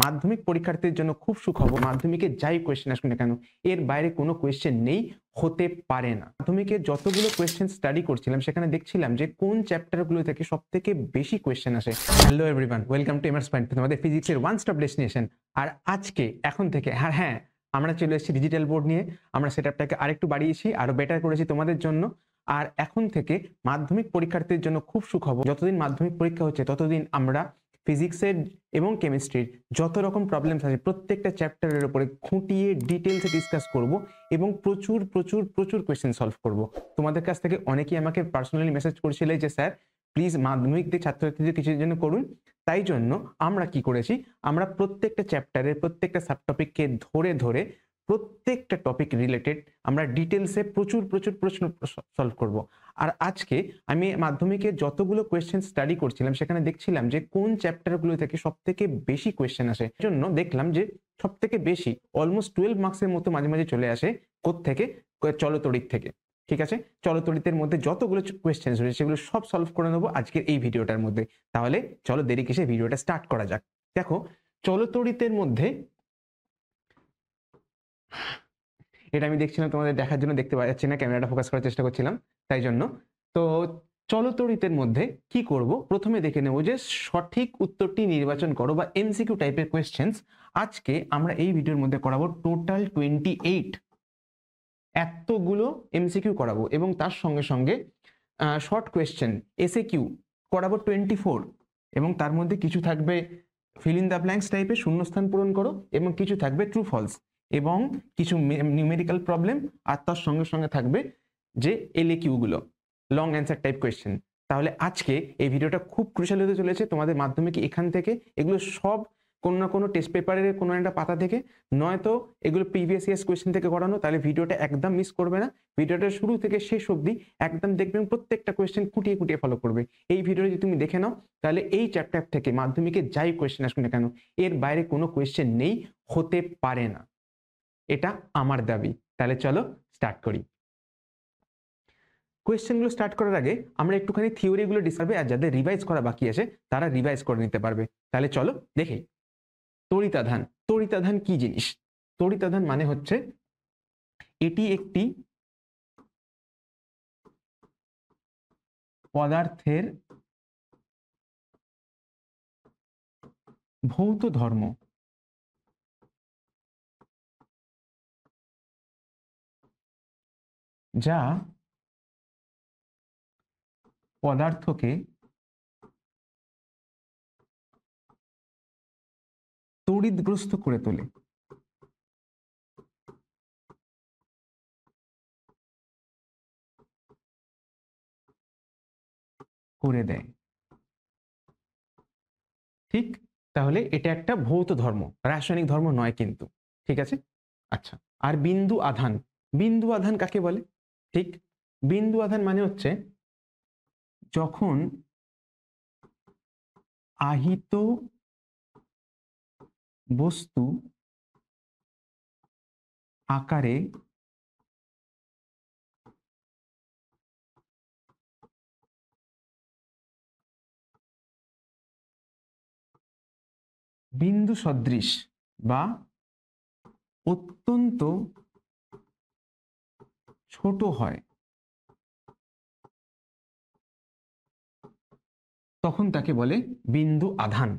মাধ্যমিক পরীক্ষার্থীদের জন্য খুব সুখবর, মাধ্যমিকে যাই কোয়েশ্চেন আসুক না কেন এর বাইরে কোনো কোয়েশ্চেন নেই, হতে পারে না। মাধ্যমিকে যতগুলো কোয়েশ্চেন স্টাডি করছিলাম সেখানে দেখছিলাম যে কোন চ্যাপ্টারগুলো থেকে সবথেকে বেশি কোয়েশ্চেন আসে। Hello everyone, welcome to MRS point, তোমাদের ফিজিক্সের ওয়ান স্টপ ডেস্টিনেশন। আর আজকে এখন থেকে হ্যাঁ আমরা চলে এসেছি ডিজিটাল বোর্ড নিয়ে। আমরা সেটআপটাকে আরেকটু বাড়িয়েছি, আরো বেটার করেছি তোমাদের জন্য। আর এখন থেকে মাধ্যমিক পরীক্ষার্থীদের জন্য খুব সুখবর, যতদিন মাধ্যমিক পরীক্ষা হচ্ছে ততদিন আমরা ফিজিক্সের এবং কেমিস্ট্রির যত রকম প্রবলেমস আছে প্রত্যেকটা চ্যাপ্টারের উপরে খুঁটিয়ে ডিটেলসে ডিসকাস করব এবং প্রচুর প্রচুর প্রচুর কোয়েশ্চেন সলভ করব। তোমাদের কাছ থেকে অনেকেই আমাকে পার্সোনালি মেসেজ করেছিলে যে স্যার প্লিজ মাধ্যমিকদের ছাত্রছাত্রীদের কিছুর জন্য করুন। তাই জন্য আমরা কি করেছি, আমরা প্রত্যেকটা চ্যাপ্টারের প্রত্যেকটা সাবটপিককে ধরে ধরে প্রত্যেকটা টপিক রিলেটেড আমরা ডিটেলসে প্রচুর প্রচুর প্রশ্ন সলভ করব। আর আজকে আমি মাধ্যমিকে যতগুলো কোয়েশ্চেন স্টাডি করছিলাম সেখানে দেখছিলাম যে কোন চ্যাপ্টারগুলো থেকে সব থেকে বেশি কোয়েশ্চেন আসে। এই জন্য দেখলাম যে সব থেকে বেশি অলমোস্ট 12 মার্কসের মতো মাঝে মাঝে চলে আসে থেকে চলতড়িৎ থেকে। ঠিক আছে, চলতড়িতের মধ্যে যতগুলো কোয়েশ্চেন রয়েছে সেগুলো সব সলভ করে নেবো আজকের এই ভিডিওটার মধ্যে। তাহলে চলো দেরি কিসে, ভিডিওটা স্টার্ট করা যাক। দেখো, চলতড়িতের মধ্যে এটা আমি দেখছিলাম, তোমাদের দেখার জন্য দেখতে পাচ্ছি না, ক্যামেরাটা ফোকাস করার চেষ্টা করছিলাম তাই জন্য। তো চলতড়িতের মধ্যে কি করব, প্রথমে দেখে নেব যে সঠিক উত্তরটি নির্বাচন করো বা এমসিকিউ টাইপের কোয়েশ্চেন্স। আজকে আমরা এই ভিডিওর মধ্যে করাবো টোটাল 28 এতগুলো এমসিকিউ করাবো এবং তার সঙ্গে সঙ্গে শর্ট কোয়েশ্চেন এসএকিউ করাবো 24 এবং তার মধ্যে কিছু থাকবে ফিল ইন দ্য ব্ল্যাঙ্কস টাইপের শূন্যস্থান পূরণ করো এবং কিছু থাকবে ট্রু ফলস এবং কিছু নিউমেরিক্যাল প্রবলেম, আর তার সঙ্গে সঙ্গে থাকবে যে এলএকিউ গুলো, লং অ্যান্সার টাইপ কোয়েশ্চেন। তাহলে আজকে এই ভিডিওটা খুব ক্রুশাল হতে চলেছে তোমাদের মাধ্যমিকে। এখান থেকে এগুলো সব কোনো না কোনো টেস্ট পেপারের কোনো একটা পাতা থেকে, নয়তো এগুলো প্রিভিয়াস ইয়ার্স কোয়েশ্চেন থেকে করানো। তাহলে ভিডিওটা একদম মিস করবে না, ভিডিওটা শুরু থেকে শেষ অবধি একদম দেখবেন, প্রত্যেকটা কোয়েশ্চেন খুঁটিয়ে খুঁটিয়ে ফলো করবে। এই ভিডিওটা যদি তুমি দেখে নাও তাহলে এই চ্যাপ্টার থেকে মাধ্যমিকে যাই কোয়েশ্চেন আসুক না কেন এর বাইরে কোনো কোয়েশ্চেন নেই, হতে পারে না, এটা আমার দাবি। তাহলে চলো স্টার্ট করি। কোয়েশ্চেনগুলো স্টার্ট করার আগে আমরা একটুখানি থিওরিগুলো ডিসকাস করব, আর যাদের রিভাইজ করা বাকি আছে তারা রিভাইজ করে নিতে পারবে। তাহলে চলো দেখি। তড়িতাধান, তড়িতাধান কি জিনিস? তড়িতাধান মানে হচ্ছে এটি একটি পদার্থের ভৌত ধর্ম, যা পদার্থকে তড়িৎগ্রস্ত করে তোলে। করে দেয়, ঠিক? তাহলে এটা একটা ভৌত ধর্ম, রাসায়নিক ধর্ম নয় কিন্তু। ঠিক আছে, আচ্ছা। আর বিন্দু আধান, বিন্দু আধান কাকে বলে? ঠিক, বিন্দু আধান মানে হচ্ছে যখন আহিত বস্তু আকারে বিন্দু সদৃশ বা অত্যন্ত ছোট হয় তখন তাকে বলে বিন্দু আধান।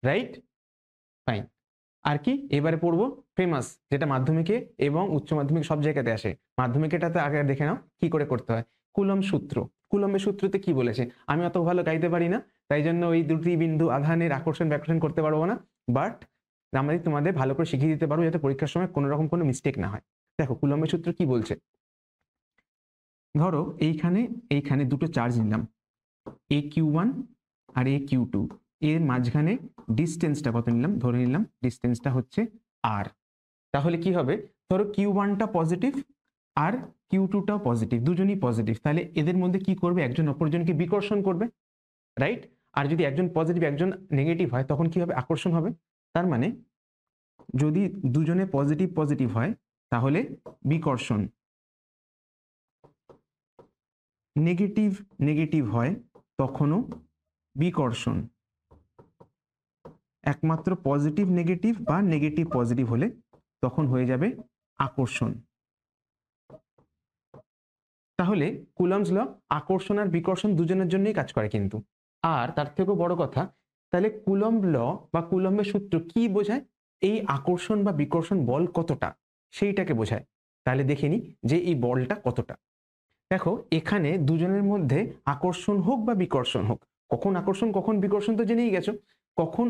Right, fine. আর কি এবারে পড়বো ফেমাস, যেটা মাধ্যমিকে এবং উচ্চ মাধ্যমিক সব জায়গাতে আসে। মাধ্যমিকেটাতে আগে দেখে নাও কি করে করতে হয়। কুলম্ব সূত্র, কুলম্বের সূত্রতে কি বলেছে? আমি অত ভালো গাইতে পারি না, তাই জন্য ওই দুটি বিন্দু আধানের আকর্ষণ ব্যাকর্ষণ করতে পারবো না, বাট আমি তোমাদের ভালো করে শিখিয়ে দিতে পারবো যাতে পরীক্ষার সময় কোনো রকম কোনো মিস্টেক না হয়। দেখো কুলম্বের সূত্র কি বলছে। ধরো এইখানে এইখানে দুটো চার্জ নিলাম, AQ1 আর AQ2, এর মাঝখানে ডিস্টেন্সটা কত নিলাম? ধরে নিলাম ডিস্টেন্সটা হচ্ছে R। তাহলে কি হবে, ধরো Q1টা পজিটিভ আর Q2টাও পজিটিভ, দুজনই পজিটিভ, তাহলে এদের মধ্যে কি করবে? একজন অপরজনকে বিকর্ষণ করবে, রাইট? আর যদি একজন পজিটিভ একজন নেগেটিভ হয় তখন কি হবে? আকর্ষণ হবে। তার মানে যদি দুজনে পজিটিভ পজিটিভ হয় তাহলে বিকর্ষণ, নেগেটিভ নেগেটিভ হয় তখনও বিকর্ষণ। একমাত্র পজিটিভ নেগেটিভ বা নেগেটিভ পজিটিভ হলে তখন হয়ে যাবে আকর্ষণ। তাহলে কুলম্বস ল আকর্ষণ আর বিকর্ষণ দুজনের জন্যই কাজ করে কিন্তু। আর তার থেকেও বড় কথা, তাহলে কুলম্ব ল বা কুলম্বের সূত্র কি বোঝায়? এই আকর্ষণ বা বিকর্ষণ বল কতটা সেইটাকে বোঝায়। তাহলে দেখে নি যে এই বলটা কতটা। দেখো এখানে দুজনের মধ্যে আকর্ষণ হোক বা বিকর্ষণ হোক, কখন আকর্ষণ কখন বিকর্ষণ তো জেনেই গেছো, কখন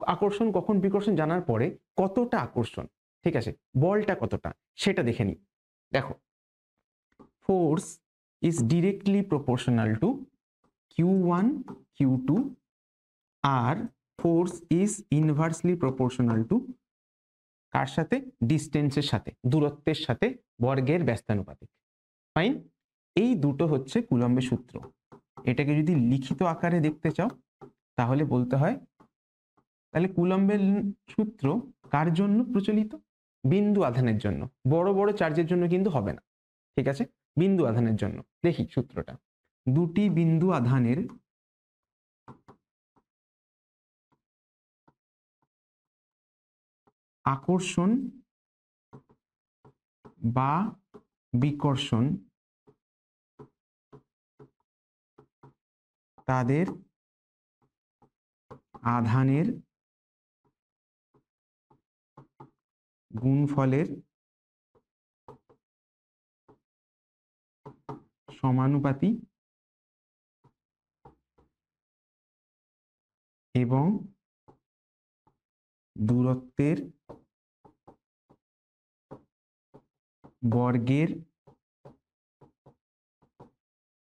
আকর্ষণ কখন বিকর্ষণ জানার পরে কতটা আকর্ষণ, ঠিক আছে, বলটা কতটা সেটা দেখে নি। দেখো force is directly proportional to q1 q2 আর force is inversely proportional to কার সাথে? ডিস্টেন্সের সাথে, দূরত্বের সাথে বর্গের ব্যস্তানুপাতিক। ফাইন, এই দুটো হচ্ছে কুলম্বের সূত্র। এটাকে যদি লিখিত আকারে দেখতে চাও তাহলে বলতে হয়, তাহলে কুলম্বের সূত্র কার জন্য প্রচলিত? বিন্দু আধানের জন্য, বড় বড় চার্জের জন্য কিন্তু হবে না, ঠিক আছে, বিন্দু আধানের জন্য। দেখি সূত্রটা, দুটি বিন্দু আধানের আকর্ষণ বা বিকর্ষণ তাদের আধানের গুণফলের সমানুপাতি এবং দূরত্বের বর্গের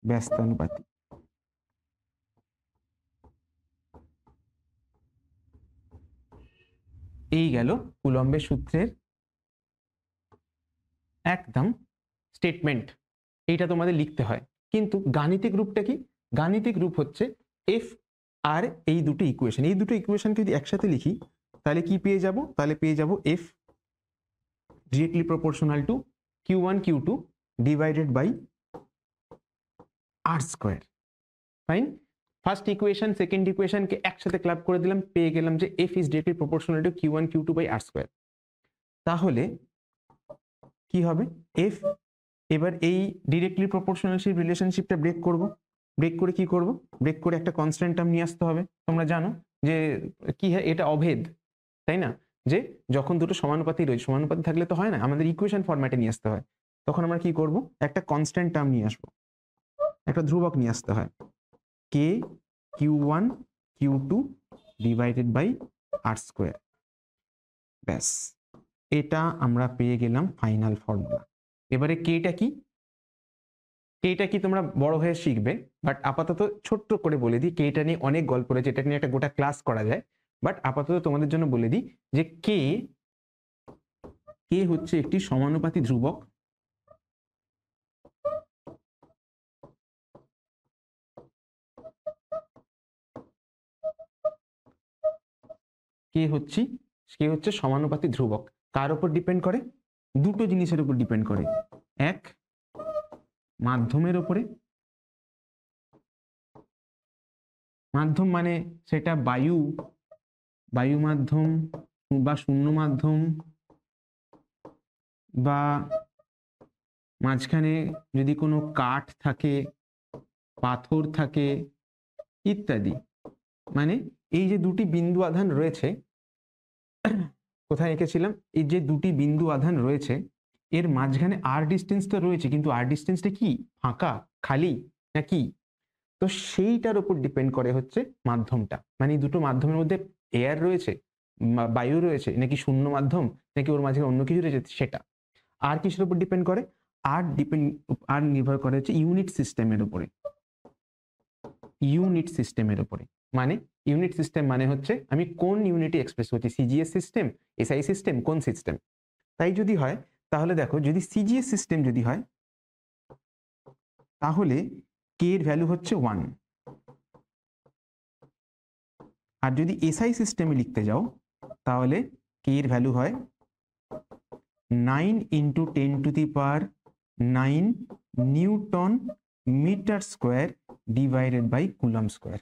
ব্যস্তানুপাতি। এই গেল কুলম্বের সূত্রের একদম স্টেটমেন্ট। এইটা তোমাদের লিখতে হয়, কিন্তু গাণিতিক রূপটা কি? গাণিতিক রূপ হচ্ছে এফ আর এই দুটো ইকুয়েশন, এই দুটো ইকুয়েশনকে যদি একসাথে লিখি তাহলে কি পেয়ে যাব? তাহলে পেয়ে যাব F directly proportional to q1 q2 divided by r square. Fine, first equation second ইকুয়েশনকে একসাথে ক্লাব করে দিলাম, পেয়ে গেলাম যে F is directly proportional to q1 q2 by r square. তাহলে কি হবে? এফ, এবার এই ডিরেক্টলি প্রপোর্শনালশিপ রিলেশনশিপটা ব্রেক করব, ব্রেক করে কি করব? ব্রেক করে একটা কনস্ট্যান্ট টার্ম নিয়ে আসতে হবে। তোমরা জানো যে কি হয়, এটা অভেদ, তাই না? যে যখন দুটো সমানুপাতি রয়েছে, সমানুপাতি থাকলে তো হয় না, আমাদের ইকুয়েশন ফরম্যাটে নিয়ে আসতে হয়। তখন আমরা কি করব? একটা কনস্ট্যান্ট টার্ম নিয়ে আসবো, একটা ধ্রুবক নিয়ে আসতে হয়, K q1 q2 divided by r square. ব্যাস, এটা আমরা পেয়ে গেলাম ফাইনাল ফর্মুলা। এবারে কেটা কি? কেটা কি তোমরা বড় হয়ে শিখবে, বাট আপাতত ছোট্ট করে বলে দিই, কেটা নিয়ে অনেক গল্প রয়েছে, এটা নিয়ে একটা গোটা ক্লাস করা যায়, বাট আপাতত তোমাদের জন্য বলে দিই যে কে হচ্ছে একটি সমানুপাতি ধ্রুবক। কে হচ্ছে সমানুপাতি ধ্রুবক। কার উপর ডিপেন্ড করে? দুটো জিনিসের উপর ডিপেন্ড করে, এক মাধ্যমের উপরে, মাধ্যম মানে সেটা বায়ু মাধ্যম বা শূন্য মাধ্যম, বা মাঝখানে যদি কোনো কাঠ থাকে, পাথর থাকে ইত্যাদি। মানে এই যে দুটি বিন্দু আধান রয়েছে, কোথায় এঁকেছিলাম, এই যে দুটি বিন্দু আধান রয়েছে এর মাঝখানে আর ডিস্টেন্স তো রয়েছে, কিন্তু আর ডিস্টেন্সটা কি? ফাঁকা, খালি নাকি? তো সেইটার উপর ডিপেন্ড করে হচ্ছে মাধ্যমটা, মানে দুটো মাধ্যমের মধ্যে এয়ার রয়েছে, বায়ু রয়েছে, নাকি শূন্য মাধ্যম, নাকি ওর মাঝে অন্য কিছু রয়েছে সেটা। আর কিসের উপর ডিপেন্ড করে? আর নির্ভর করে হচ্ছে ইউনিট সিস্টেমের উপরে। ইউনিট সিস্টেমের উপরে মানে ইউনিট সিস্টেম মানে হচ্ছে আমি কোন ইউনিটে এক্সপ্রেস করছি, সিজিএস সিস্টেম, এসআই সিস্টেম, কোন সিস্টেম। তাই যদি হয় তাহলে দেখো, যদি সিজিএস সিস্টেম যদি হয় তাহলে কে এর ভ্যালু হচ্ছে 1, আর যদি এসআই সিস্টেমে লিখতে যাও তাহলে কে এর ভ্যালু হয় 9 × 10⁹ newton metre square divided by coulomb square.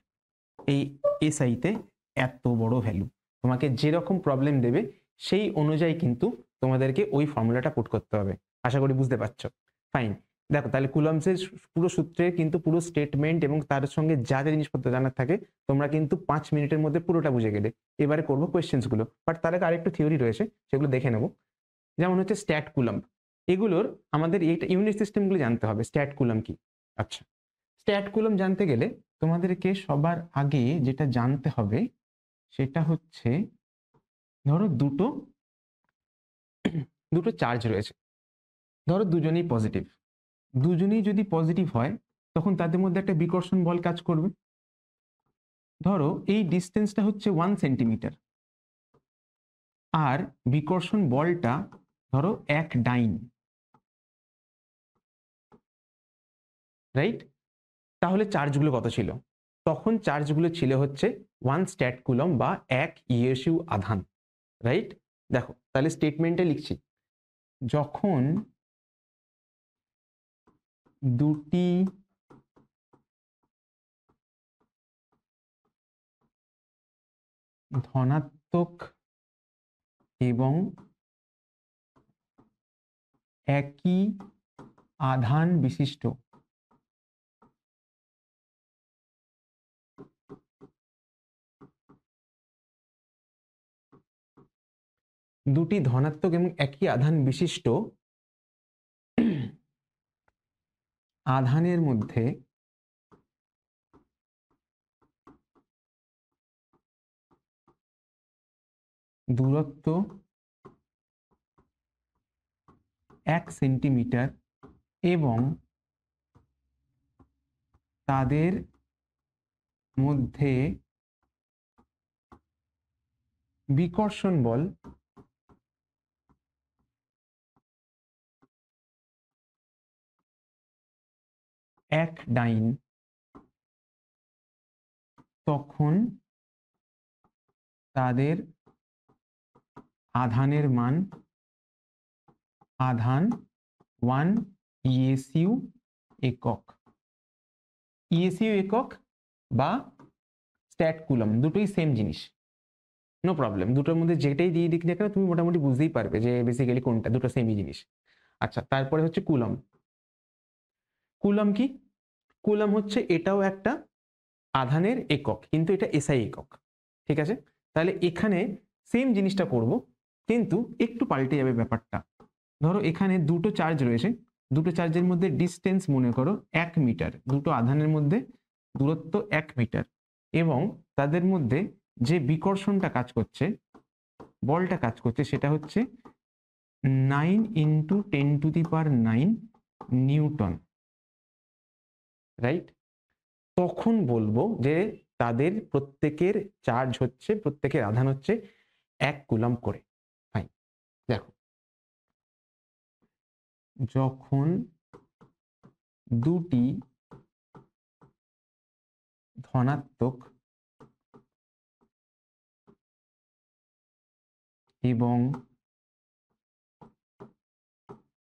এই এসআইতে এত বড় ভ্যালু, তোমাকে যেরকম প্রবলেম দেবে সেই অনুযায়ী কিন্তু তোমাদেরকে ওই ফর্মুলাটা পুট করতে হবে। আশা করি বুঝতে পারছো। ফাইন, দেখো তাহলে কুলম্বসের পুরো সূত্রের কিন্তু পুরো স্টেটমেন্ট এবং তার সঙ্গে যা যা জিনিসপত্র জানার থাকে তোমরা কিন্তু 5 মিনিটের মধ্যে পুরোটা বুঝে গেলে। এবারে করবো কোয়েশ্চেন্স গুলো, বাট তার আগে আরেকটু থিওরি রয়েছে সেগুলো দেখে নেবো। যেমন হচ্ছে স্ট্যাট কুলম্ব, এগুলোর আমাদের এইটা ইউনিট সিস্টেমগুলো জানতে হবে। স্ট্যাট কুলম্ব কি? আচ্ছা, স্ট্যাট কুলম্ব জানতে গেলে তোমাদেরকে সবার আগে যেটা জানতে হবে সেটা হচ্ছে, ধরো দুটো চার্জ রয়েছে, ধরো দুজনেই পজিটিভ। দুজনেই যদি পজিটিভ হয় তখন তাদের মধ্যে একটা বিকর্ষণ বল কাজ করবে। ধরো এই ডিস্টেন্সটা হচ্ছে 1 সেন্টিমিটার আর বিকর্ষণ বলটা ধরো 1 ডাইন, রাইট? তাহলে চার্জগুলো কত ছিল? তখন চার্জগুলো ছিল হচ্ছে 1 স্ট্যাট কুলম্ব বা 1 ইএসইউ আধান, রাইট? দেখো তাহলে স্টেটমেন্টে লিখছি, যখন দুটি ধনাত্মক এবং একই আধান বিশিষ্ট দুটি ধনাত্মক এবং একই আধান বিশিষ্ট আধানের মধ্যে দূরত্ব 1 সেন্টিমিটার এবং তাদের মধ্যে বিকর্ষণ বল 1 ডাইন, তখন তাদের আধানের মান আধান 1 ইএসইউ একক। ইএসইউ একক বা স্ট্যাট কুলম্ব দুটোই সেম জিনিস, নো প্রবলেম। দুটোর মধ্যে যেটাই দিয়ে দিক না কেন তুমি মোটামুটি বুঝতেই পারবে যে বেসিক্যালি কোনটা, দুটো সেমই জিনিস। আচ্ছা, তারপরে হচ্ছে কুলম্ব। কুলম্ব কি? কুলম্ব হচ্ছে এটাও একটা আধানের একক, কিন্তু এটা এসআই একক, ঠিক আছে? তাহলে এখানে সেম জিনিসটা করব কিন্তু একটু পাল্টে যাবে ব্যাপারটা। ধরো এখানে দুটো চার্জ রয়েছে, দুটো চার্জের মধ্যে ডিস্টেন্স মনে করো 1 মিটার, দুটো আধানের মধ্যে দূরত্ব 1 মিটার এবং তাদের মধ্যে যে বিকর্ষণটা কাজ করছে, বলটা কাজ করছে, সেটা হচ্ছে 9 × 10⁹ নিউটন, রাইট? তখন বলবো যে তাদের প্রত্যেকের চার্জ হচ্ছে, প্রত্যেকের আধান হচ্ছে 1 কুলম্ব করে। ফাইন, দেখো যখন দুটি ধনাত্মক এবং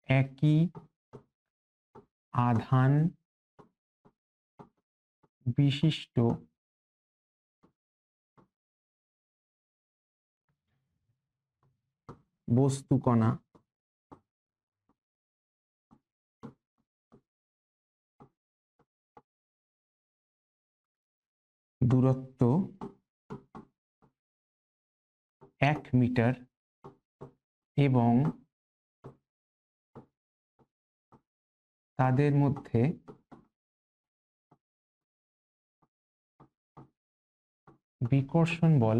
একই আধান বিশিষ্ট বস্তুকণা দূরত্ব 1 মিটার এবং তাদের মধ্যে বিকর্ষণ বল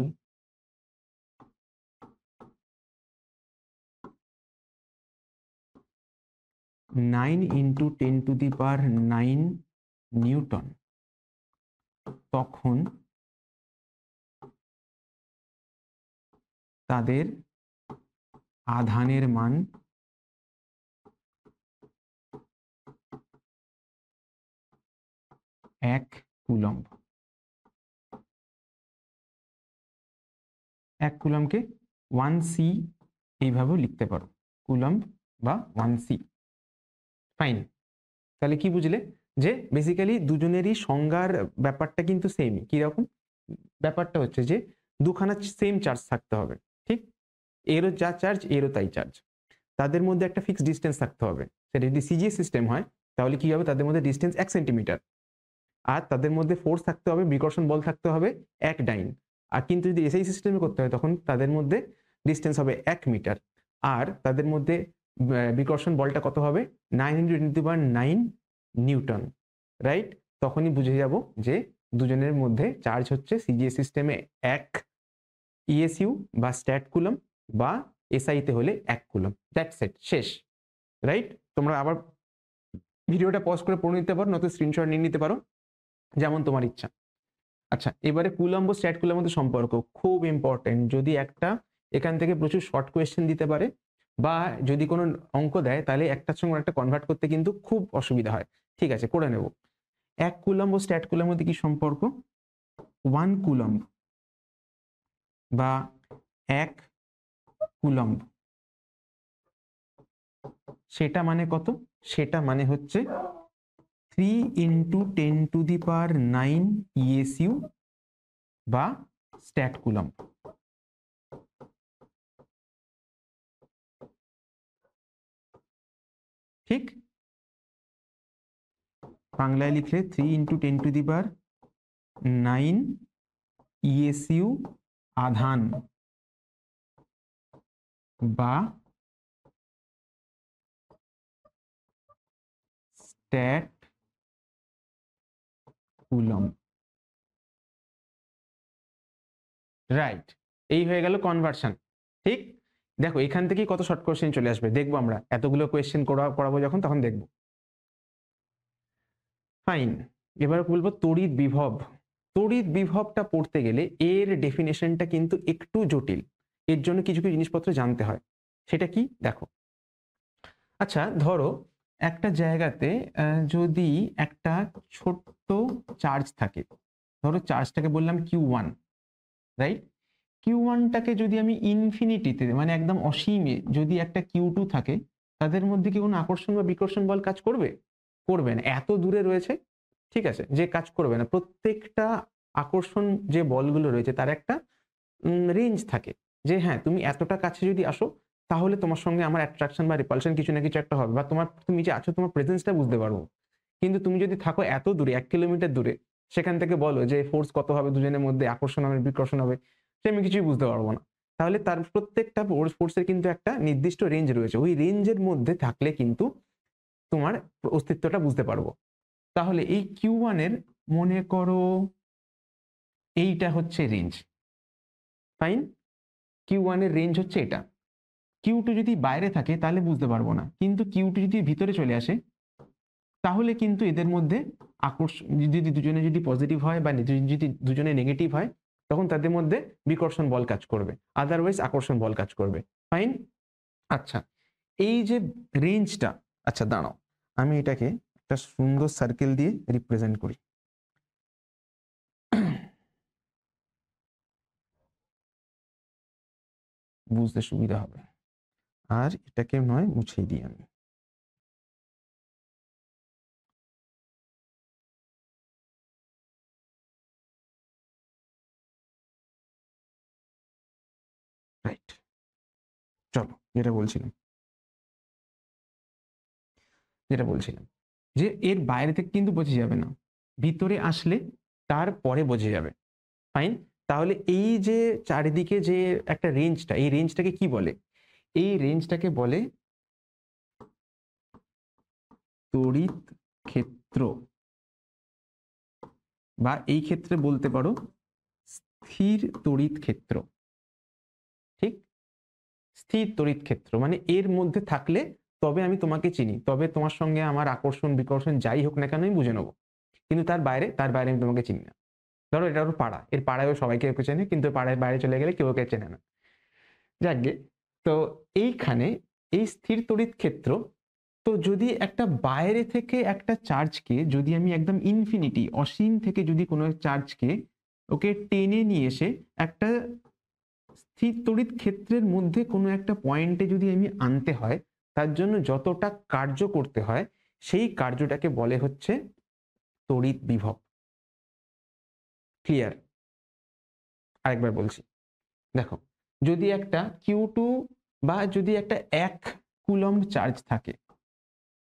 9 × 10⁹ নিউটন, তখন তাদের আধানের মান 1 কুলম্ব। 1 কুলম্বকে 1c এইভাবেও লিখতে পারো, কুলম্ব বা 1c। ফাইন, তাহলে কি বুঝলে যে বেসিক্যালি দুজনেরই সংজ্ঞার ব্যাপারটা কিন্তু সেমই। কিরকম ব্যাপারটা হচ্ছে যে দুখানা সেম চার্জ থাকতে হবে, ঠিক? এরও যা চার্জ এরও তাই চার্জ, তাদের মধ্যে একটা ফিক্সড ডিস্টেন্স থাকতে হবে। সেটা যদি সিজিএস সিস্টেম হয় তাহলে কি হবে, তাদের মধ্যে ডিস্টেন্স 1 সেন্টিমিটার, আর তাদের মধ্যে ফোর্স থাকতে হবে, বিকর্ষণ বল থাকতে হবে 1 ডাইন। আর কিন্তু যদি এসআই সিস্টেমে করতে হয় তখন তাদের মধ্যে ডিস্টেন্স হবে 1 মিটার, আর তাদের মধ্যে বিকর্ষণ বলটা কত হবে, 9 × 10⁹ নিউটন, রাইট? তখনই বুঝে যাব যে দুজনের মধ্যে চার্জ হচ্ছে সিজিএস সিস্টেমে 1 ইএসইউ বা স্ট্যাট কুলম, বা এসআইতে হলে 1 কুলম। দ্যাটস ইট, শেষ, রাইট? তোমরা আবার ভিডিওটা পজ করে পড়ে নিতে পারো, নয়তো স্ক্রিনশট নিয়ে নিতে পারো, যেমন তোমার ইচ্ছা। আচ্ছা, এবারে কুলম্ব স্ট্যাট কুলম্বের মধ্যে সম্পর্ক খুব ইম্পর্টেন্ট। যদি একটা এখান থেকে প্রচুর শর্ট কোয়েশ্চেন দিতে পারে, বা যদি কোনো অঙ্ক দেয় তাহলে একটার সঙ্গে একটা কনভার্ট করতে কিন্তু খুব অসুবিধা হয়। ঠিক আছে, করে নেব। 1 কুলম্ব স্ট্যাট কুলম্বের মধ্যে কি সম্পর্ক? 1 কুলম্ব বা 1 কুলম্ব, সেটা মানে কত? সেটা মানে হচ্ছে 3 × 10⁹ ইএসইউ বা স্ট্যাট কুলম্ব। ঠিক, বাংলায় লিখলে 3 × 10⁹ ইএসইউ আধান বা স্ট্যাট কুলম্ব, রাইট? এই হয়ে গেল কনভার্সন, ঠিক? দেখো এখান থেকেই কত শর্ট কোশ্চেন চলে আসবে, দেখবো আমরা এতগুলো কোয়েশ্চেন করাবো যখন, তখন দেখবো। ফাইন, এবার বলবো তড়িৎ বিভব। তড়িৎ বিভবটা পড়তে গেলে এর ডেফিনেশনটা কিন্তু একটু জটিল, এর জন্য কিছু কিছু জিনিসপত্র জানতে হয়। সেটা কি দেখো। আচ্ছা, ধরো একটা জায়গাতে যদি একটা ছোট্ট চার্জ থাকে, ধরো চার্জটাকে বললাম Q1, রাইট? Q1টাকে যদি আমি ইনফিনিটিতে মানে একদম অসীমে যদি একটা Q2 থাকে, তাদের মধ্যে কি কোনো আকর্ষণ বা বিকর্ষণ বল কাজ করবে? করবে না, এত দূরে রয়েছে, ঠিক আছে, যে কাজ করবে না। প্রত্যেকটা আকর্ষণ যে বলগুলো রয়েছে তার একটা রেঞ্জ থাকে, যে হ্যাঁ তুমি এতটা কাছে যদি আসো তাহলে তোমার সঙ্গে আমার অ্যাট্রাকশন বা রিপালশন কিছু না কিছু একটা হবে, বা তুমি যে আছো তোমার প্রেজেন্সটা বুঝতে পারবো। কিন্তু তুমি যদি থাকো এত দূরে, 1 কিলোমিটার দূরে, সেখান থেকে বলো যে ফোর্স কত হবে দুজনের মধ্যে, আকর্ষণ হবে বিকর্ষণ হবে, সে আমি কিছুই বুঝতে পারবো না। তাহলে তার প্রত্যেকটা ফোর্সের কিন্তু একটা নির্দিষ্ট রেঞ্জ রয়েছে, ওই রেঞ্জের মধ্যে থাকলে কিন্তু তোমার অস্তিত্বটা বুঝতে পারবো। তাহলে এই Q1 এর মনে করো এইটা হচ্ছে রেঞ্জ, ফাইন? Q1 এর রেঞ্জ হচ্ছে এটা। Q2 যদি বাইরে থাকে তাহলে বুঝতে পারবো না, কিন্তু Q2 যদি ভিতরে চলে আসে তাহলে কিন্তু এদের মধ্যে আকর্ষণ, যদি দুজনে যদি পজিটিভ হয় বা যদি দুজনে নেগেটিভ হয়, তখন তাদের মধ্যে বিকর্ষণ বল কাজ করবে, আদারওয়াইজ আকর্ষণ বল কাজ করবে। ফাইন? আচ্ছা, এই যে রেঞ্জটা, আচ্ছা দাঁড়াও আমি এটাকে একটা সুন্দর সার্কেল দিয়ে রিপ্রেজেন্ট করি, বুঝতে সুবিধা হবে। আর এটাকে নয় মুছেই দিই আমি। রাইট, চলো যেটা বলছিলাম যে এর বাইরে থেকে কিন্তু বোঝা যাবে না, ভিতরে আসলে তারপরে বোঝা যাবে। ফাইন? তাহলে এই যে চারিদিকে যে একটা রেঞ্জটা, এই রেঞ্জটাকে কি বলে? এই রেঞ্জটাকে বলে তড়িৎ ক্ষেত্র, বা এই ক্ষেত্রে বলতে পারো স্থির তড়িৎ ক্ষেত্র। ঠিক, স্থির তড়িৎ ক্ষেত্র মানে এর মধ্যে থাকলে তবে আমি তোমাকে চিনি, তবে তোমার সঙ্গে আমার আকর্ষণ বিকর্ষণ যাই হোক না কেন আমি বুঝে নেবো, কিন্তু তার বাইরে আমি তোমাকে চিনি না। ধরো এটা ওর পাড়া, এর পাড়ায় ও সবাইকে ওকে চেনে, কিন্তু পাড়ায় বাইরে চলে গেলে কেউ ওকে চেনে না। যাকগে, তো এইখানে এই স্থির তড়িৎ ক্ষেত্র, তো যদি একটা বাইরে থেকে একটা চার্জকে যদি আমি একদম ইনফিনিটি অসীম থেকে যদি কোনো চার্জকে ওকে টেনে নিয়ে এসে একটা স্থির তড়িৎ ক্ষেত্রের মধ্যে কোনো একটা পয়েন্টে যদি আমি আনতে হয়, তার জন্য যতটা কার্য করতে হয় সেই কার্যটাকে বলে হচ্ছে তড়িৎ বিভব। ক্লিয়ার? আরেকবার বলছি, দেখো যদি একটা Q2 বা যদি একটা 1 কুলম্ব চার্জ থাকে,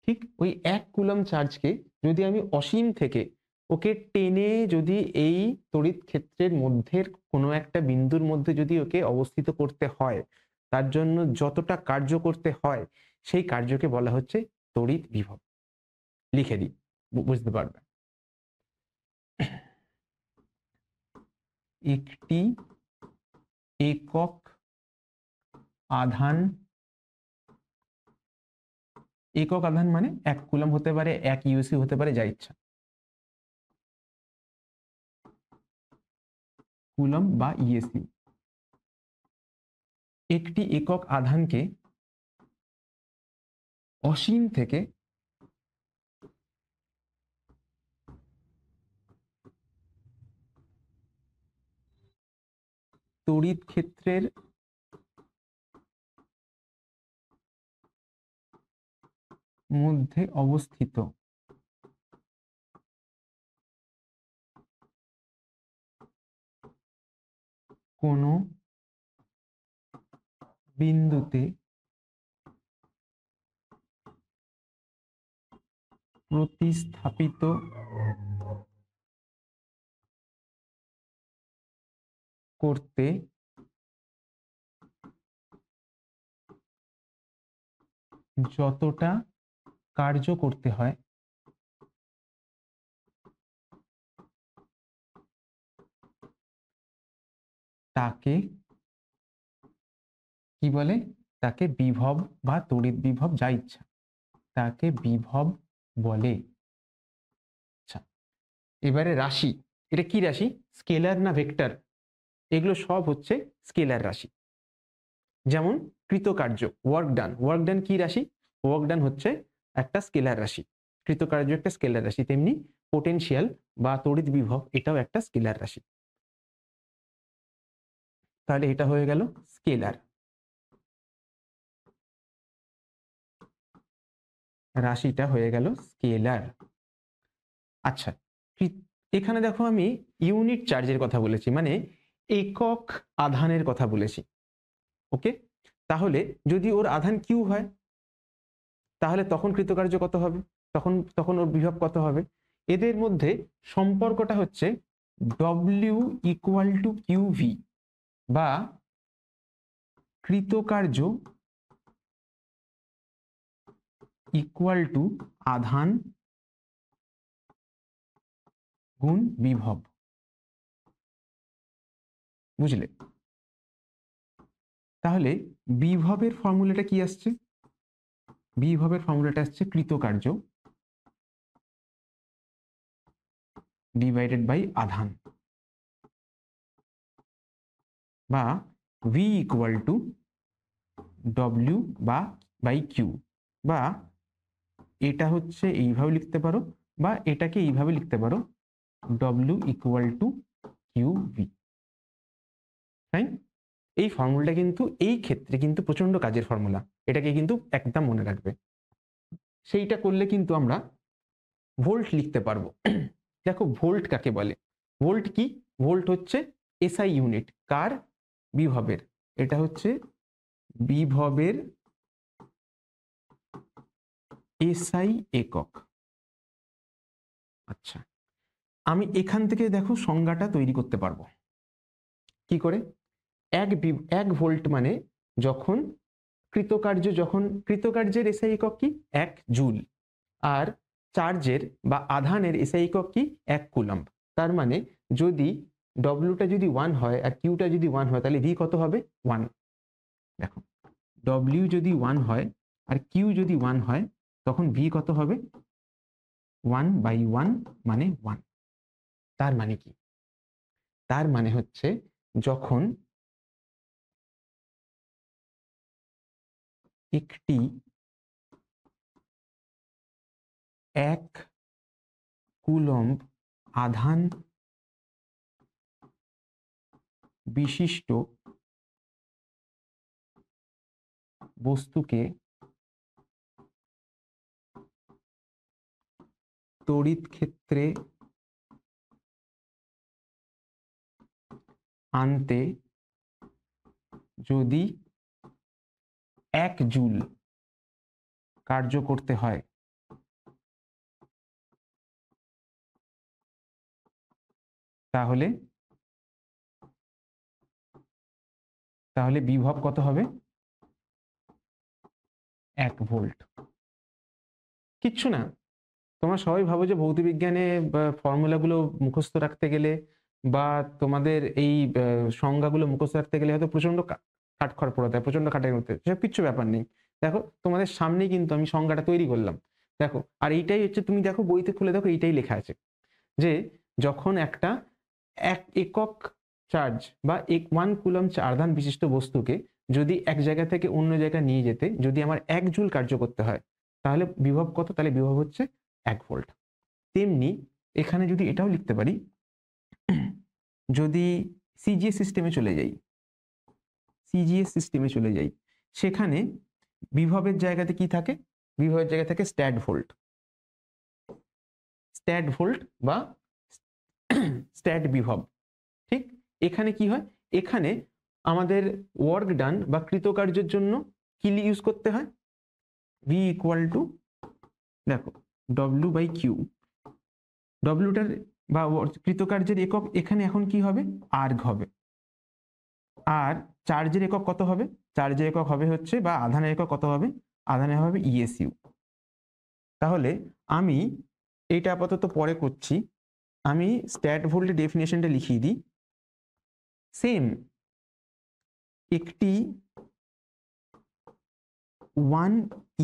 ঠিক ওই 1 কুলম্ব চার্জকে যদি আমি অসীম থেকে ওকে টেনে যদি এই তড়িৎ ক্ষেত্রের মধ্যে কোনো একটা বিন্দুর মধ্যে যদি ওকে অবস্থিত করতে হয়, তার জন্য যতটা কার্য করতে হয় সেই কার্যকে বলা হচ্ছে তড়িৎ বিভব। লিখে দিই, বুঝতে পারবে। একটি একক আধান, একক আধান মানে 1 কুলম্ব হতে পারে, 1 ইউসি হতে পারে, যা ইচ্ছা, কুলম্ব বা ইএসি। একটি একক আধানকে অসীম থেকে তড়িৎ ক্ষেত্রের মধ্যে অবস্থিত কোনো বিন্দুতে প্রতিস্থাপিত করতে যতটা কার্য করতে হয় তাকে কি বলে? তাকে বিভব বা তড়িৎ বিভব, যা ইচ্ছা, তাকে বিভব বলে। আচ্ছা, এবারে রাশি, এটা কি রাশি? স্কেলার না ভেক্টর? এগুলো সব হচ্ছে স্কেলার রাশি। যেমন কৃতকার্য, ওয়ার্ক ডান, ওয়ার্ক ডান কি রাশি? ওয়ার্ক ডান হচ্ছে একটা স্কেলার রাশি, কৃতকার্য একটা স্কেলার রাশি, তেমনি পোটেনশিয়াল বা তড়িৎ বিভব এটাও একটা স্কেলার রাশি। তাহলে এটা হয়ে গেল স্কেলার রাশিটা, হয়ে গেল স্কেলার। আচ্ছা, এখানে দেখো আমি ইউনিট চার্জের কথা বলেছি, মানে একক আধানের কথা বলেছি। ওকে, তাহলে যদি ওর আধান কিউ হয় তাহলে তখন কৃতকার্য কত হবে? তখন তখন ওর বিভব কত হবে? এদের মধ্যে সম্পর্কটা হচ্ছে ডব্লিউ ইকুয়াল টু কিউভি, বা কৃতকার্য ইকুয়াল টু আধান গুণ বিভব। বুঝলে? তাহলে বিভবের ফর্মুলাটা কি আসছে? বিভবের ফর্মুলাটা আসছে কৃতকার্য ডিভাইডেড বাই আধান, বা ভি ইকুয়াল টু ডব্লিউ বা বাই কিউ, বা এটা হচ্ছে এইভাবে লিখতে পারো, বা এটাকে এইভাবে লিখতে পারো, W equal to Q V. Fine, এই ফর্মুলাটা কিন্তু এই ক্ষেত্রে কিন্তু প্রচন্ড কাজের ফর্মুলা, এটাকে কিন্তু একদম মনে রাখবে। সেইটা করলে কিন্তু আমরা ভোল্ট লিখতে পারবো। দেখো ভোল্ট কাকে বলে? ভোল্ট কি? ভোল্ট হচ্ছে এসআই ইউনিট, কার? বিভবের। এটা হচ্ছে বিভবের এসআই একক। আচ্ছা, আমি এখান থেকে দেখো সংজ্ঞাটা তৈরি করতে পারবো কি করে? এক ভোল্ট মানে যখন কৃতকার্য, যখন কৃতকার্যের এসআই একক কি? 1 জুল। আর চার্জের বা আধানের এসআই একক কি? 1 কুলম্ব। তার মানে যদি ডব্লিউটা যদি 1 হয় আর কিউটা যদি 1 হয়, তাহলে ভি কত হবে? 1। দেখো, ডব্লিউ যদি 1 হয় আর কিউ যদি 1 হয়, তখন ভি কত হবে? 1/1 মানে 1। তার মানে কি? তার মানে হচ্ছে যখন একটি 1 কুলম্ব আধান বিশিষ্ট বস্তুকে তড়িৎ ক্ষেত্রে আনতে যদি 1 জুল কার্য করতে হয় তাহলে বিভব কত হবে? 1 ভোল্ট। কিচ্ছু না, তোমরা সবাই ভাবো যে ভৌতবিজ্ঞানে ফর্মুলাগুলো মুখস্থ রাখতে গেলে বা তোমাদের এই সংজ্ঞাগুলো মুখস্থ রাখতে গেলে হয়তো প্রচন্ড কাঠখড় পোড়াতে হয়, প্রচন্ড খাটাই করতে হয়, সেসব কিচ্ছু ব্যাপার নেই। দেখো তোমাদের সামনেই কিন্তু আমি সংজ্ঞাটা তৈরি করলাম, দেখো। আর এইটাই হচ্ছে, তুমি দেখো বইতে খুলে দেখো, এইটাই লেখা আছে যে যখন একটা 1 একক চার্জ বা 1 কুলম্ব আধান বিশিষ্ট বস্তুকে যদি এক জায়গা থেকে অন্য জায়গায় নিয়ে যেতে যদি আমার 1 জুল কার্য করতে হয় তাহলে বিভব কত? তাহলে বিভব হচ্ছে 1 ভোল্ট। তেমনি এখানে যদি এটাও লিখতে পারি, যদি সিজিএস সিস্টেমে চলে যাই, সেখানে বিভবের জায়গাতে কি থাকে? বিভবের জায়গায় থাকে স্ট্যাট ভোল্ট বা স্ট্যাট বিভব। ঠিক, এখানে কি হয়? এখানে আমাদের ওয়ার্ক ডান বা কৃতকার্যের জন্য কি ইউজ করতে হয়? ভি ইকুয়াল টু, দেখো, ডব্লিউ বাই কিউ। ডব্লিউটার বা কৃতকার্যের একক এখানে এখন কি হবে? আর্গ হবে। আর চার্জের একক কত হবে? চার্জের একক হবে হচ্ছে, বা আধানের একক কত হবে? আধানের হবে ইএসইউ। তাহলে আমি এটা আপাতত পরে করছি, আমি স্ট্যাট ভোল্টের ডেফিনেশনটা লিখিয়ে দিই। সেম একটি 1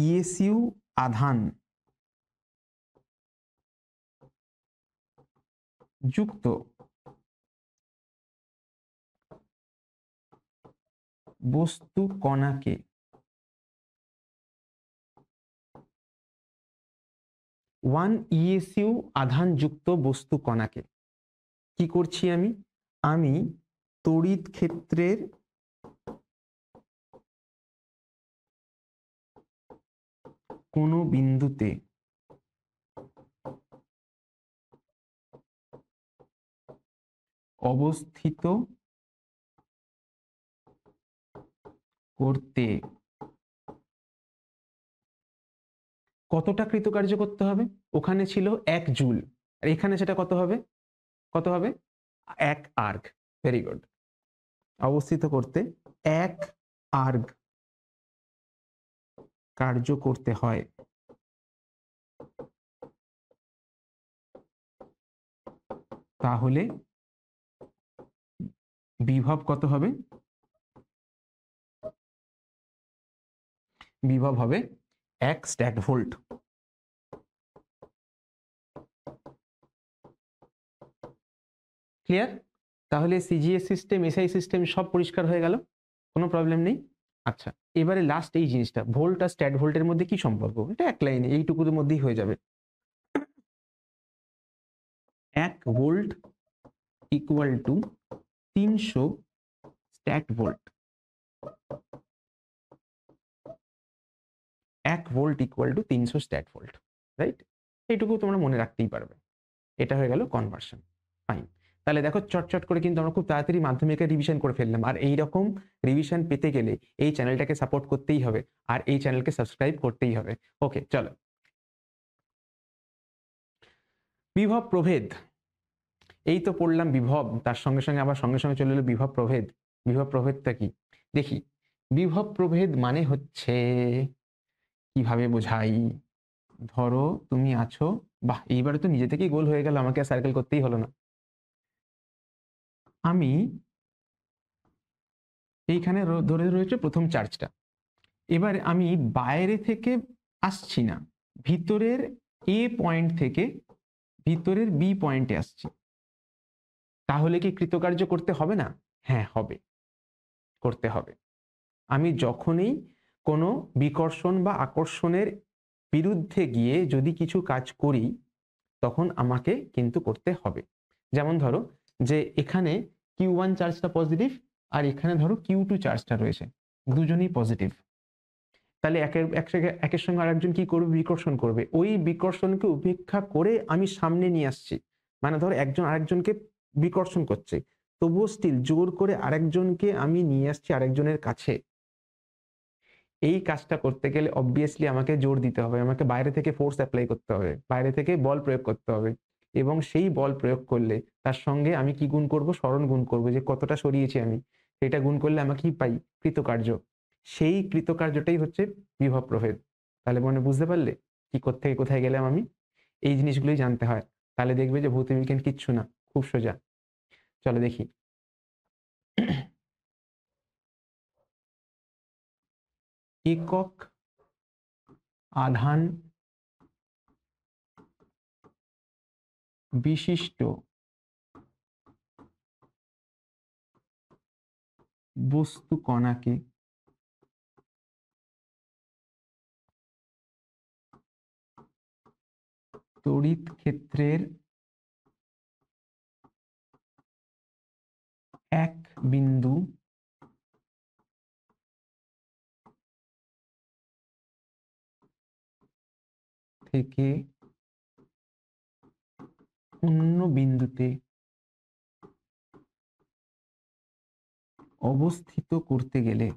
ইএসইউ আধান যুক্ত বস্তু কণাকে 1 ইএসইউ আধান যুক্ত বস্তু কণাকে কি করছি? আমি তড়িৎ ক্ষেত্রের কোনো বিন্দুতে অবস্থিত করতে কতটা কৃতকার্য করতে হবে? ওখানে ছিল 1 জুল, আর এখানে সেটা কত হবে? 1 আর্গ। Very good. অবস্থিত করতে 1 আর্গ কার্য করতে হয় তাহলে বিভব কত হবে? বিভব হবে 1 স্ট্যাট ভোল্ট। ক্লিয়ার? তাহলে সিজিএস সিস্টেম, এসআই সিস্টেম সব পরিষ্কার হয়ে গেল, কোনো প্রবলেম নেই। আচ্ছা, এবারে লাস্ট এই জিনিসটা, ভোল্ট আর স্ট্যাট ভোল্টের মধ্যে কি সম্পর্ক? এটা এক লাইনে এইটুকুর মধ্যেই হয়ে যাবে। 1 volt equal to 300 stat volt. 1 volt equal to 300 stat volt, right? এইটুকু তোমরা মনে রাখতেই পারবে। এটা হয়ে গেল কনভার্সন। ফাইন। তাহলে দেখো, চটচট করে কিন্তু আমরা খুব তাড়াতাড়ি মাধ্যমিকের রিভিশন করে ফেললাম। আর এই রকম রিভিশন পেতে গেলে এই চ্যানেলটাকে সাপোর্ট করতেই হবে, আর এই চ্যানেলকে সাবস্ক্রাইব করতেই হবে। ওকে, চলো। বিভব প্রভেদ, এই তো পড়লাম বিভব, তার সঙ্গে সঙ্গে আবার সঙ্গে সঙ্গে চলে এলো বিভব প্রভেদ। বিভব প্রভেদটা কি দেখি। বিভব প্রভেদ মানে হচ্ছে, কিভাবে বোঝাই? ধরো তুমি আছো, বাহ, এইবারে তো নিজে থেকেই গোল হয়ে গেল, আমাকে সার্কেল করতেই হলো না। আমি এইখানে ধরে রয়েছে প্রথম চার্জটা। এবার আমি বাইরে থেকে আসছি না, ভিতরের এ পয়েন্ট থেকে ভিতরের বি পয়েন্টে আসছি, তাহলে কি কৃতকার্য করতে হবে না? হ্যাঁ, হবে, করতে হবে। আমি যখনই কোনো বিকর্ষণ বা আকর্ষণের বিরুদ্ধে গিয়ে যদি কিছু কাজ করি তখন আমাকে কিন্তু করতে হবে। যেমন ধরো যে এখানে Q1 চার্জটা পজিটিভ, আর এখানে ধরো Q2 চার্জটা রয়েছে, দুজনেই পজিটিভ। তাহলে একের সঙ্গে আরেকজন কি করবে? বিকর্ষণ করবে। ওই বিকর্ষণকে উপেক্ষা করে আমি সামনে নিয়ে আসছি, মানে ধরো একজন আরেকজনকে বিকর্ষণ করছে, তবুও স্টিল জোর করে আরেকজনকে আমি নিয়ে আসছি আরেকজনের কাছে। এই কাজটা করতে গেলে অবভিয়াসলি আমাকে জোর দিতে হবে, আমাকে বাইরে থেকে ফোর্স অ্যাপ্লাই করতে হবে, বাইরে থেকে বল প্রয়োগ করতে হবে, এবং সেই বল প্রয়োগ করলে তার সঙ্গে আমি কি গুণ করব, সরণ গুণ করব, যে কতটা সরিয়েছি আমি, সেটা গুণ করলে আমাকে কি পাই, কৃতকার্য। সেই কৃতকার্যটাই হচ্ছে বিভব প্রভেদ। তাহলে মনে বুঝতে পারলে কি কোত্থেকে কোথায় গেলাম আমি? এই জিনিসগুলোই জানতে হয়, তাহলে দেখবে যে ভৌতবিজ্ঞান কিচ্ছু না, খুব সোজা। চলো দেখি। একক আধান বিশিষ্ট বস্তু কণাকে তড়িৎ ক্ষেত্রের এক বিন্দু থেকে অন্য বিন্দুতে অবস্থিত করতে গেলে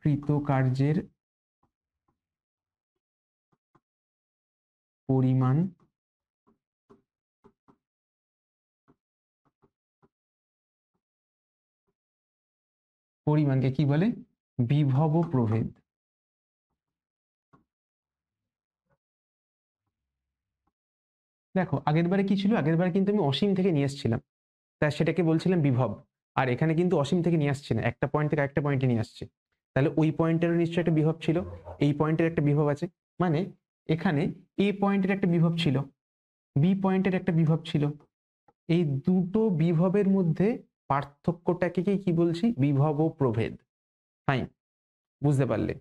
কৃতকার্যের পরিমাণ পরিমাণকে কি বলে? বিভব প্রভেদ। দেখো আগের বারে কি ছিল, আগের বারে কিন্তু আমি অসীম থেকে নিয়ে এসেছিলাম, তা সেটাকে বলছিলাম বিভব। আর এখানে কিন্তু অসীম থেকে নিয়ে আসছে না, একটা পয়েন্ট থেকে একটা পয়েন্টে নিয়ে আসছে। তাহলে ওই পয়েন্টেরও নিশ্চয়ই একটা বিভব ছিল, এই পয়েন্টের একটা বিভব আছে, মানে এখানে এ পয়েন্টের একটা বিভব ছিল, বি পয়েন্টের একটা বিভব ছিল। এই দুটো বিভবের মধ্যে পার্থক্যটাকে কি বলছি? বিভব প্রভেদ। ফাইন, বুঝতে পারলে?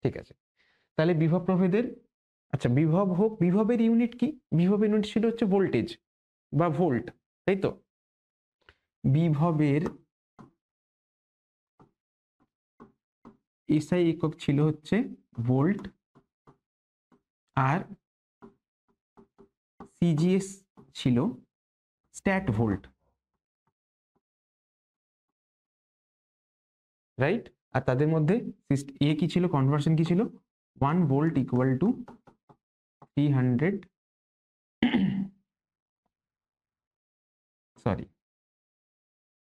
ঠিক আছে, তাহলে বিভব প্রভেদের, আচ্ছা বিভব হোক, বিভবের ইউনিট কি? বিভবের ইউনিট ছিল হচ্ছে ভোল্টেজ বা ভোল্ট, তাই তো? বিভবের এসআই একক ছিল হচ্ছে ভোল্ট, আর সিজিএস ছিল স্ট্যাট ভোল্ট, রাইট? আর তাদের মধ্যে এ কি ছিল, কনভার্সন কি ছিল? 1 ভোল্ট ইকুয়াল টু 300, সরি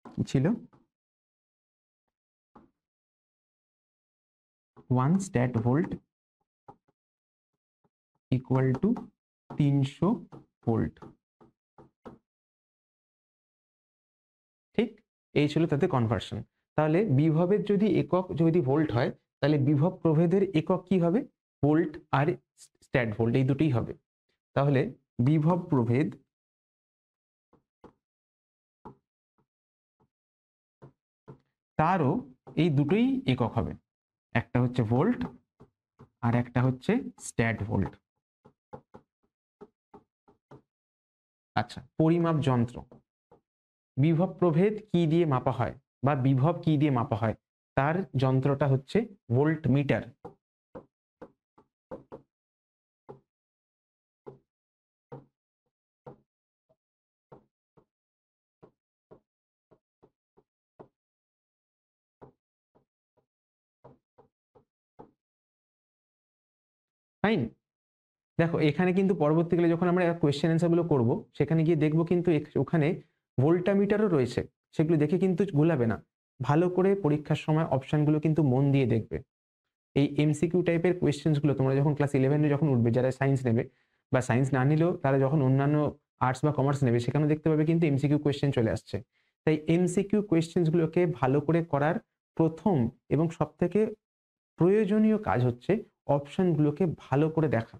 কি ছিল, 1 stat volt equal to 300 volt, ঠিক? এই ছিল তাদের কনভার্সন। তাহলে বিভবের যদি একক যদি ভোল্ট হয়, তাহলে বিভব প্রভেদের একক কি হবে? ভোল্ট আর স্ট্যাট ভোল্ট, এই দুটোই হবে। তাহলে বিভব প্রভেদ তারও এই দুটোই একক হবে, একটা হচ্ছে ভোল্ট আর একটা হচ্ছে স্ট্যাট ভোল্ট। আচ্ছা, পরিমাপ যন্ত্র, বিভব প্রভেদ কি দিয়ে মাপা হয় বা বিভব কি দিয়ে মাপা হয়? তার যন্ত্রটা হচ্ছে ভোল্ট মিটার। ফাইন, দেখো এখানে কিন্তু পরবর্তীকালে যখন আমরা কোয়েশ্চেন অ্যান্সার গুলো করবো, সেখানে গিয়ে দেখবো কিন্তু ওখানে ভোল্টামিটারও রয়েছে, সেগুলো দেখে কিন্তু গোলাবে না, ভালো করে পরীক্ষার সময় অপশনগুলো কিন্তু মন দিয়ে দেখবে। এই এমসিকিউ টাইপের কোয়েশ্চেন্স গুলো তোমরা যখন ক্লাস 11-এ যখন উঠবে, যারা সায়েন্স নেবে বা সায়েন্স না নিলেও তারা যখন অন্যান্য আর্টস বা কমার্স নেবে, সেখানে দেখতে পাবে কিন্তু এমসিকিউ কোয়েশ্চেন চলে আসছে। তাই এমসিকিউ কোয়েশ্চেন্স গুলোকে ভালো করে করার প্রথম এবং সব থেকে প্রয়োজনীয় কাজ হচ্ছে অপশনগুলোকে ভালো করে দেখা,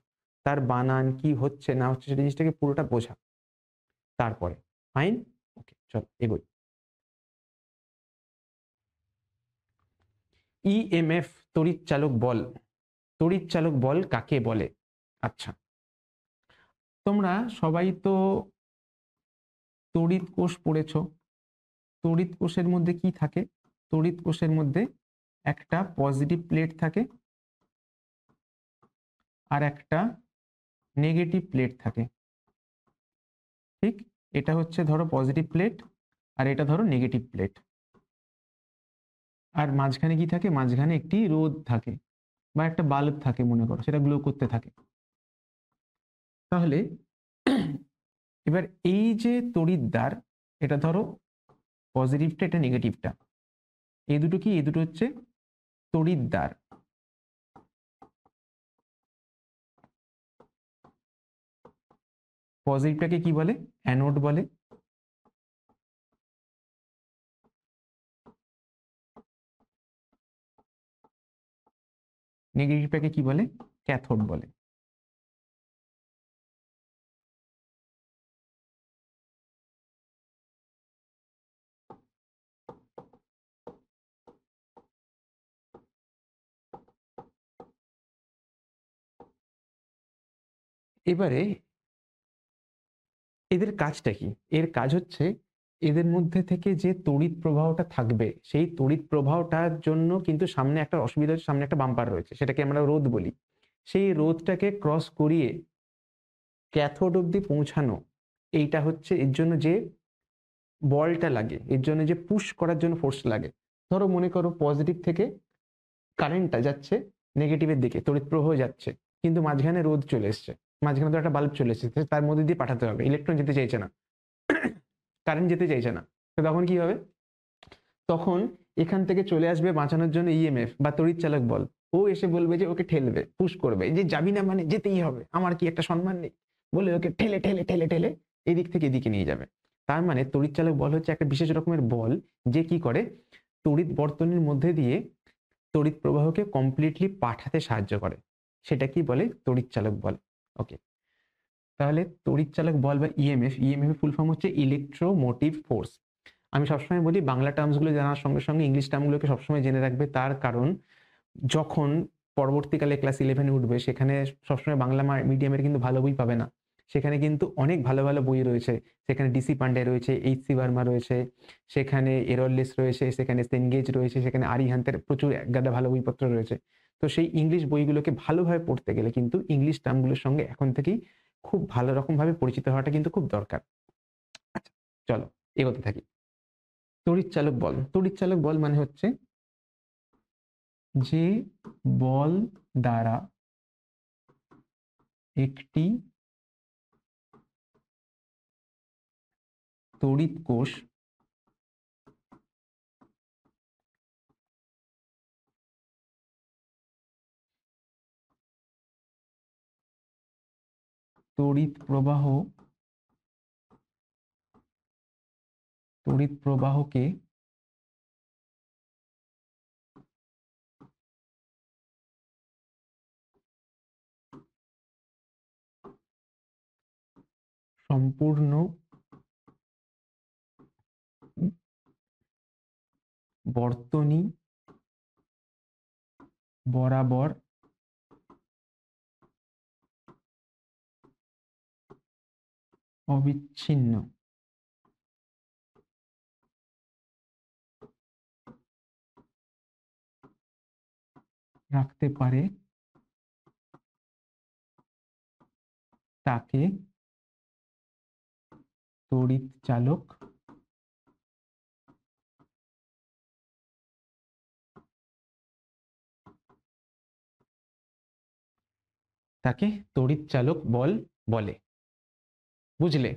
তার বানান কি হচ্ছে না হচ্ছে সেই জিনিসটাকে পুরোটা বোঝা, তারপরে। ফাইন, ওকে, চল এগোই। ইএমএফ, তড়িৎ চালক বল। তড়িৎ চালক বল কাকে বলে? আচ্ছা, তোমরা সবাই তো তড়িৎ কোষ পড়েছো। তড়িৎ কোষের মধ্যে কি থাকে? তড়িৎ কোষের মধ্যে একটা পজিটিভ প্লেট থাকে আর একটা নেগেটিভ প্লেট থাকে, ঠিক? এটা হচ্ছে ধরো পজিটিভ প্লেট আর এটা ধরো নেগেটিভ প্লেট। আর মাঝখানে কি থাকে? মাঝখানে একটি রোদ থাকে বা একটা বাল্ব থাকে, মনে করো, সেটা গ্লো করতে থাকে। তাহলে এবার এই যে তড়িৎদ্বার, এটা ধরো পজিটিভটা, এটা নেগেটিভটা, এই দুটো কি? এই দুটো হচ্ছে তড়িৎদ্বার। পজিটিভটাকে কি বলে? অ্যানোড বলে, নেগেটিভটাকে কি বলে? ক্যাথোড বলে। এবারে এদের কাজটা কি? এর কাজ হচ্ছে এদের মধ্যে থেকে যে তড়িৎ প্রবাহটা থাকবে, সেই তড়িৎ প্রবাহটার জন্য কিন্তু সামনে একটা অসুবিধা হচ্ছে, সামনে একটা বাম্পার রয়েছে, সেটাকে আমরা রোধ বলি। সেই রোধটাকে ক্রস করিয়ে ক্যাথোড অব্দি পৌঁছানো, এইটা হচ্ছে এর জন্য যে বলটা লাগে, এর জন্য যে পুশ করার জন্য ফোর্স লাগে। ধরো মনে করো পজিটিভ থেকে কারেন্টটা যাচ্ছে নেগেটিভের দিকে, তড়িৎ প্রবাহ যাচ্ছে, কিন্তু মাঝখানে রোধ চলে এসছে, মাঝখানে তো একটা বাল্ব চলে এসেছে, তার মধ্যে দিয়ে পাঠাতে হবে, ইলেকট্রন যেতে চাইছে না, কারেন্ট যেতে চাইছে না। তো তখন কি হবে? তখন এখান থেকে চলে আসবে বাঁচানোর জন্য ইএমএফ বা তড়িৎ চালক বল। ও এসে বলবে যে ওকে ঠেলবে, পুশ করবে, যে যাবি না মানে যেতেই হবে, আমার কি একটা সম্মান নেই, বলে ওকে ঠেলে ঠেলে ঠেলে ঠেলে এদিক থেকে এদিকে নিয়ে যাবে। তার মানে তড়িৎ চালক বল হচ্ছে একটা বিশেষ রকমের বল, যে কি করে তড়িৎ বর্তনীর মধ্যে দিয়ে তড়িৎ প্রবাহকে কমপ্লিটলি পাঠাতে সাহায্য করে। সেটা কি বলে? তড়িৎ চালক বল। ওকে, তাহলে তড়িৎ চালক বল বা ইএমএফ, ইএমএফ এর ফুল ফর্ম হচ্ছে ইলেকট্রোমোটিভ ফোর্স। আমি সবসময় বলি বাংলা টার্মসগুলো জানার সঙ্গে সঙ্গে ইংলিশ টার্মগুলোকে সবসময় জেনে রাখবে, তার কারণ যখন পরবর্তীকালে ক্লাস 11-এ উঠবে, সেখানে সবসময় বাংলা মিডিয়ামের কিন্তু ভালো বই পাবে না, সেখানে কিন্তু অনেক ভালো ভালো বই রয়েছে। সেখানে ডিসি পান্ডে রয়েছে, এইচ সি ভার্মা রয়েছে, সেখানে এরললেস রয়েছে, সেখানে সেনগেজ রয়েছে, সেখানে আরিহান্তের প্রচুর গাদা ভালো বইপত্র রয়েছে। তো সেই ইংলিশ বইগুলোকে ভালোভাবে পড়তে গেলে কিন্তু ইংলিশ টার্মগুলোর সঙ্গে এখন থেকেই খুব ভালো রকম ভাবে পরিচিত হওয়াটা কিন্তু খুব দরকার। আচ্ছা, চলো এগোতে থাকি। তড়িৎ চালক বল, তড়িৎ চালক বল মানে হচ্ছে যে বল দ্বারা একটি তড়িৎ কোষ তড়িৎ প্রবাহকে সম্পূর্ণ বর্তনী বরাবর অবিচ্ছিন্ন রাখতে পারে তাকে তড়িৎ চালক বল বলে। বুঝলে?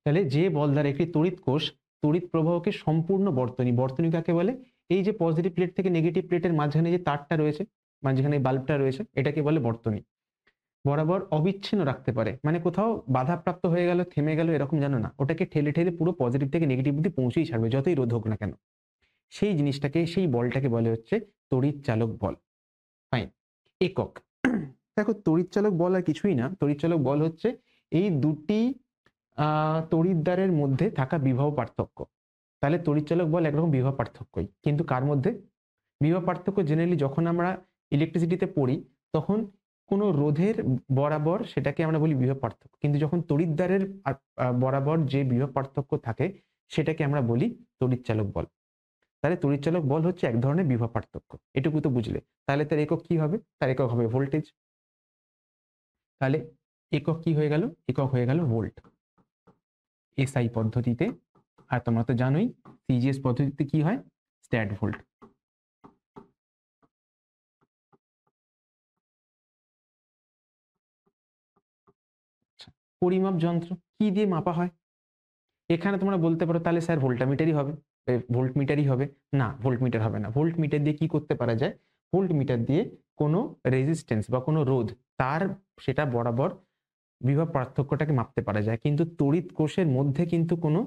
তাহলে যে বল দ্বারা একটি তড়িৎ কোষ তড়িৎ প্রবাহকে সম্পূর্ণ বর্তনী, বর্তনী কাকে বলে? এই যে পজিটিভ প্লেট থেকে নেগেটিভ প্লেটের মাঝখানে যে তারটা রয়েছে, মাঝখানে বাল্বটা রয়েছে, এটাকে বলে বর্তনী, বরাবর অবিচ্ছিন্ন রাখতে পারে। মানে কোথাও বাধাপ্রাপ্ত হয়ে গেল, থেমে গেল, এরকম জানো না, ওটাকে ঠেলে ঠেলে পুরো পজিটিভ থেকে নেগেটিভ অব্দি পৌঁছেই ছাড়বে, যতই রোধ হোক না কেন। সেই জিনিসটাকে, সেই বলটাকে বলে হচ্ছে তড়িৎ চালক বল। ফাইন। একক। দেখো, তড়িৎ চালক বল আর কিছুই না, তড়িৎ চালক বল হচ্ছে এই দুটি তড়িৎদ্বারের মধ্যে থাকা বিভব পার্থক্য। তাহলে তড়িৎ চালক বল একরকম বিভব পার্থক্যই, কিন্তু কার মধ্যে? বিভব পার্থক্য জেনারেলি যখন আমরা ইলেকট্রিসিটিতে পড়ি, তখন কোনো রোধের বরাবর সেটাকে আমরা বলি বিভব পার্থক্য, কিন্তু যখন তড়িৎদ্বারের বরাবর যে বিভব পার্থক্য থাকে, সেটাকে আমরা বলি তড়িৎ চালক বল। তাহলে তড়িৎচালক বল হচ্ছে এক ধরনের বিভব পার্থক্য, এটুকু তো বুঝলে। তাহলে তার একক কি হবে? তার একক হবে ভোল্টেজ। তাহলে একক কি হয়ে গেল? একক হয়ে গেল ভোল্ট এসআই পদ্ধতিতে। আর তোমরা তো জানোই সিজিএস পদ্ধতিতে কি হয়? Stat volt. পরিমাপ যন্ত্র কি দিয়ে মাপা হয়? এখানে তোমরা বলতে পারো তাহলে স্যার ভোল্টমিটারই হবে, ভোল্টমিটারই হবে। না, ভোল্টমিটার হবে না। ভোল্টমিটার দিয়ে কি করতে পারা যায়? ভোল্টমিটার দিয়ে কোনো রেজিস্ট্যান্স বা কোনো রোধ তার সেটা বরাবর বিভব পার্থক্যটাকে মাপতে পারা যায়, কিন্তু তড়িৎ কোষের মধ্যে কিন্তু কোনো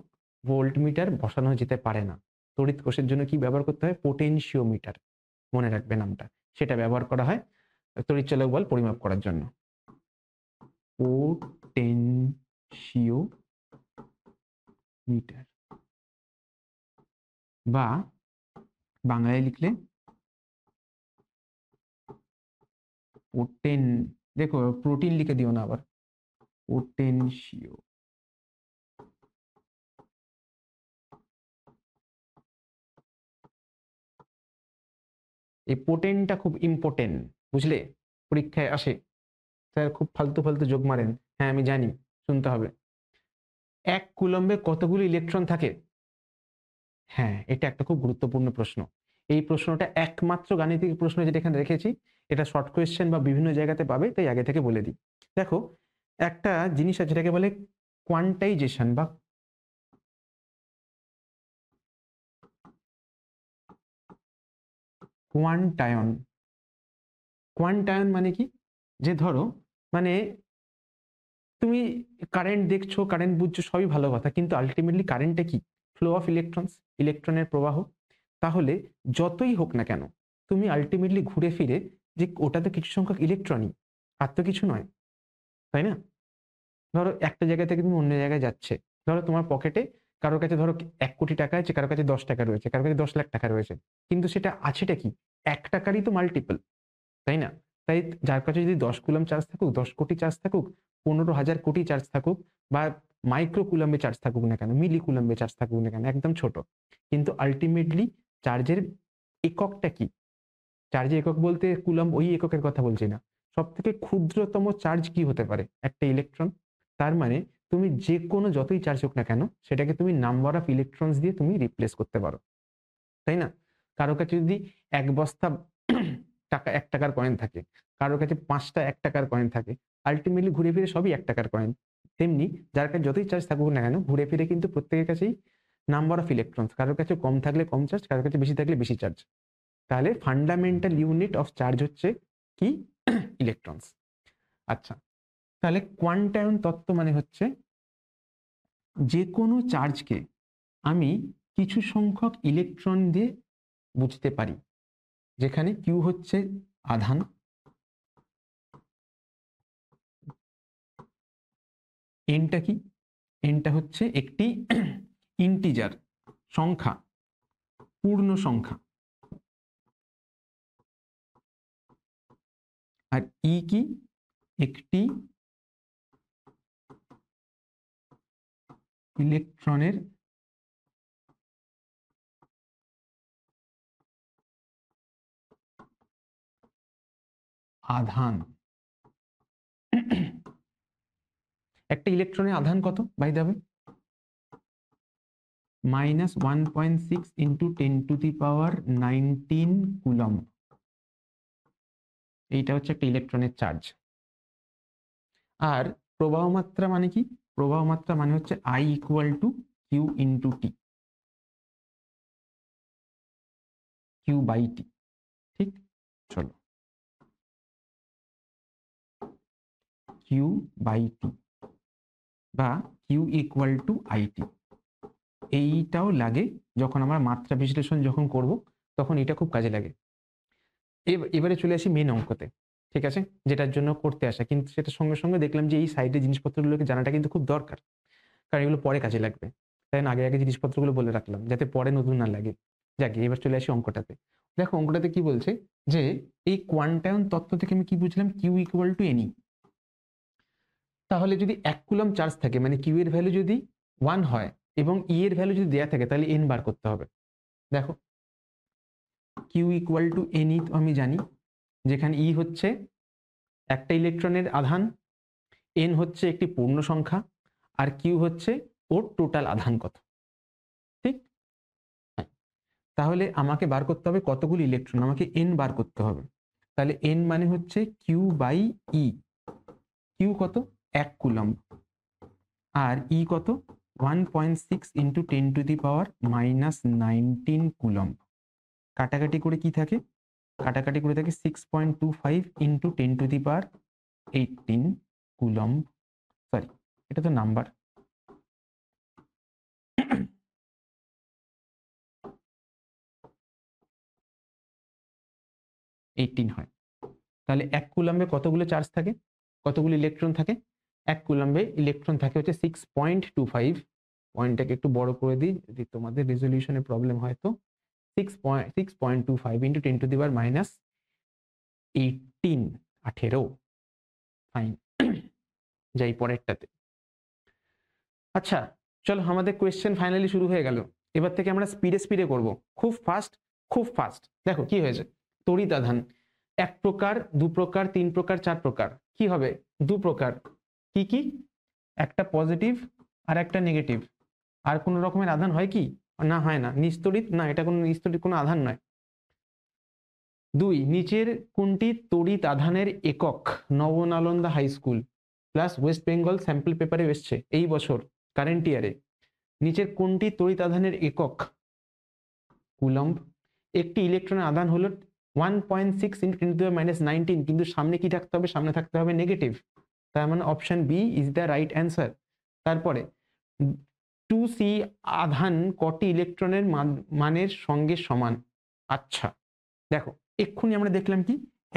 ভোল্টমিটার বসানো যেতে পারে না। তড়িৎ কোষের জন্য কি ব্যবহার করতে হয়? পোটেনশিওমিটার, মনে রাখবে নামটা। সেটা ব্যবহার করা হয় তড়িৎচালক বল পরিমাপ করার জন্য। পোটেনশিওমিটার বা বাংলায় লিখলে পোটেন, দেখো প্রোটিন লিখে দিও না আবার, পোটেনশিও। এই পোটেনটা খুব ইম্পর্টেন্ট, বুঝলে? পরীক্ষায় আসে, স্যার খুব ফালতু ফালতু যোগ মারেন। হ্যাঁ আমি জানি, শুনতে হবে। 1 কুলম্বে কতগুলো ইলেকট্রন থাকে? হ্যাঁ, এটা একটা খুব গুরুত্বপূর্ণ প্রশ্ন। এই প্রশ্নটা একমাত্র গাণিতিক প্রশ্ন যেটা এখানে রেখেছি, এটা শর্ট কোয়েশ্চেন বা বিভিন্ন জায়গাতে পাবে, তাই আগে থেকে বলে দিই। দেখো একটা জিনিস আছে যেটাকে বলে কোয়ান্টাইজেশন বা কোয়ান্টায়ন। কোয়ান্টায়ন মানে কি? যে ধরো মানে তুমি কারেন্ট দেখছো, কারেন্ট বুঝছো, সবই ভালো কথা, কিন্তু আলটিমেটলি কারেন্টটা কি? ফ্লো অফ ইলেকট্রনস, ইলেকট্রনের প্রবাহ। তাহলে যতই হোক না কেন তুমি আলটিমেটলি ঘুরে ফিরে যে ওটা তো কিছু সংখ্যক ইলেকট্রনই, আর তো কিছু নয়, তাই না? ধরো একটা জায়গা থেকে তুমি অন্য জায়গায় যাচ্ছে, ধরো তোমার পকেটে কারোর কাছে ধরো 1 কোটি টাকা আছে, কারোর কাছে 10 টাকা রয়েছে, কারোর কাছে 10 লাখ টাকা রয়েছে, কিন্তু সেটা আছেটা কি? 1 টাকারই তো মাল্টিপল, তাই না? তাই যার কাছে যদি 10 কুলম চার্জ থাকুক, 10 কোটি চার্জ থাকুক, 15,000 কোটি চার্জ থাকুক, বা মাইক্রো কুলম্বে চার্জ থাকুক না কেন, মিলি কুলম্বে চার্জ থাকুক না কেন, একদম ছোট, কিন্তু আলটিমেটলি চার্জের এককটা কি? চার্জের একক বলতে কুলম্ব ওই এককের কথা বলছি না। সব থেকে ক্ষুদ্রতম চার্জ কি হতে পারে? একটা ইলেকট্রন। তার মানে তুমি যে কোনো যতই চার্জ হোক না কেন সেটাকে তুমি নাম্বার অফ ইলেকট্রনস দিয়ে তুমি রিপ্লেস করতে পারো, তাই না? কারো কাছে যদি 1 বস্তা টাকা 1 টাকার কয়েন থাকে, কারোর কাছে 5টা 1 টাকার কয়েন থাকে, আলটিমেটলি ঘুরে ফিরে সবই 1 টাকার কয়েন। তেমনি যার কাছে যতই চার্জ থাকুক না কেন ঘুরে ফিরে কিন্তু প্রত্যেকের কাছেই নাম্বার অফ ইলেকট্রনস, কারোর কাছে কম থাকলে কম চার্জ, কারোর কাছে বেশি থাকলে বেশি চার্জ। তাহলে ফান্ডামেন্টাল ইউনিট অফ চার্জ হচ্ছে কি? ইলেকট্রনস। আচ্ছা, তাহলে কোয়ান্টায়ন তত্ত্ব মানে হচ্ছে যে কোনো চার্জকে আমি কিছু সংখ্যক ইলেকট্রন দিয়ে বুঝতে পারি, যেখানে কিউ হচ্ছে আধান, এনটা কি? এনটা হচ্ছে একটি ইন্টিজার সংখ্যা, পূর্ণ সংখ্যা। আর ই কি? একটি ইলেকট্রনের আধান। একটা ইলেকট্রনের আধান কত by the way? -1.6 into 10⁻19 coulomb. এইটা হচ্ছে একটা ইলেকট্রনের চার্জ। আর প্রবাহ মাত্রা মানে কি? প্রবাহ মাত্রা মানে হচ্ছে I equal to Q into T, Q by T. ঠিক, চলো কিউ বাই টি বা কিউ ইকুয়াল টু আইটি। এইটাও লাগে যখন আমরা মাত্রা বিশ্লেষণ যখন করব, তখন এটা খুব কাজে লাগে। এবারে চলে আসি মেন অঙ্কতে, ঠিক আছে, যেটার জন্য করতে আসা, কিন্তু সেটার সঙ্গে সঙ্গে দেখলাম যে এই সাইডের জিনিসপত্রগুলোকে জানাটা কিন্তু খুব দরকার, কারণ এগুলো পরে কাজে লাগবে। তাই না, আগে আগে জিনিসপত্রগুলো বলে রাখলাম যাতে পরে নতুন না লাগে। যাকে এবার চলে আসি অঙ্কটাতে। দেখো অঙ্কটাতে কি বলছে যে এই কোয়ান্টায়ন তত্ত্ব থেকে আমি কি বুঝলাম? Q equal to NE. তাহলে যদি 1 কুলম চার্জ থাকে, মানে কিউ এর ভ্যালু যদি 1 হয় এবং ই এর ভ্যালু যদি দেওয়া থাকে, তাহলে এন বার করতে হবে। দেখো Q equal to N E আমি জানি, যেখানে ই হচ্ছে একটা ইলেকট্রনের আধান, এন হচ্ছে একটি পূর্ণ সংখ্যা, আর কিউ হচ্ছে ওর টোটাল আধান কত। ঠিক, তাহলে আমাকে বার করতে হবে কতগুলি ইলেকট্রন, আমাকে এন বার করতে হবে। তাহলে এন মানে হচ্ছে কিউ বাই ই। কিউ কত? 1 কুলম্ব, আর ই কত? 1.6 ইন্টু 10⁻⁻19 কুলম্ব। কাটাকাটি করে কি থাকে? কাটাকাটি করে থাকে 6.25 ইন্টু 10⁻18 কুলম্ব। সরি, এটা তো নাম্বার। হয়। তাহলে 1 কুলম্বে কতগুলো চার্জ থাকে, কতগুলো ইলেকট্রন থাকে? 1 কুলম্বে ইলেকট্রন থাকে হচ্ছে 6.25। পয়েন্টটাকে একটু বড় করে দিই যদি তোমাদের রেজলিউশনে প্রবলেম হয় তো। 6.25 ইন্টু 10⁻18, 18। ফাইন, যাই পরেরটাতে। আচ্ছা চলো, আমাদের কোয়েশ্চেন ফাইনালি শুরু হয়ে গেল। এবার থেকে আমরা স্পিডে স্পিডে করব, খুব ফাস্ট খুব ফাস্ট। দেখো কি হয়েছে, তড়িৎ আধান 1 প্রকার, 2 প্রকার, 3 প্রকার, 4 প্রকার। কি হবে? 2 প্রকার। কি কি? একটা পজিটিভ আর একটা নেগেটিভ। আর কোন রকমের আধান হয় কি? না, হয় না। নিস্তড়িৎ না, এটা কোনো নিস্তড়িৎ কোনো আধান নয়। 2, নিচের কোনটি তড়িৎ আধানের একক? Nabanalanda high school plus west Bengal sample পেপারে এসছে এই বছর, কারেন্ট ইয়ারে। নিচের কোনটি তড়িৎ আধানের একক? কুলম্ব। একটি ইলেকট্রনের আধান হলো 1.6 ইন্টু 10⁻19, কিন্তু সামনে কি থাকতে হবে? সামনে থাকতে হবে নেগেটিভ। তার মানে option B is the right answer. তারপরে 2c আধান কটি ইলেকট্রনের মানের সঙ্গে সমান? আচ্ছা দেখো, এক্ষুনি আমরা দেখলাম কি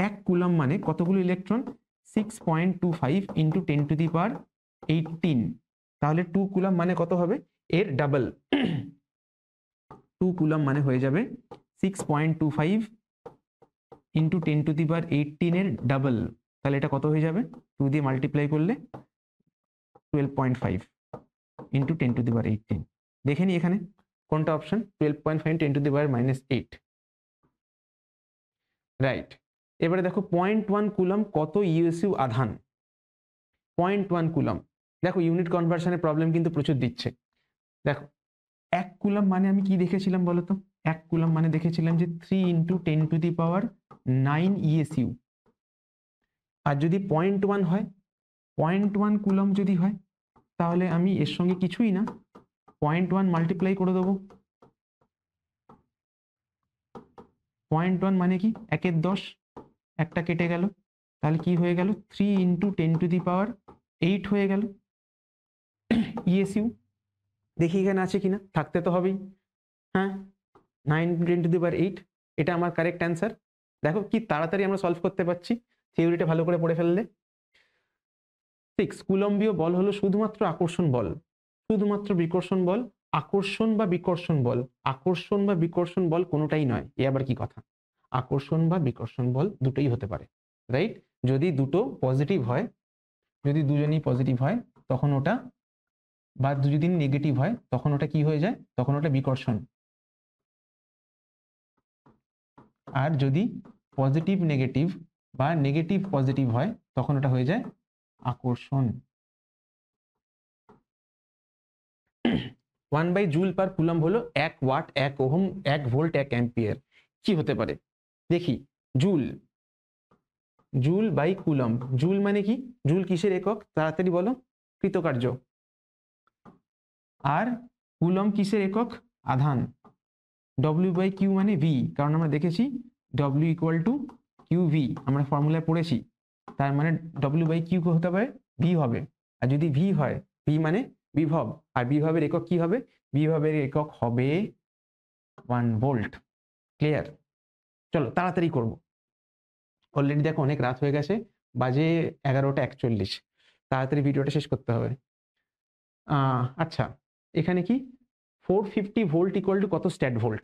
1 কুলম্ব মানে কতগুলো ইলেকট্রন? 6.25 ইন্টু 10⁻18। তাহলে 2 কুলম্ব মানে কত হবে? এর ডাবল। 2 কুলম্ব মানে হয়ে যাবে 6.25 ইন্টু 10⁻18 এর ডাবল। তাহলে এটা কত হয়ে যাবে? 2 দিয়ে মাল্টিপ্লাই করলে 12.5 ইন্টু 10⁻18। দেখে নি এখানে কোনটা অপশন? 12.5 10⁻−8। রাইট। এবারে দেখো 0.1 কুলম্ব কত ইউএসইউ আধান? 0.1 কুলম্ব। দেখো ইউনিট কনভার্সনের প্রবলেম কিন্তু প্রচুর দিচ্ছে। দেখো 1 কুলম্ব মানে আমি কি দেখেছিলাম বলতো? 1 কুলম্ব মানে দেখেছিলাম যে 3 ইন্টু 10⁹ ইএসইউ। আর যদি 0.1 হয়, 0.1 কুলম্ব যদি হয়, তাহলে আমি এর সঙ্গে কিছুই না 0.1 মাল্টিপ্লাই করে দেবো। 0.1 মানে কি? 1 এর 10, একটা কেটে গেল, তাহলে কি হয়ে গেল? 3 ইন্টু 10⁸ হয়ে গেল ইএসইউ। দেখি এখানে আছে কিনা, থাকতে তো হবেই। হ্যাঁ, 9 ইন্টু 10⁸। এটা আমার কারেক্ট অ্যান্সার। দেখো কি তাড়াতাড়ি আমরা সলভ করতে পারছি থিওরিটা ভালো করে পড়ে ফেললে। 6, কুলম্বীয় বল হলো শুধুমাত্র আকর্ষণ বল, শুধুমাত্র বিকর্ষণ বল, আকর্ষণ বা বিকর্ষণ বল। আকর্ষণ বা বিকর্ষণ বল কোনোটাই নয়। এ আবার কি কথা? আকর্ষণ বা বিকর্ষণ বল দুটোই হতে পারে, রাইট? যদি দুটো পজিটিভ হয়, যদি দুজনেই পজিটিভ হয় তখন ওটা, বা যদি নেগেটিভ হয় তখন ওটা কি হয়ে যায়? তখন ওটা বিকর্ষণ। আর যদি পজিটিভ নেগেটিভ বা নেগেটিভ পজিটিভ হয় তখন ওটা হয়ে যায় আকর্ষণ। 1/জুল পার কুলম্ব হলো 1 ওয়াট, 1 ওহম, 1 ভোল্ট, 1 অ্যাম্পিয়ার। কি হতে পারে দেখি? Joule, joule by coulomb. Joule মানে কি? জুল কিসের একক? তাড়াতাড়ি বলো। কৃতকার্য। আর কুলম্ব কিসের একক? আধান। W/Q মানে V, কারণ আমরা দেখেছি W ইকুয়াল টু QV, আমরা ফর্মুলায় পড়েছি। তার মানে W/Q হতে পারে V হবে। আর যদি V হয়, V মানে বিভব, আর বিভবের একক কি হবে? বিভবের একক হবে 1 ভোল্ট। ক্লিয়ার? চলো তাড়াতাড়ি করব, অলরেডি দেখো অনেক রাত হয়ে গেছে, বাজে 11টা 41। তাড়াতাড়ি ভিডিওটা শেষ করতে হবে। আচ্ছা, এখানে কি 450 ভোল্ট ইকুয়াল টু কত stat volt?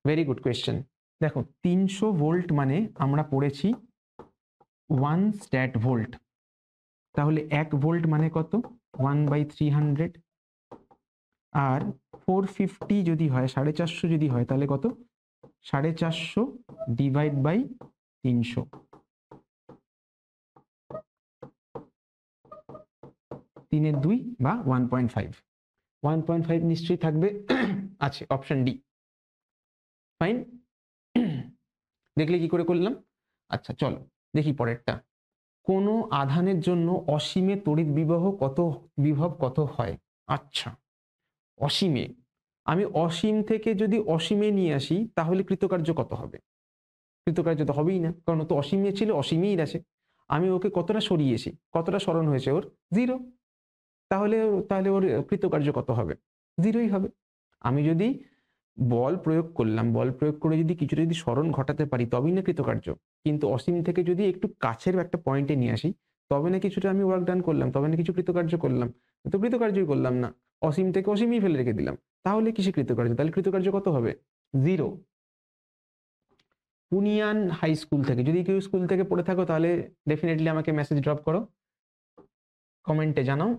Very good question. দেখো 300 ভোল্ট মানে আমরা পড়েছি 1 স্ট্যাট ভোল্ট। তাহলে 1 ভোল্ট মানে কত? 1/300। আর 450 যদি হয়, 450 যদি হয়, তাহলে কত? 450 ডিভাইড বাই 300, 3/2 বা 1.5, 1.5 নিশ্চয়ই থাকবে। আছে অপশন ডি। ফাইন। দেখলে কি করে করলাম? আচ্ছা চলো দেখি পরেরটা। কোনো আধানের জন্য অসীমে তড়িৎ বিভব কত হয়? আচ্ছা, অসীমে, আমি অসীম থেকে যদি অসীমে নিয়ে আসি তাহলে কৃতকার্য কত হবে? কৃতকার্য তো হবেই না, কারণ ও তো অসীমে ছিল, অসীমেই আছে। আমি ওকে কতটা সরিয়েছি, কতটা সরণ হয়েছে ওর? 0। তাহলে তাহলে ওর কৃতকার্য কত হবে? 0ই হবে। আমি যদি বল প্রয়োগ করলাম, বল প্রয়োগ করে যদি কিছুটা যদি সরণ ঘটাতে পারি তবেই না কৃতকার্য। কিন্তু অসীম থেকে যদি একটু কাছের একটা পয়েন্টে নিয়ে আসি তবে না কিছুটা আমি ওয়ার্ক ডান করলাম, তবে না কিছু কৃতকার্য করলাম। তো কৃতকার্যই করলাম না, অসীম থেকে অসীমই ফেলে রেখে দিলাম, তাহলে কিসে কৃতকার্য? তাহলে কৃতকার্য কত হবে? 0। পুনিয়ান হাই স্কুল থেকে, যদি কেউ স্কুল থেকে পড়ে থাকো তাহলে ডেফিনেটলি আমাকে মেসেজ ড্রপ করো, কমেন্টে জানাও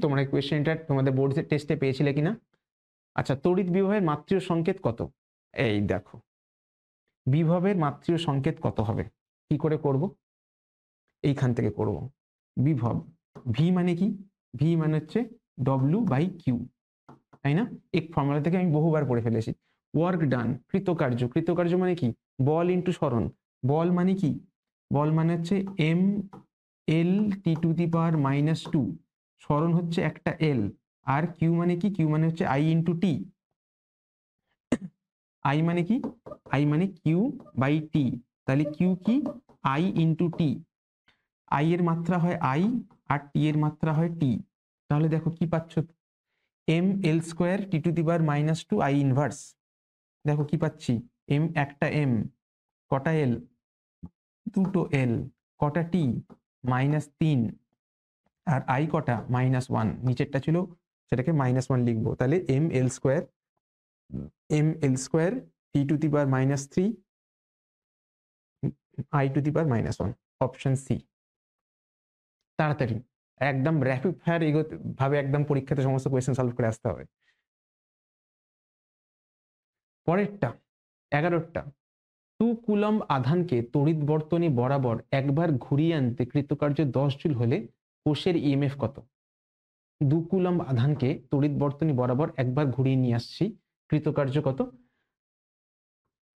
তোমরা এই কোয়েশ্চেনটা তোমাদের বোর্ড টেস্টে পেয়েছিলে কিনা। আচ্ছা, তড়িৎ বিভবের মাত্রিয় সংকেত কত? এই দেখো, বিভবের মাত্রিয় সংকেত কত হবে? কি করে করব? এইখান থেকে করব। বিভব, ভি মানে কি? ভি মানে হচ্ছে W/Q, তাই না? এই ফর্মুলা থেকে আমি বহুবার পড়ে ফেলেছি। ওয়ার্ক ডান, কৃতকার্য, কৃতকার্য মানে কি? বল ইন্টু সরণ। বল মানে কি? বল মানে হচ্ছে mL(T⁻²), সরণ হচ্ছে একটা L, আর কিউ মানে কি? কিউ মানে হচ্ছে I/T। আই মানে কি? আই মানে Q/T, তাহলে কিউ কি? I/T। আই এর মাত্রা হয় I আর টি এর মাত্রা হয় T। তাহলে দেখো কি পাচ্ছ, mL²T⁻², I ইনভার্স। দেখো কি পাচ্ছি, একটা M, কটা L? দুটো L, কটা T? -3, আর I কটা? -1, নিচেরটা ছিল সেটাকে -1 লিখবো। তাহলে mL²T⁻³ I⁻1, অপশন সি। তাড়াতাড়ি একদম র্যাপিড ফায়ার ভাবে একদম পরীক্ষাতে সমস্ত কোয়েশ্চেন সলভ করে আসতে হবে। পরেরটা 11টা। 2 কুলম্ব আধানকে তড়িৎ বর্তনী বরাবর একবার ঘুরিয়ে আনতে কৃতকার্য 10 জুল হলে কোষের ইএমএফ কত? 2 কুলম্ব আধানকে তড়িৎ বর্তনী বরাবর একবার ঘুরিয়ে নিয়ে আসছি, কৃতকার্য কত?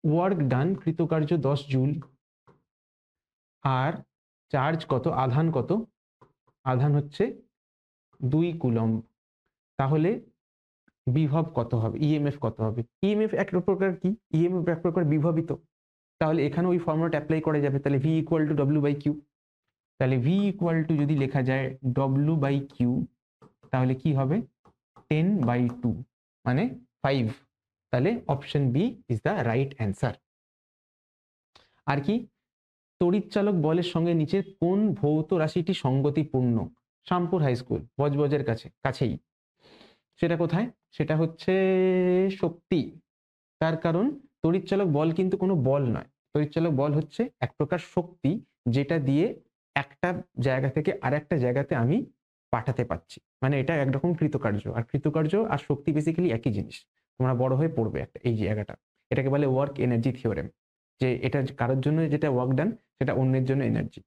ওয়ার্ক ডান, কৃতকার্য 10 জুল, আর চার্জ কত? আধান কত? আধান হচ্ছে 2 কুলম্ব। তাহলে বিভব কত হবে? ইএমএফ কত হবে? ইএমএফ এক প্রকার কি? ইএমএফ এক প্রকার বিভবিত। তাহলে এখানে ওই ফর্মুলাটা অ্যাপ্লাই করা যাবে। তাহলে ভি ইকুয়াল টু W/Q। তাহলে ভি ইকুয়াল টু যদি লেখা যায় W/Q, তাহলে কি হবে? 10/2 মানে 5। তাহলে option B is the right answer. আর কি? তড়িৎচালক বলের সঙ্গে নিচের কোন ভৌত রাশিটি সঙ্গতিপূর্ণ? শামপুর হাই স্কুল, বজবজের কাছেই। সেটা কোথায়? সেটা হচ্ছে শক্তি। তার কারণ তড়িৎচালক বল কিন্তু কোনো বল নয়, তড়িৎচালক বল হচ্ছে এক প্রকার শক্তি, যেটা দিয়ে একটা জায়গা থেকে আরেকটা জায়গাতে আমি পাঠাতে পারছি। মানে এটা একরকম কৃতকার্য, আর কৃতকার্য আর শক্তি বেসিক্যালি একই জিনিস। তোমরা বড় হয়ে পড়বে একটা এই জায়গাটা। এটাকে বলে ওয়ার্ক এনার্জি থিওরেম, যে এটা কারোর জন্য যেটা ওয়ার্ক ডান সেটা অন্যের জন্য এনার্জি।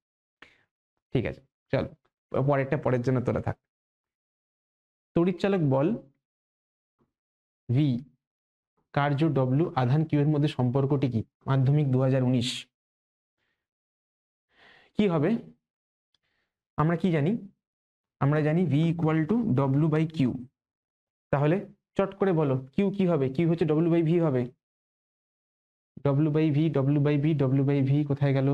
ঠিক আছে, চলো পরেরটা পরের জন্য তোলা থাক। তড়িৎচালক বল ভি, কার্য ডব্লিউ, আধান কিউ এর মধ্যে সম্পর্কটি কি? মাধ্যমিক 2019। কি হবে? আমরা কি জানি? আমরা জানি ভি ইকুয়াল টু W/Q। তাহলে চট করে বলো কিউ কি হবে? কিউ হচ্ছে W/V হবে। W/V, W/V, W/V কোথায় গেল?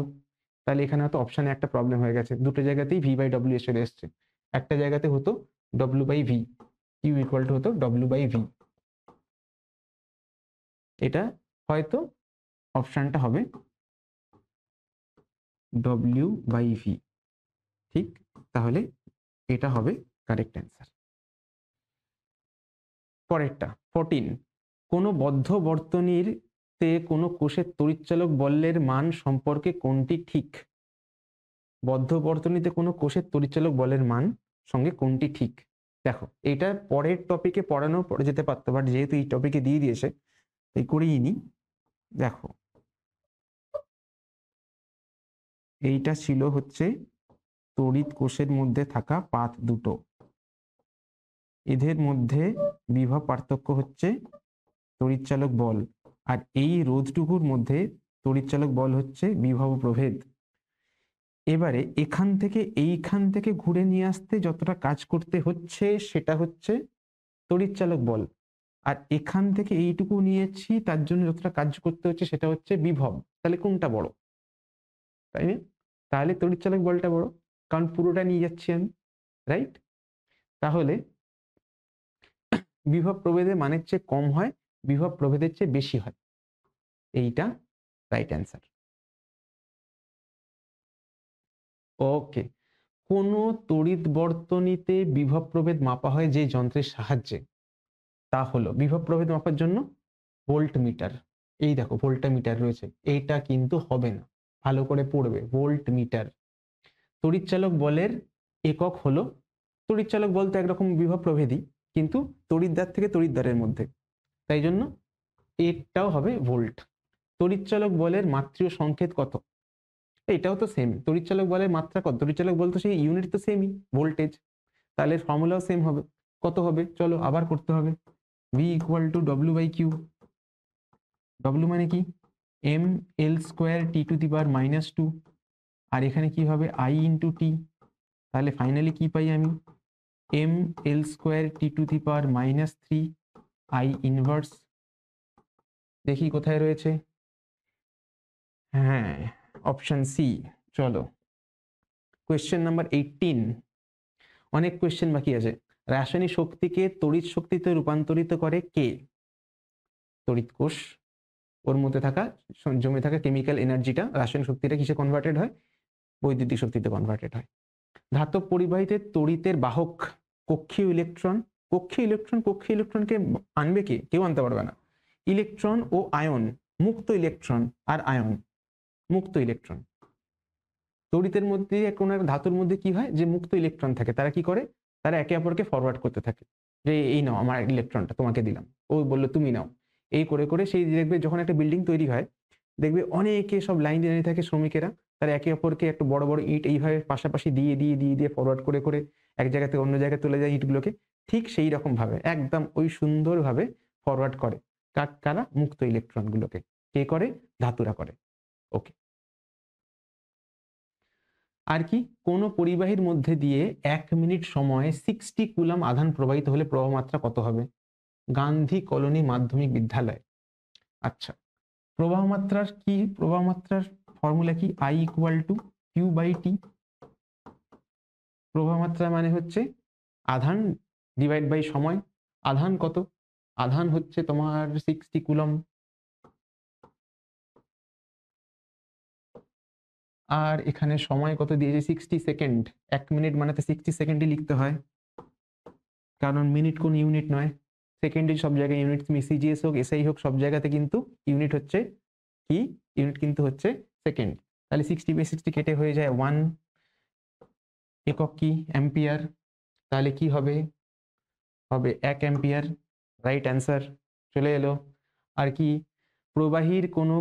তাহলে এখানে হয়তো অপশানে একটা প্রবলেম হয়ে গেছে, দুটো জায়গাতেই V/W চলে এসছে। একটা জায়গাতে হতো W/V, কিউ ইকুয়াল টু হতো W/V। এটা হয়তো অপশানটা হবে W/V। ঠিক, তাহলে এটা হবে কারেক্ট অ্যান্সার। পরেরটা 14। কোনো বদ্ধ বর্তনীর তে কোনো কোষের তড়িৎচালক বলের মান সম্পর্কে কোনটি ঠিক? বদ্ধ বর্তনীতে কোনো কোষের তড়িৎচালক বলের মান সঙ্গে কোনটি ঠিক? দেখো এটা পরের টপিকে পড়ানো পড়ে যেতে পারতো, বাট যেহেতু এই টপিকে দিয়ে দিয়েছে তাই করেই নি। দেখো এইটা ছিল হচ্ছে তড়িৎ কোষের মধ্যে থাকা পাত দুটো, এদের মধ্যে বিভব পার্থক্য হচ্ছে তড়িৎচালক বল, আর এই রোধটুকুর মধ্যে তড়িৎচালক বল হচ্ছে বিভব প্রভেদ। এবারে এখান থেকে এইখান থেকে ঘুরে নিয়ে আসতে যতটা কাজ করতে হচ্ছে সেটা হচ্ছে তড়িৎচালক বল, আর এখান থেকে এইটুকু নিয়েছি তার জন্য যতটা কাজ করতে হচ্ছে সেটা হচ্ছে বিভব। তাহলে কোনটা বড়? তাই না? তাহলে তড়িৎচালক বলটা বড়, কারণ পুরোটা নিয়ে যাচ্ছি আমি, রাইট? তাহলে বিভব প্রভেদের মানের চেয়ে কম হয়, বিভব প্রভেদের চেয়ে বেশি হয়, এইটা রাইট অ্যান্সার। ওকে, কোন তড়িৎ বর্তনীতে বিভব প্রভেদ মাপা হয় যে যন্ত্রের সাহায্যে, তা হলো বিভব প্রভেদ মাপার জন্য ভোল্ট মিটার। এই দেখো ভোল্টা মিটার রয়েছে, এইটা কিন্তু হবে না, ভালো করে পড়বে, ভোল্ট মিটার। তড়িৎচালক বলের একক হলো, তড়িৎচালক বল তো একরকম বিভব প্রভেদই, কিন্তু তড়িৎদ্বার থেকে তড়িৎদ্বারের মধ্যে, তাই জন্য এটাও হবে ভোল্ট। তড়িৎচালক বলের মাত্রিয় সংকেত কত? এটাও তো সেম, তড়িৎচালক বলের মাত্রা কত? তড়িৎচালক বল তো সেই ইউনিট তো সেমই, ভোল্টেজ, তাহলে ফর্মুলাও সেম হবে। কত হবে? চলো আবার করতে হবে। V equal to W by Q. W মানে কি? M L square T to the power -2, আর এখানে কি হবে? I into T. তাহলে ফাইনালি কি পাই আমি? M L square T to the power -3 I inverse. দেখি কোথায় রয়েছে, হ্যাঁ অপশন সি। চলো কোয়েশ্চেন নাম্বার 18, অনেক কোয়েশ্চেন বাকি আছে। রাসায়নিক শক্তিকে তড়িৎ শক্তিতে রূপান্তরিত করে কে? তড়িৎ কোষ, ওর মধ্যে থাকা জমে থাকা কেমিক্যাল এনার্জিটা, রাসায়নিক শক্তিটা কিসে কনভার্টেড হয়? বৈদ্যুতিক শক্তিতে কনভার্টেড হয়। ধাতব পরিবাহীতে তড়িতের বাহক কক্ষীয় ইলেকট্রন। কক্ষীয় ইলেকট্রনকে আনবে কে? কেউ আনতে পারবে না। ইলেকট্রন ও আয়ন, মুক্ত ইলেকট্রন আর আয়ন, মুক্ত ইলেকট্রন। তড়িতের মধ্যে কোন একটা ধাতুর মধ্যে কি হয়, যে মুক্ত ইলেকট্রন থাকে, তারা কি করে? তারা একে অপরকে ফরওয়ার্ড করতে থাকে, যে এই নাও আমার ইলেকট্রনটা তোমাকে দিলাম, ও বললো তুমি নাও। এই করে করে সেই দেখবে যখন একটা বিল্ডিং তৈরি হয়, দেখবে অনেকে সব লাইন দিয়ে দাঁড়িয়ে থাকে শ্রমিকেরা, তারা একে অপরকে একটা বড় বড় ইট এইভাবে পাশাপাশি দিয়ে দিয়ে দিয়ে দিয়ে ফরওয়ার্ড করে করে এক জায়গা থেকে অন্য জায়গায় তুলে যায় ইটগুলোকে। ঠিক সেই রকম ভাবে একদম ওই সুন্দরভাবে ফরওয়ার্ড করে কারা? মুক্ত ইলেকট্রন গুলোকে। কে করে? ধাতুরা করে। ওকে। আর কি, কোন পরিবাহীর মধ্যে দিয়ে 1 মিনিট সময়ে 60 কুলম আধান প্রবাহিত হলে প্রবাহ মাত্রা কত হবে? গান্ধী কলোনি মাধ্যমিক বিদ্যালয়। আচ্ছা, প্রবাহ মাত্রার কি? প্রবাহ মাত্রার ফর্মুলা কি? I equal to Q by T. প্রবাহ মাত্রা মানে হচ্ছে আধান ডিভাইড বাই সময়। আধান কত? আধান হচ্ছে তোমার 60 কুলম, আর এখানে সময় কত দিয়েছে? 60 সেকেন্ড। 1 মিনিট মানে তো 60 সেকেন্ডই লিখতে হয়, কারণ মিনিট কোন ইউনিট নয়, সেকেন্ডে সব জায়গায় ইউনিট, সিজিএস হোক এসআই হোক সব জায়গাতে কিন্তু ইউনিট হচ্ছে কি? ইউনিট কিন্তু হচ্ছে সেকেন্ড। তাহলে 60/60 কেটে হয়ে যায় 1, একক কি? অ্যাম্পিয়ার। তাহলে কি হবে? হবে 1 অ্যাম্পিয়ার। রাইট অ্যান্সার চলে এলো। আর কি, প্রবাহীর কোনো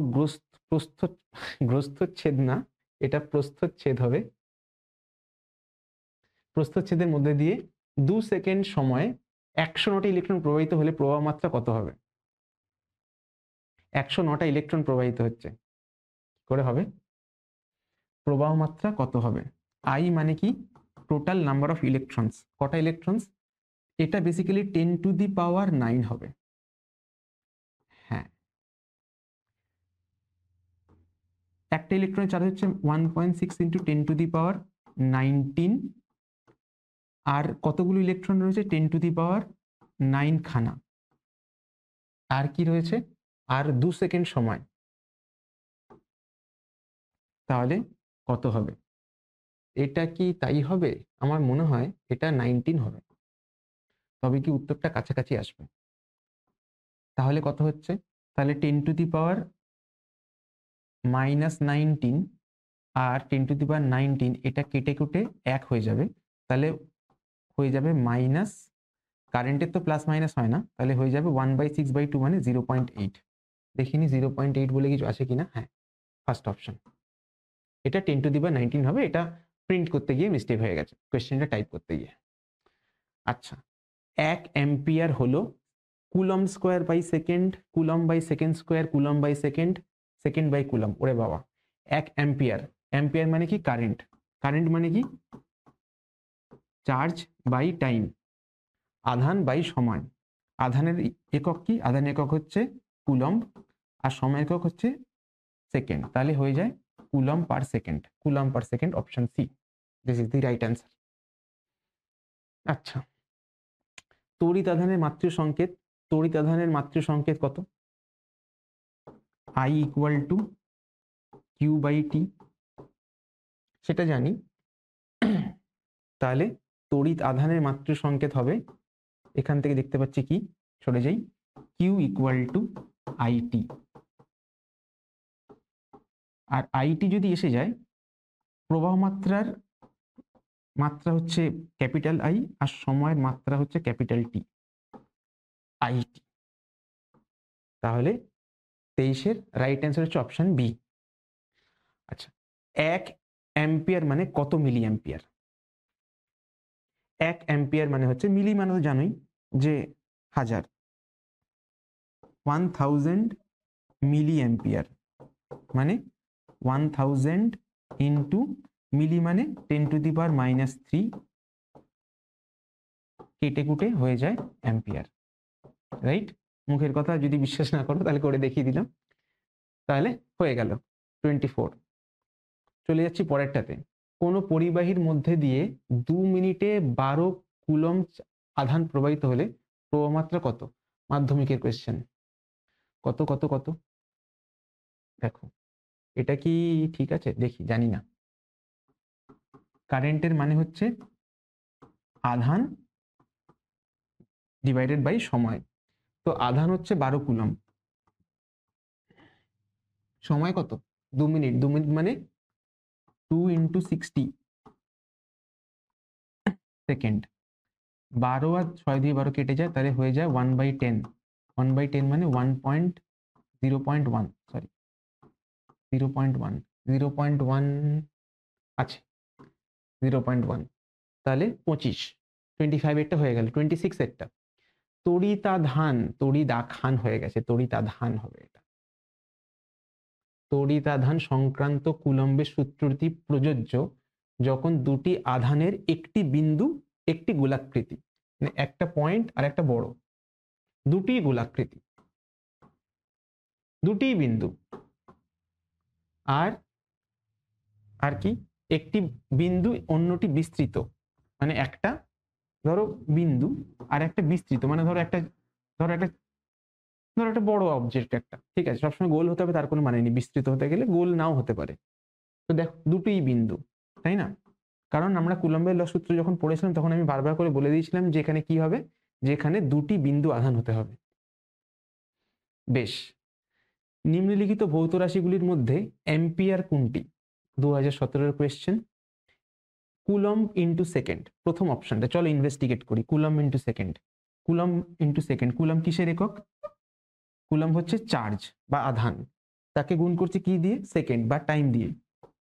গ্রস্তচ্ছেদ না, এটা প্রস্থচ্ছেদ হবে। প্রস্থচ্ছেদের মধ্যে দিয়ে 2 সেকেন্ড সময়ে 109টা ইলেকট্রন প্রবাহিত হলে প্রবাহ মাত্রা কত হবে? 109টা ইলেকট্রন প্রবাহিত হচ্ছে, করে হবে? প্রবাহ মাত্রা কত হবে? আই মানে কি? Total number of electrons. কটা ইলেকট্রনস? এটা বেসিক্যালি 10 টু দি পাওয়ার 9 হবে। হ্যাঁ, একটা ইলেকট্রনের চার্জ হচ্ছে 1.6 ইন্টু 10 টু দি পাওয়ার 19, আর কতগুলো ইলেকট্রন রয়েছে? 10 টু দি পাওয়ার 9 খানা। আর কি রয়েছে? আর 2 সেকেন্ড সময়, তাহলে কত হবে? এটা কি তাই হবে? আমার মনে হয় এটা 19 হবে, তবে কি উত্তরটা কাছাকাছি আসবে। তাহলে কত হচ্ছে? তাহলে 10 two the power -19 R 10 two the পাওয়ার 19, এটা কেটে কুটে 1 হয়ে যাবে, তাহলে হয়ে যাবে মাইনাস, কারেন্টের তো প্লাস মাইনাস হয় না, তাহলে হয়ে যাবে 1/6/2 মানে 0.8। দেখিনি 0.8 বলে কিছু আছে কিনা। হ্যাঁ, ফার্স্ট অপশন, এটা 10⁻19 হবে। এটা প্রিন্ট করতে গিয়ে মিস্টেক হয়ে গেছে, কোয়েশ্চেনটা টাইপ করতে গিয়ে। আচ্ছা, 1 অ্যাম্পিয়ার হলো coulomb square by second, coulomb by second square, coulomb by second, second by coulomb. ওরে বাবা, 1 অ্যাম্পিয়ার, অ্যাম্পিয়ার মানে কি কারেন্ট, কারেন্ট মানে কি চার্জ বাই টাইম, আধান বাই সময়। আধানের একক কি, আধান একক হচ্ছে কুলম্ব আর সময় একক হচ্ছে সেকেন্ড, তাহলে হয়ে যায় coulomb per second, coulomb per second, option C, this is the right answer. আচ্ছা, তড়িৎ আধানের মাতৃ সংকেত, তড়িৎ আধানের মাতৃ সংকেত কত? I equal to Q by T, সেটা জানি। তাহলে তড়িৎ আধানের মাতৃ সংকেত হবে, এখান থেকে দেখতে পাচ্ছি কি, সরে যাই, কিউ ইকুয়াল টু আইটি। আর আইটি যদি এসে যায়, প্রবাহ মাত্রার মাত্রা হচ্ছে ক্যাপিটাল আই আর সময়ের মাত্রা হচ্ছে ক্যাপিটাল টি, আইটি। তাহলে 23-এর রাইট অ্যান্সার হচ্ছে অপশন বি। আচ্ছা, 1 অ্যাম্পিয়ার মানে কত মিলি অ্যাম্পিয়ার? 1 অ্যাম্পিয়ার মানে হচ্ছে, মিলি মানে তো জানোই যে হাজার, 1000 মিলি অ্যাম্পিয়ার মানে 1000 ইন্টু মিলি মানে 10⁻³ কেটে কুটে হয়ে যায় অ্যাম্পিয়ার, রাইট? মুখের কথা যদি বিশ্বাস না করো তাহলে করে দেখিয়ে দিলাম, তাহলে হয়ে গেল 24। চলে যাচ্ছি পরেরটাতে। কোনো পরিবাহীর মধ্যে দিয়ে 2 মিনিটে 12 কুলম আধান প্রবাহিত হলে প্রবাহমাত্রা কত? মাধ্যমিকের কোয়েশ্চেন। কত কত কত? দেখো, এটা কি ঠিক আছে? দেখি, জানি না। কারেন্টের মানে হচ্ছে আধান ডিভাইডেড বাই সময়। তো আধান হচ্ছে 12 কুলম, সময় কত? 2 মিনিট। 2 মিনিট মানে 2 × 60 সেকেন্ড। 12 আর 6 দিয়ে 12 কেটে যায়, তাহলে হয়ে যায় 1/10। 1/10 মানে 0.1, সরি 0.1, 0.1 আছে, 0.1, তাহলে 25, 25 এরটা হয়ে গেল, 26 এরটা তড়িতাধান, তড়িদাখান হয়ে গেছে, তড়িতাধান হবে এটা। তড়িতাধান সংক্রান্ত কুলম্বের সূত্রটি প্রযোজ্য যখন দুটি আধানের একটি বিন্দু একটি গোলাকৃতি, মানে একটা পয়েন্ট আর একটা বড়, দুটি গোলাকৃতি, দুটি বিন্দু, আর আর কি একটি বিন্দু অন্যটি বিস্তৃত, মানে একটা ধরো বিন্দু আর একটা বিস্তৃত, মানে ধরো একটা বড় অবজেক্ট একটা, ঠিক আছে, সবসময় গোল হতে হবে তার কোনো মানে নেই, বিস্তৃত হতে গেলে গোল নাও হতে পারে। তো দেখো দুটোই বিন্দু, তাই না? কারণ আমরা কুলম্বের ল সূত্র যখন পড়েছিলাম তখন আমি বারবার করে বলে দিয়েছিলাম যে এখানে কি হবে, যে এখানে দুটি বিন্দু আধান হতে হবে। বেশ, নিম্নলিখিত ভৌত রাশিগুলির মধ্যে অ্যাম্পিয়ার কোনটি? 2017-এর কোয়েশ্চেন। কুলম্ব ইন্টু সেকেন্ড, প্রথম অপশনটা, চলো ইনভেস্টিগেট করি। Coulomb into second, coulomb into second, coulomb কিসের একক? কুলম্ব হচ্ছে চার্জ বা আধান, তাকে গুণ করছে কি দিয়ে? সেকেন্ড বা টাইম দিয়ে।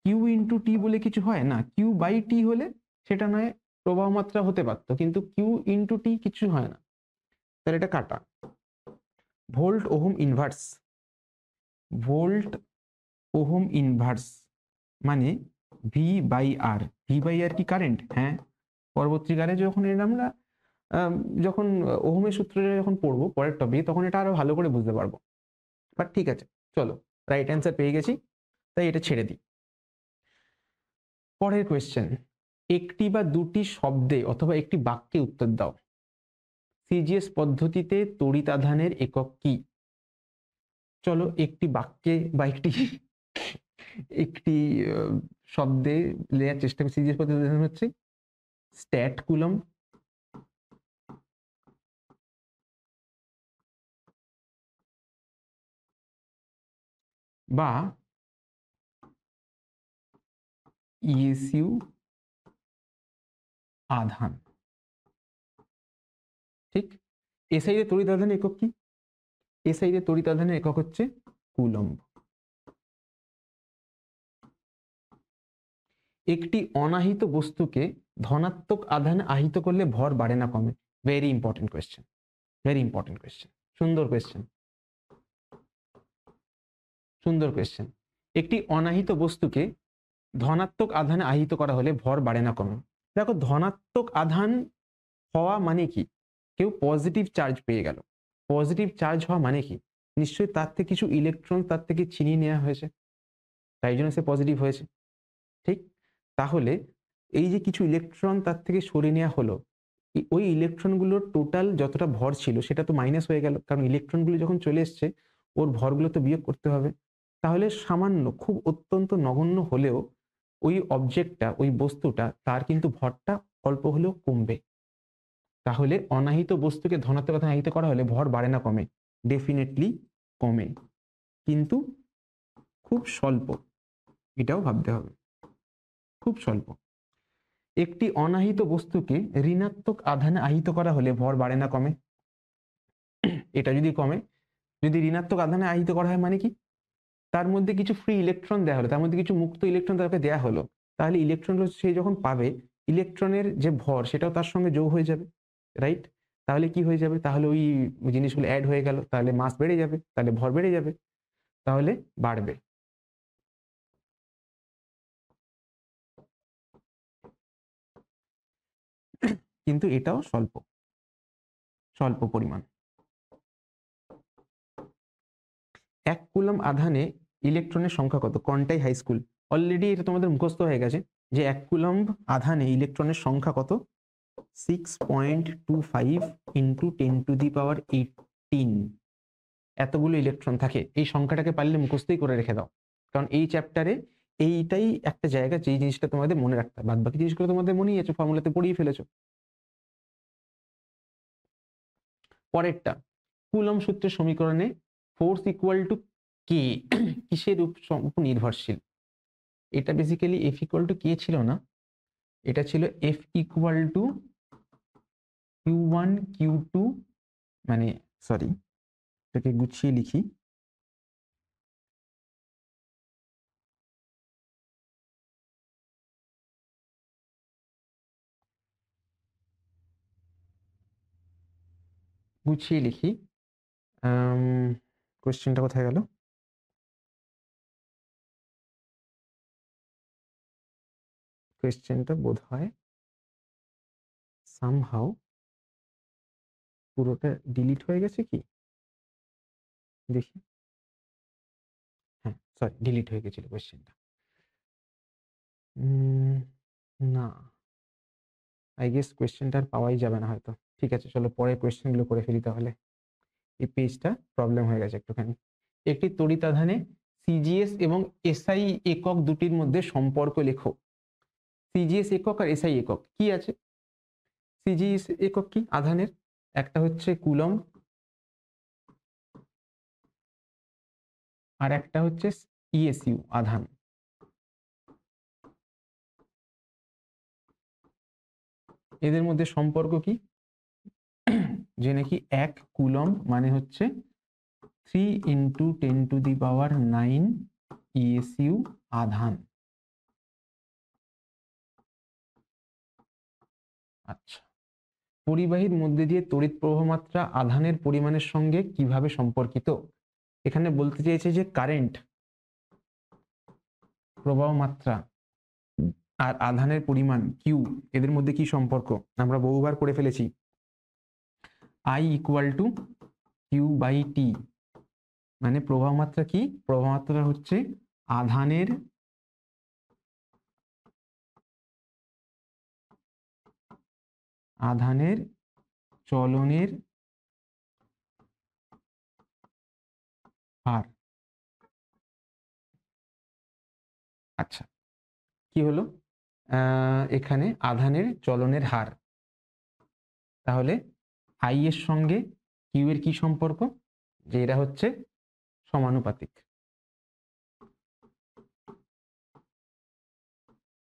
কিউ ইন্টু টি বলে কিছু হয় না, কিউ বাই টি হলে সেটা নয় প্রবাহ মাত্রা হতে পারতো, কিন্তু কিউ ইন্টু টি কিছু হয় না, তাহলে এটা কাটা। Volt ohm inverse, volt ohm inverse মানে V by R. V by R কি কারেন্ট? হ্যাঁ, পরবর্তীকালে যখন এটা আমরা যখন ওহমের সূত্রটা যখন পড়বো পরের টপিকে, তখন এটা আরো ভালো করে বুঝতে পারবো। বাট ঠিক আছে, চলো রাইট অ্যান্সার পেয়ে গেছি, তাই এটা ছেড়ে দিই। পরের কোয়েশ্চেন, একটি বা দুটি শব্দে অথবা একটি বাক্যে উত্তর দাও। সিজিএস পদ্ধতিতে তড়িতাধানের একক কি? চলো একটি বাক্যে বা একটি একটি শব্দে লেয়ার চেষ্টা করি। সিজিএস পদ্ধতি হচ্ছে স্ট্যাট কুলম, বা ইএসইউ আধান। ঠিক, এসআই এর তড়িৎ আধান একক কি? এসআই এর তড়িৎ আধানের একক হচ্ছে কুলম্ব। একটি অনাহিত বস্তুকে ধনাত্মক আধানে আহিত করলে ভর বাড়ে না কমে? Very important question, very important question, সুন্দর কোয়েশ্চেন, সুন্দর কোয়েশ্চেন। একটি অনাহিত বস্তুকে ধনাত্মক আধানে আহিত করা হলে ভর বাড়ে না কমে? দেখো, ধনাত্মক আধান হওয়া মানে কি? কেউ পজিটিভ চার্জ পেয়ে গেল। পজিটিভ চার্জ হওয়া মানে কি? নিশ্চয়ই তার থেকে কিছু ইলেকট্রন তার থেকে ছিনিয়ে নেওয়া হয়েছে, তাই জন্য সে পজিটিভ হয়েছে, ঠিক? তাহলে এই যে কিছু ইলেকট্রন তার থেকে সরিয়ে নেওয়া হলো, ওই ইলেকট্রনগুলোর টোটাল যতটা ভর ছিল সেটা তো মাইনাস হয়ে গেল, কারণ ইলেকট্রনগুলো যখন চলে এসছে ওর ভরগুলো তো বিয়োগ করতে হবে। তাহলে সামান্য, খুব অত্যন্ত নগণ্য হলেও ওই অবজেক্টটা, ওই বস্তুটা, তার কিন্তু ভরটা অল্প হলেও কমবে। তাহলে অনাহিত বস্তুকে ধনাত্মক আধানে আহিত করা হলে ভর বাড়ে না কমে? ডেফিনেটলি কমে, কিন্তু খুব স্বল্প, এটাও ভাবতে হবে, খুব স্বল্প। একটি অনাহিত বস্তুকে ঋণাত্মক আধানে আহিত করা হলে ভর বাড়ে না কমে? এটা যদি কমে, যদি ঋণাত্মক আধানে আহিত করা হয় মানে কি? তার মধ্যে কিছু ফ্রি ইলেকট্রন দেওয়া হলো, তার মধ্যে কিছু মুক্ত ইলেকট্রন তাকে দেওয়া হলো, তাহলে ইলেকট্রনগুলো সে যখন পাবে, ইলেকট্রনের যে ভর সেটাও তার সঙ্গে যোগ হয়ে যাবে, রাইট? তাহলে কি হয়ে যাবে? তাহলে ওই জিনিসগুলো অ্যাড হয়ে গেল, তাহলে মাস বেড়ে যাবে, তাহলে ভর বেড়ে যাবে, তাহলে বাড়বে। কিন্তু এটাও স্বল্প, স্বল্প পরিমাণ। 1 কুলম্ব আধানে ইলেকট্রনের সংখ্যা কত? কন্টাই হাই স্কুল, অলরেডি এটা তোমাদের মুখস্থ হয়ে গেছে যে 1 কুলম্ব আধানে ইলেকট্রনের সংখ্যা কত? 6.25 ইন্টু 10⁻18। এতগুলো ইলেকট্রন থাকে। এই সংখ্যাটাকে পারলে মুখস্থই করে রেখে দাও, কারণ এই চ্যাপ্টারে এইটাই একটা জায়গা যেই জিনিসটা তোমাদের মনে রাখতে হবে। বাদ বাকি জিনিসগুলো তোমাদের মনেই আছে, ফর্মুলাতে পড়িয়ে ফেলেছো। পরেরটা, কুলম্ব সূত্রের সমীকরণে ফোর্স ইকুয়াল টু কে কিসের উপর নির্ভরশীল? এটা বেসিক্যালি এফ ইকুয়াল টু কে ছিল না, এটা ছিল F equal two Q1 Q2, মানে সরি, এটাকে গুছিয়ে লিখি, গুছিয়ে লিখি। কোয়েশ্চেনটা কোথায় গেল? কোয়েশ্চেনটা বোধ হয় সামহাউ পুরোটা ডিলিট হয়ে গেছে কি, দেখি। হ্যাঁ, সরি, ডিলিট হয়ে গেছিল কোয়েশ্চেনটা। না, আই গেস কোয়েশ্চেনটা আর পাওয়াই যাবে না হয়তো। ঠিক আছে, চলো পরে কোয়েশ্চেনগুলো করে ফেলি তাহলে। এই পেজটা প্রবলেম হয়ে গেছে একটুখানি। একটি তড়িৎ আধানে সিজিএস এবং এসআই একক দুটির মধ্যে সম্পর্ক লেখো। সিজিএস একক আর এসআই একক কি আছে? সিজিএস একক কি আধানের? একটা হচ্ছে কুলম্ব আর একটা হচ্ছে ইএসইউ আধান। এদের মধ্যে সম্পর্ক কি? যে নাকি 1 কুলম্ব মানে হচ্ছে 3 × 10⁹ ইএসইউ আধান। আচ্ছা, পরিবাহীর মধ্যে দিয়ে তড়িৎ প্রবাহ মাত্রা আধানের পরিমাণের সঙ্গে কিভাবে সম্পর্কিত? এখানে বলতে চেয়েছে যে কারেন্ট, প্রবাহ মাত্রা আর আধানের পরিমাণ কিউ, এদের মধ্যে কি সম্পর্ক আমরা বহুবার করে ফেলেছি। I ইকুয়াল টু Q/T, মানে প্রবাহ মাত্রা কি? প্রবাহ মাত্রা হচ্ছে আধানের চলনের হার। আচ্ছা, কি হলো? এখানে আধানের চলনের হার, তাহলে আই এর সঙ্গে কিউ এর কি সম্পর্ক? যে এরা হচ্ছে সমানুপাতিক,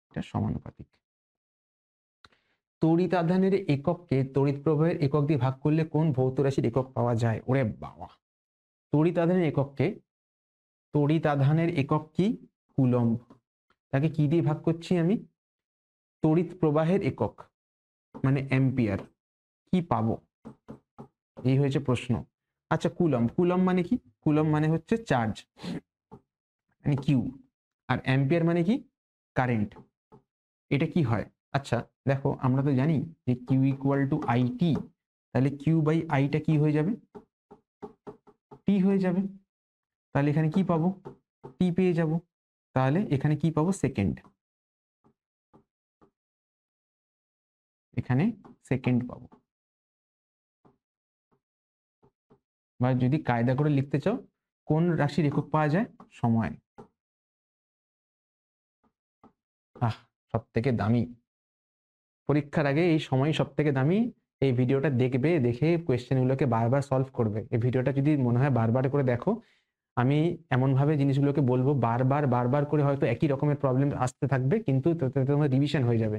এটা সমানুপাতিক। তড়িৎ আধানের একককে তড়িৎ প্রবাহের একক দিয়ে ভাগ করলে কোন ভৌত রাশির একক পাওয়া যায়? ওরে বাবা, তড়িৎ আধানের একক কি? কুলম্ব। তাকে কি দিয়ে ভাগ করছি আমি? তড়িৎ প্রবাহের একক মানে অ্যাম্পিয়ার। কি পাবো? এই হয়েছে প্রশ্ন। আচ্ছা, কুলম্ব মানে কি? কুলম্ব মানে হচ্ছে চার্জ, মানে কিউ, আর অ্যাম্পিয়ার মানে কি? কারেন্ট। এটা কি হয়? আচ্ছা দেখো, আমরা তো জানি যে Q equal to I T, তাহলে কিউ বাই আইটা কি হয়ে যাবে? টি হয়ে যাবে। তাহলে এখানে কি পাবো? টি পেয়ে যাব। তাহলে এখানে কি পাবো? সেকেন্ড। এখানে সেকেন্ড পাবো। বা যদি কায়দা করে লিখতে চাও, কোন রাশির একক পাওয়া যায়? সময়। সব থেকে দামি পরীক্ষার আগে এই সময় সব থেকে দামি। এই ভিডিওটা দেখবে, দেখে কোয়েশ্চেনগুলোকে বারবার সলভ করবে। এই ভিডিওটা যদি মনে হয় বারবার করে দেখো, আমি এমনভাবে জিনিসগুলোকে বলবো, বারবার বারবার করে হয়তো একই রকমের প্রবলেম আসতে থাকবে, কিন্তু তোমার রিভিশন হয়ে যাবে।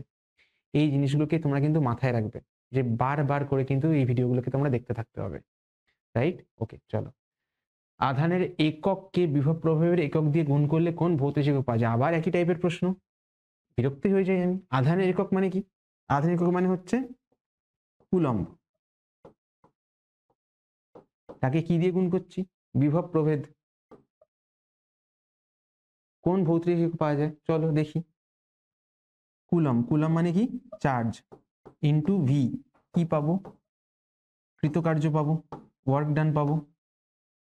এই জিনিসগুলোকে তোমরা কিন্তু মাথায় রাখবে, যে বারবার করে কিন্তু এই ভিডিওগুলোকে তোমরা দেখতে থাকতে হবে। রাইট? ওকে, চলো। আধানের একককে বিভব প্রভাবের একক দিয়ে গুণ করলে কোন ভৌতিক একক পাওয়া যায়? আবার একই টাইপের প্রশ্ন, বিরক্তি হয়ে যায় আমি। আধানের একক মানে কি? আধানের একক মানে হচ্ছে কুলম্ব। তাকে কি দিয়ে গুণ করছি? বিভব প্রভেদ। কোন ভৌতিক একক পাওয়া যায়? চলো দেখি। কুলম্ব মানে কি? Charge into V. কি পাবো? কৃতকার্য পাবো, ওয়ার্ক ডান পাবো।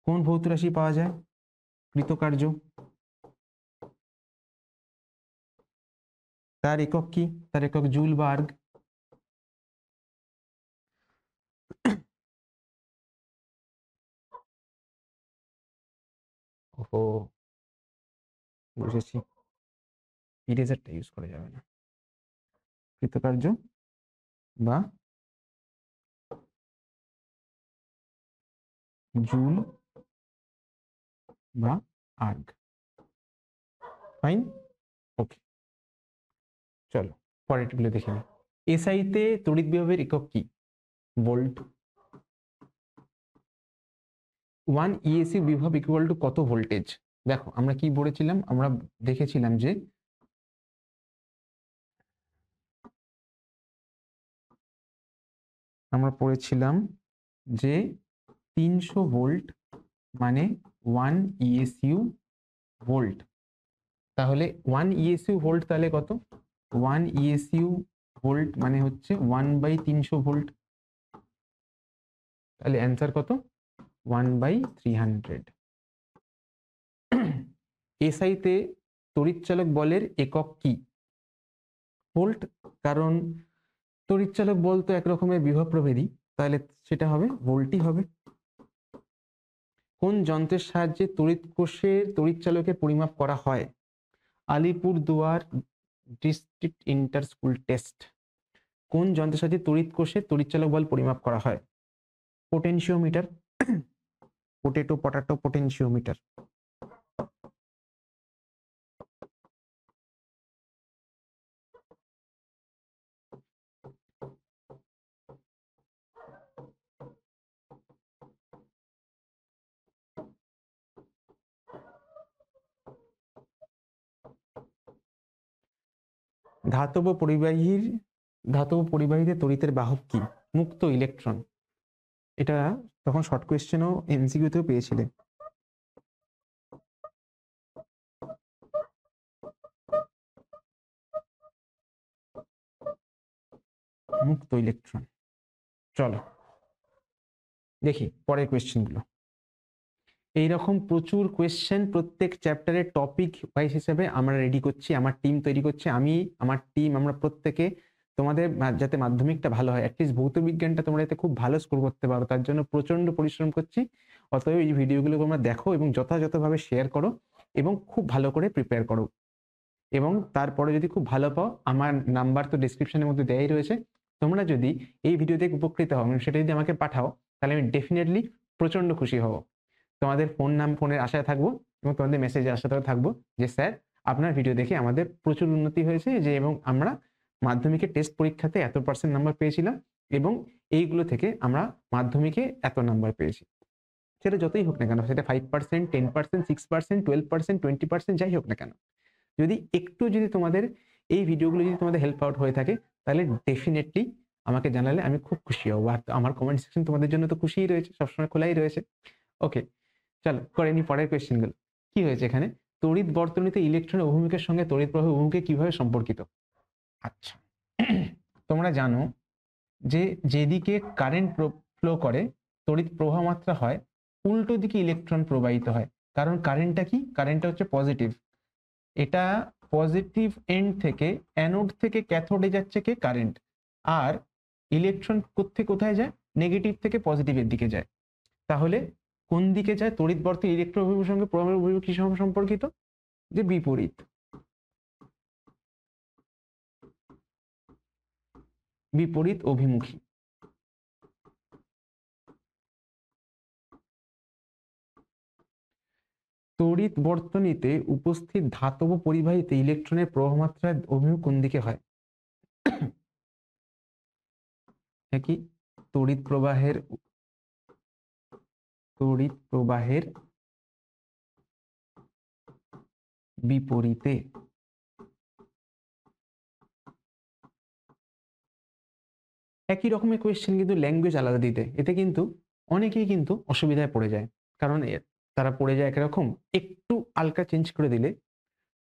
কোন ভৌত রাশি পাওয়া যায়? কৃতকার্য। তার একক কি? তার একক জুল বা আর্গ। ওহো, বুঝেছি, ইরেজারটা ইউজ করা যাবে না। কৃতকার্য বা জুল বা আর্গ। ফাইন, ওকে, চলো পরেরগুলো দেখে নিই। এসআইতে তড়িৎ বিভবের একক কি? ভোল্ট। 1 ইএসি বিভব ইকুয়াল টু কত ভোল্টেজ? দেখো আমরা কি বলেছিলাম, আমরা দেখেছিলাম যে আমরা পড়েছিলাম যে 300 ভোল্ট মানে 1 ইএসইউ ভোল্ট। তাহলে 1 ইএসইউ ভোল্ট তাহলে কত? 1 ইএসইউ ভোল্ট মানে হচ্ছে 1/300 ভোল্ট। তাহলে অ্যান্সার কত? 1/300। এসআইতে তড়িৎচালক বলের একক কি? ভোল্ট, কারণ তড়িৎচালক বল তো একরকমের বিভব প্রভেদী, তাহলে সেটা হবে ভোল্টই হবে। কোন যন্ত্রের সাহায্যে তড়িৎ কোষের তড়িৎচালকে পরিমাপ করা হয়? Alipurduar district inter school test. কোন যন্ত্রের সাহায্যে তড়িৎ কোষে তড়িৎচালক বল পরিমাপ করা হয়? পোটেনশিওমিটার। Potato potentiometer. ধাতব পরিবাহীতে তড়িতের বাহক কি? মুক্ত ইলেকট্রন। এটা তখন শর্ট কোয়েশ্চেনও এমসিকিউতেও পেয়েছিলে। মুক্ত ইলেকট্রন। চলো দেখি পরের কোয়েশ্চেনগুলো। এইরকম প্রচুর কোয়েশ্চেন প্রত্যেক চ্যাপ্টারের টপিক ওয়াইজ হিসেবে আমরা রেডি করছি, আমার টিম তৈরি করছে। আমার টিম, আমরা প্রত্যেকে তোমাদের যাতে মাধ্যমিকটা ভালো হয়, অ্যাটলিস্ট ভৌত বিজ্ঞানটা তোমরা যাতে খুব ভালো স্কোর করতে পারো, তার জন্য প্রচন্ড পরিশ্রম করছি। অতএব এই ভিডিওগুলো তোমরা দেখো এবং যথাযথভাবে শেয়ার করো এবং খুব ভালো করে প্রিপেয়ার করো। এবং তারপরে যদি খুব ভালো পাও, আমার নাম্বার তো ডিসক্রিপশনের মধ্যে দেয়াই রয়েছে। তোমরা যদি এই ভিডিও থেকে উপকৃত হও, সেটা যদি আমাকে পাঠাও, তাহলে আমি ডেফিনেটলি প্রচন্ড খুশি হব। তোমাদের ফোনের আশায় থাকবো এবং তোমাদের মেসেজের আশায় থাকবো যে স্যার আপনার ভিডিও দেখে আমাদের প্রচুর উন্নতি হয়েছে, যে এবং আমরা মাধ্যমিকের টেস্ট পরীক্ষাতে এত % নাম্বার পেয়েছিলাম এবং এইগুলো থেকে আমরা মাধ্যমিকে এত নাম্বার পেয়েছি। সেটা যতই হোক না কেন, সেটা 5%, 10%, 6%, 12%, 20% যাই হোক না কেন, যদি একটু যদি তোমাদের এই ভিডিওগুলো যদি তোমাদের হেল্প আউট হয়ে থাকে, তাহলে ডেফিনেটলি আমাকে জানালে আমি খুব খুশি হব। আর আমার কমেন্ট সেকশন তোমাদের জন্য তো খুশিই রয়েছে, সবসময় খোলাই রয়েছে। ওকে, চলো করে নি পরের কোয়েশ্চেনগুলো। কি হয়েছে এখানে, তড়িৎ বর্তনীতে ইলেকট্রনের অভিমুখের সঙ্গে তড়িৎ প্রবাহ অভিমুখে কিভাবে সম্পর্কিত। আচ্ছা, তোমরা জানো যে যেদিকে কারেন্ট ফ্লো করে তড়িৎ প্রবাহ মাত্রা হয়, উল্টো দিকে ইলেকট্রন প্রবাহিত হয়। কারণ কারেন্টটা কি, কারেন্টটা হচ্ছে পজিটিভ, এটা পজিটিভ এন্ড থেকে অ্যানোড থেকে ক্যাথোডে যাচ্ছে কে, কারেন্ট। আর ইলেকট্রন কোত্থেকে কোথায় যায়, নেগেটিভ থেকে পজিটিভের দিকে যায়। তাহলে কোন দিকে যায়, তড়িৎ বর্তনী ইলেকট্রন অভিমুখের সঙ্গে প্রবাহের অভিমুখ কি সঙ্গে সম্পর্কিত, যে বিপরীত, বিপরীত অভিমুখী। তড়িৎ বর্তনীতে উপস্থিত ধাতব পরিবাহীতে ইলেকট্রনের প্রবাহ মাত্রার অভিমুখ কোন দিকে হয়, কি তড়িৎ প্রবাহের বিপরীতে। একই রকমের কোয়েশ্চেন কিন্তু ল্যাঙ্গুয়েজ আলাদা দিতে, এতে কিন্তু অনেকেই কিন্তু অসুবিধায় পড়ে যায়। কারণ তারা পড়ে যায় একরকম, একটু হালকা চেঞ্জ করে দিলে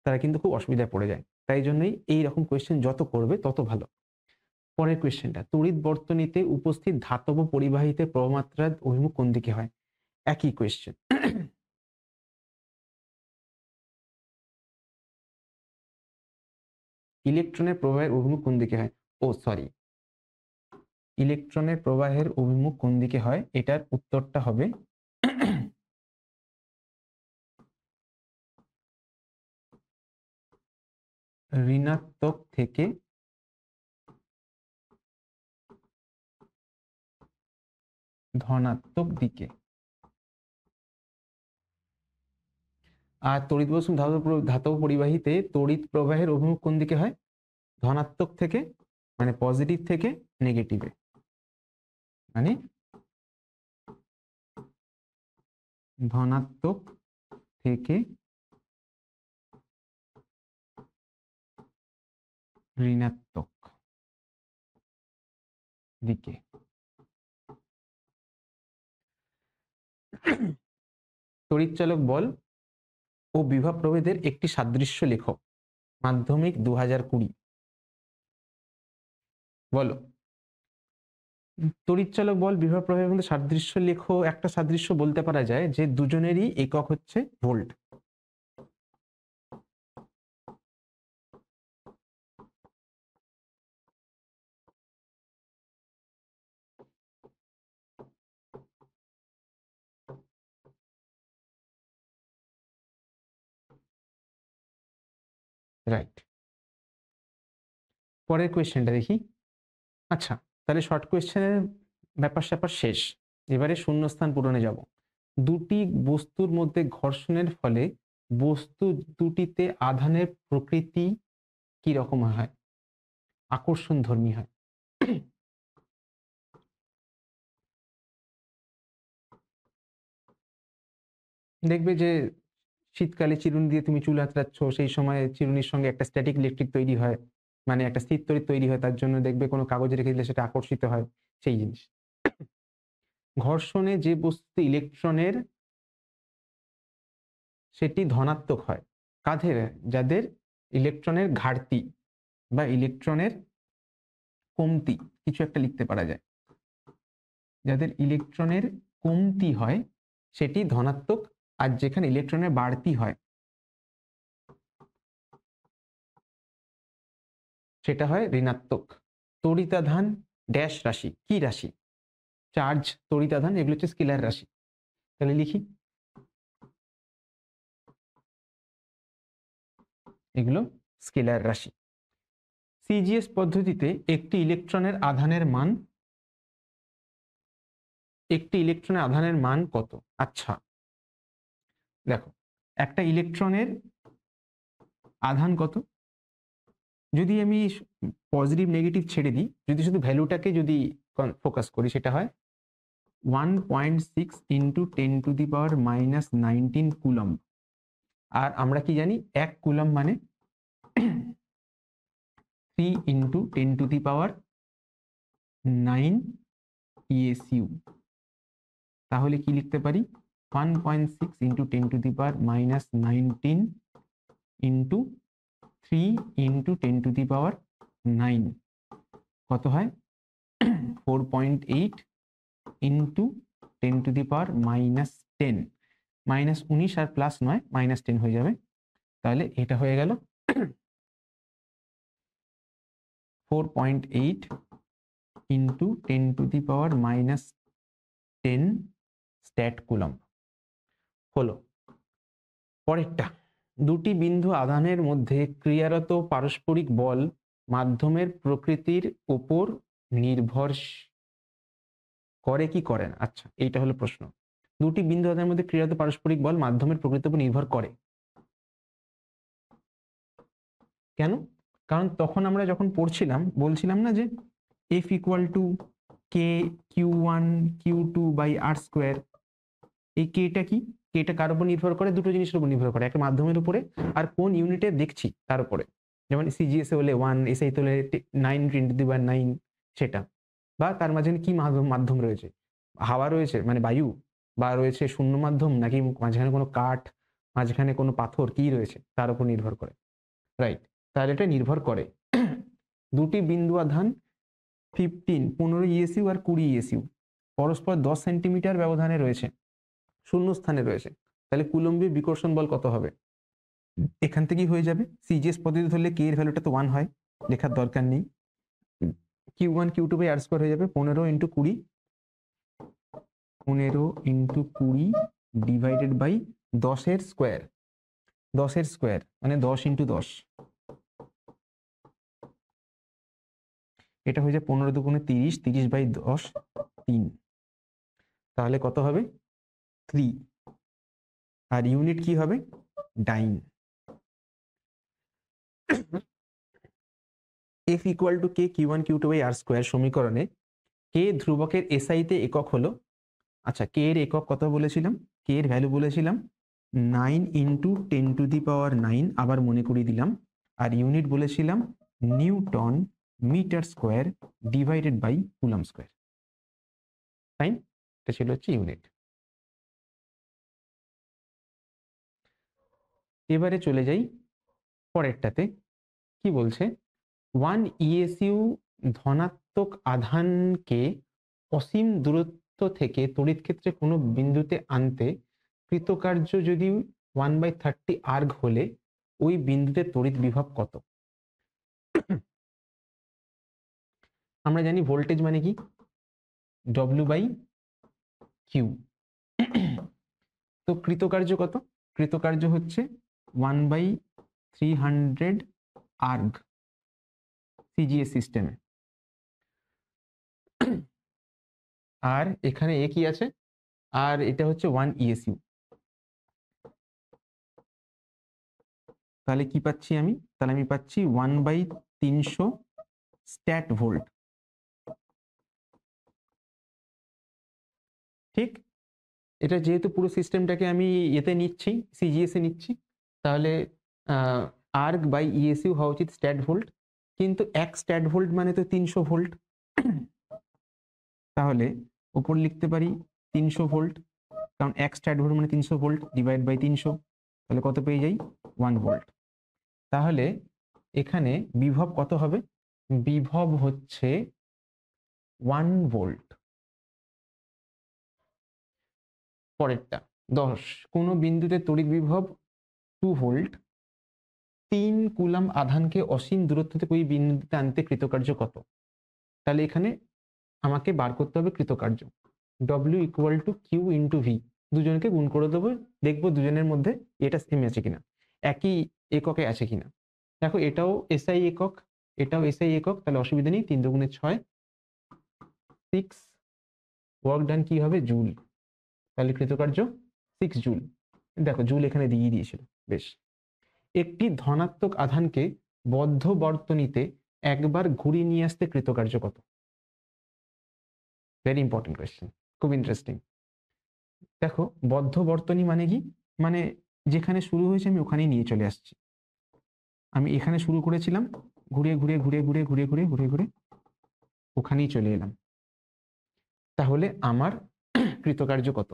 তারা কিন্তু খুব অসুবিধায় পড়ে যায়। তাই জন্যই এই রকম কোয়েশ্চেন যত করবে তত ভালো। পরের কোয়েশ্চেনটা, তড়িৎ বর্তনীতে উপস্থিত ধাতব পরিবাহীতে প্রবাহমাত্রার অভিমুখ কোন দিকে হয়। একই কোয়েশ্চেন। ইলেকট্রনের প্রবাহের অভিমুখ কোন দিকে হয়, ও সরি, ইলেকট্রনের প্রবাহের অভিমুখ কোন দিকে হয়, এটার উত্তরটা হবে ঋণাত্মক থেকে ধনাত্মক দিকে। আর তড়িৎ বস্তু ধাতব পরিবাহীতে তড়িৎ প্রবাহের অভিমুখ কোন দিকে হয়, ধনাত্মক থেকে, মানে পজিটিভ থেকে নেগেটিভে, মানে ধনাত্মক থেকে ঋণাত্মক দিকে। তড়িৎচালক বল ও বিভব প্রভেদের একটি সাদৃশ্য লেখো, মাধ্যমিক 2020। বলো, তড়িৎচালক বল বিভব প্রভেদের মধ্যে সাদৃশ্য লেখো। একটা সাদৃশ্য বলতে পারা যায় যে দুজনেরই একক হচ্ছে ভোল্ট। রাইট, পরের কোয়েশ্চেনটা দেখি। আচ্ছা, তাহলে শর্ট কোয়েশ্চেনের ব্যাপার স্যাপার শেষ, এবারে শূন্যস্থান পূরণে যাব। দুটি বস্তুর মধ্যে ঘর্ষণের ফলে বস্তু দুটিতে আধানের প্রকৃতি কি রকম হয়, আকর্ষণ ধর্মী হয়। দেখবে যে শীতকালে চিরুনি দিয়ে তুমি চুল আঁচড়াচ্ছ, সেই সময় চিরুনির সঙ্গে একটা স্ট্যাটিক ইলেকট্রিক তৈরি হয়, মানে একটা স্থির তড়িৎ তৈরি হয়, তার জন্য দেখবে কোনো কাগজে রেখে দিলে সেটা আকর্ষিত হয়, সেই জিনিস। ঘর্ষণে যে বস্তু ইলেকট্রনের সেটি ধনাত্মক হয়, কাদের, যাদের ইলেকট্রনের ঘাটতি বা ইলেকট্রনের কমতি, কিছু একটা লিখতে পারা যায়, যাদের ইলেকট্রনের কমতি হয় সেটি ধনাত্মক, আর যেখানে ইলেকট্রনের বাড়তি হয় সেটা হয় ঋণাত্মক। তড়িতাধান ড্যাশ রাশি, কি রাশি, চার্জ, তড়িতাধান, এগুলো হচ্ছে স্কেলার রাশি। তাহলে লিখি, এগুলো স্কেলার রাশি। সিজিএস পদ্ধতিতে একটি ইলেকট্রনের আধানের মান কত। আচ্ছা দেখো, একটা ইলেকট্রনের আধান কত, যদি আমি পজিটিভ নেগেটিভ ছেড়ে দিই, যদি শুধু ভ্যালুটাকে যদি ফোকাস করি, সেটা হয় 1.6 ইন্টু 10⁻⁻19 কুলম্ব। আর আমরা কি জানি 1 কুলম্ব মানে 3 ইন্টু 10⁻9 ESU। তাহলে কি লিখতে পারি 1.6 ইন্টু 10⁻19 ইন্টু 3 ইন্টু 10⁻9 কত হয় 4.8 ইন্টু 10⁻10 -19 আর প্লাস নয় -10 হয়ে যাবে। তাহলে এটা হয়ে গেল 4.8 ইন্টু 10⁻10 স্ট্যাট কুলম্ব হলো। পরেরটা, দুটি বিন্দু আধানের মধ্যে ক্রিয়ারত পারস্পরিক বল মাধ্যমের প্রকৃতির উপর নির্ভর করে কি করে না। আচ্ছা, এইটা হলো প্রশ্ন। দুটি বিন্দু আধানের মধ্যে ক্রিয়ারত পারস্পরিক বল মাধ্যমের প্রকৃতির উপর নির্ভর করে কেন? কারণ তখন আমরা যখন পড়ছিলাম বলছিলাম না যে F = K Q1 Q2 by R square. এই কেটা কি? কেটা কার উপর নির্ভর করে? দুটো জিনিসের উপর নির্ভর করে, একটা মাধ্যমের উপরে আর কোন ইউনিটে দেখছি তার উপরে। যেমন সিজিএস হলে 1, এসআই হলে 9 × 10⁹ সেটা, বা তার মাঝে কি মাধ্যম রয়েছে, হাওয়া রয়েছে মানে বায়ু, বা রয়েছে শূন্য মাধ্যম, নাকি মাঝখানে কোনো কাঠ, মাঝখানে কোনো পাথর, কি রয়েছে তার উপর নির্ভর করে। রাইট, তাহলে এটা নির্ভর করে। দুটি বিন্দু আধান 15 ESU আর 20 ESU পরস্পর 10 সেন্টিমিটার ব্যবধানে রয়েছে, শূন্য স্থানে রয়েছে। তাহলে কুলম্বীয় বিকর্ষণ বল কত হবে? এখান থেকেই হয়ে যাবে। সিজিএস পদ্ধতি ধরলে কে এর ভ্যালুটা তো 1 হয়, লেখার দরকার নেই। Q1 Q2 by R square হয়ে যাবে 15 × 20, 15 × 20 ডিভাইডেড বাই 10 এর স্কোয়ার। 10 এর স্কোয়ার মানে 10 × 10, এটা হয়ে যায় 15 × 2 = 30, 30 বাই 10 3। তাহলে কত হবে 3। আর ইউনিট কি হবে? Dyne. F = K Q1 Q2 by R square সমীকরণে কে ধ্রুবকের এসআই তে একক হলো। আচ্ছা, কে এর একক কত বলেছিলাম? কে এর ভ্যালু বলেছিলাম 9 × 10⁹, আবার মনে করিয়ে দিলাম। আর ইউনিট বলেছিলাম newton metre square divided by coulomb square. Fine, এটা ছিল হচ্ছে ইউনিট। এবারে চলে যাই পরেরটাতে। কি বলছে 1 ESU ধনাত্মক আধানকে অসীম দূরত্ব থেকে তড়িৎ ক্ষেত্রে কোনো বিন্দুতে আনতে কৃতকার্য যদি 1/30 আর্গ হলে ওই বিন্দুতে তড়িৎ বিভব কত? আমরা জানি ভোল্টেজ মানে কি W/Q। তো কৃতকার্য কত? কৃতকার্য হচ্ছে 1/300 আর্গ সিজিএস সিস্টেমে। আর এখানে এ কি আছে? আর এটা হচ্ছে 1 ESU। তাহলে কি পাচ্ছি আমি? তাহলে আমি পাচ্ছি 1/300 স্ট্যাট ভোল্ট। ঠিক, এটা যেহেতু পুরো সিস্টেমটাকে আমি এতে নিচ্ছি, সিজিএস এ নিচ্ছি, তাহলে আর্গ বাই ইএসইউ হওয়া উচিত স্ট্যাট ভোল্ট, কিন্তু এক স্ট্যাট ভোল্ট মানে তো 300 ভোল্ট। তাহলে উপর লিখতে পারি 300 ভোল্ট, কারণ এক স্ট্যাট ভোল্ট মানে 300 ভোল্ট ডিভাইড বাই 300, তাহলে কত পেয়ে যাই 1 ভোল্ট। তাহলে এখানে বিভব কত হবে? বিভব হচ্ছে 1 ভোল্ট। পরেরটা 10, কোনো বিন্দুতে তড়িৎ বিভব 2 ভোল্ট, 3 কুলম্ব আধানকে অসীম দূরত্ব থেকে ওই বিন্দুতে আনতে কৃতকার্য কত? তাহলে এখানে আমাকে বার করতে হবে কৃতকার্য। W = Q × V, দুজনকে গুণ করে দেবো, দেখবো দুজনের মধ্যে এটা সেম আছে কিনা, একই এককে আছে কিনা। দেখো এটাও এসআই একক, এটাও এসআই একক, তাহলে অসুবিধা নেই। 3 × 2 = 6, 6 ওয়ার্ক ডান কি হবে? জুল। তাহলে কৃতকার্য 6 জুল। দেখো জুল এখানে দিয়ে দিয়েছিল। বেশ। একটি ধনাত্মক আধানকে বদ্ধ বর্তনীতে একবার ঘুরিয়ে নিয়ে আসতে কৃতকার্য কত? Very important question. খুব ইন্টারেস্টিং। দেখো বদ্ধ বর্তনী মানে কি, মানে যেখানে শুরু হয়েছে আমি ওখানেই নিয়ে চলে আসছি। আমি এখানে শুরু করেছিলাম, ঘুরে ঘুরে ঘুরে ঘুরে ঘুরে ঘুরে ঘুরে ঘুরে ওখানেই চলে এলাম। তাহলে আমার কৃতকার্য কত?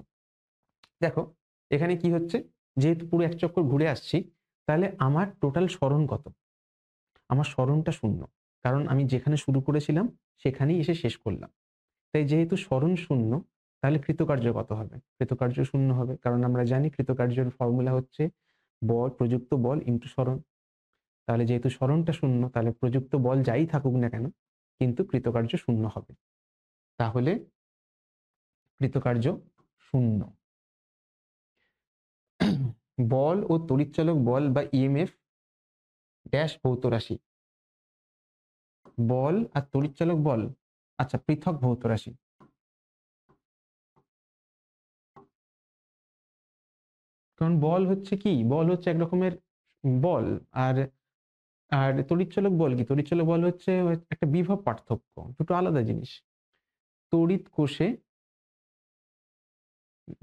দেখো এখানে কি হচ্ছে, যেহেতু পুরো এক চক্কর ঘুরে আসছি, তাহলে আমার টোটাল সরণ কত? আমার সরণটা শূন্য, কারণ আমি যেখানে শুরু করেছিলাম সেখানেই এসে শেষ করলাম। তাই যেহেতু সরণ শূন্য, তাহলে কৃতকার্য কত হবে? কৃতকার্য শূন্য হবে, কারণ আমরা জানি কৃতকার্যের ফর্মুলা হচ্ছে বল, প্রযুক্ত বল ইন্টু সরণ। তাহলে যেহেতু সরণটা শূন্য, তাহলে প্রযুক্ত বল যাই থাকুক না কেন, কিন্তু কৃতকার্য শূন্য হবে। তাহলে কৃতকার্য শূন্য। বল ও তড়িৎচালক বল বা ইএমএফ ড্যাশ ভৌত রাশি। বল আর তড়িৎচালক বল, আচ্ছা, পৃথক ভৌত রাশি। কারণ বল হচ্ছে কি, বল হচ্ছে এক রকমের বল, আর আর তড়িৎচালক বল কি, তড়িৎচালক বল হচ্ছে একটা বিভব পার্থক্য, দুটো আলাদা জিনিস। তড়িৎ কোষে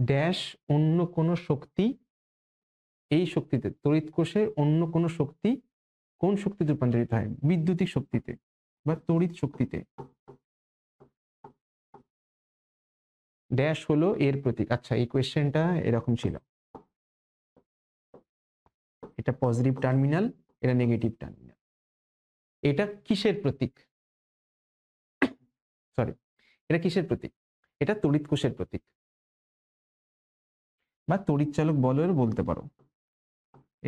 ড্যাশ অন্য কোনো শক্তি, এই শক্তিতে তড়িৎ কোষে অন্য কোনো শক্তি কোন শক্তিতে রূপান্তরিত হয়? বিদ্যুতিক শক্তিতে বা তড়িৎ শক্তিতে। ড্যাশ হলো এর প্রতীক। আচ্ছা, এই কোয়েশ্চেনটা এরকম ছিল, এটা পজিটিভ টার্মিনাল, এটা নেগেটিভ টার্মিনাল। এটা কিসের প্রতীক? সরি, এটা কিসের প্রতীক? এটা তড়িৎ কোষের প্রতীক বা তড়িৎচালক বলের বলতে পারো।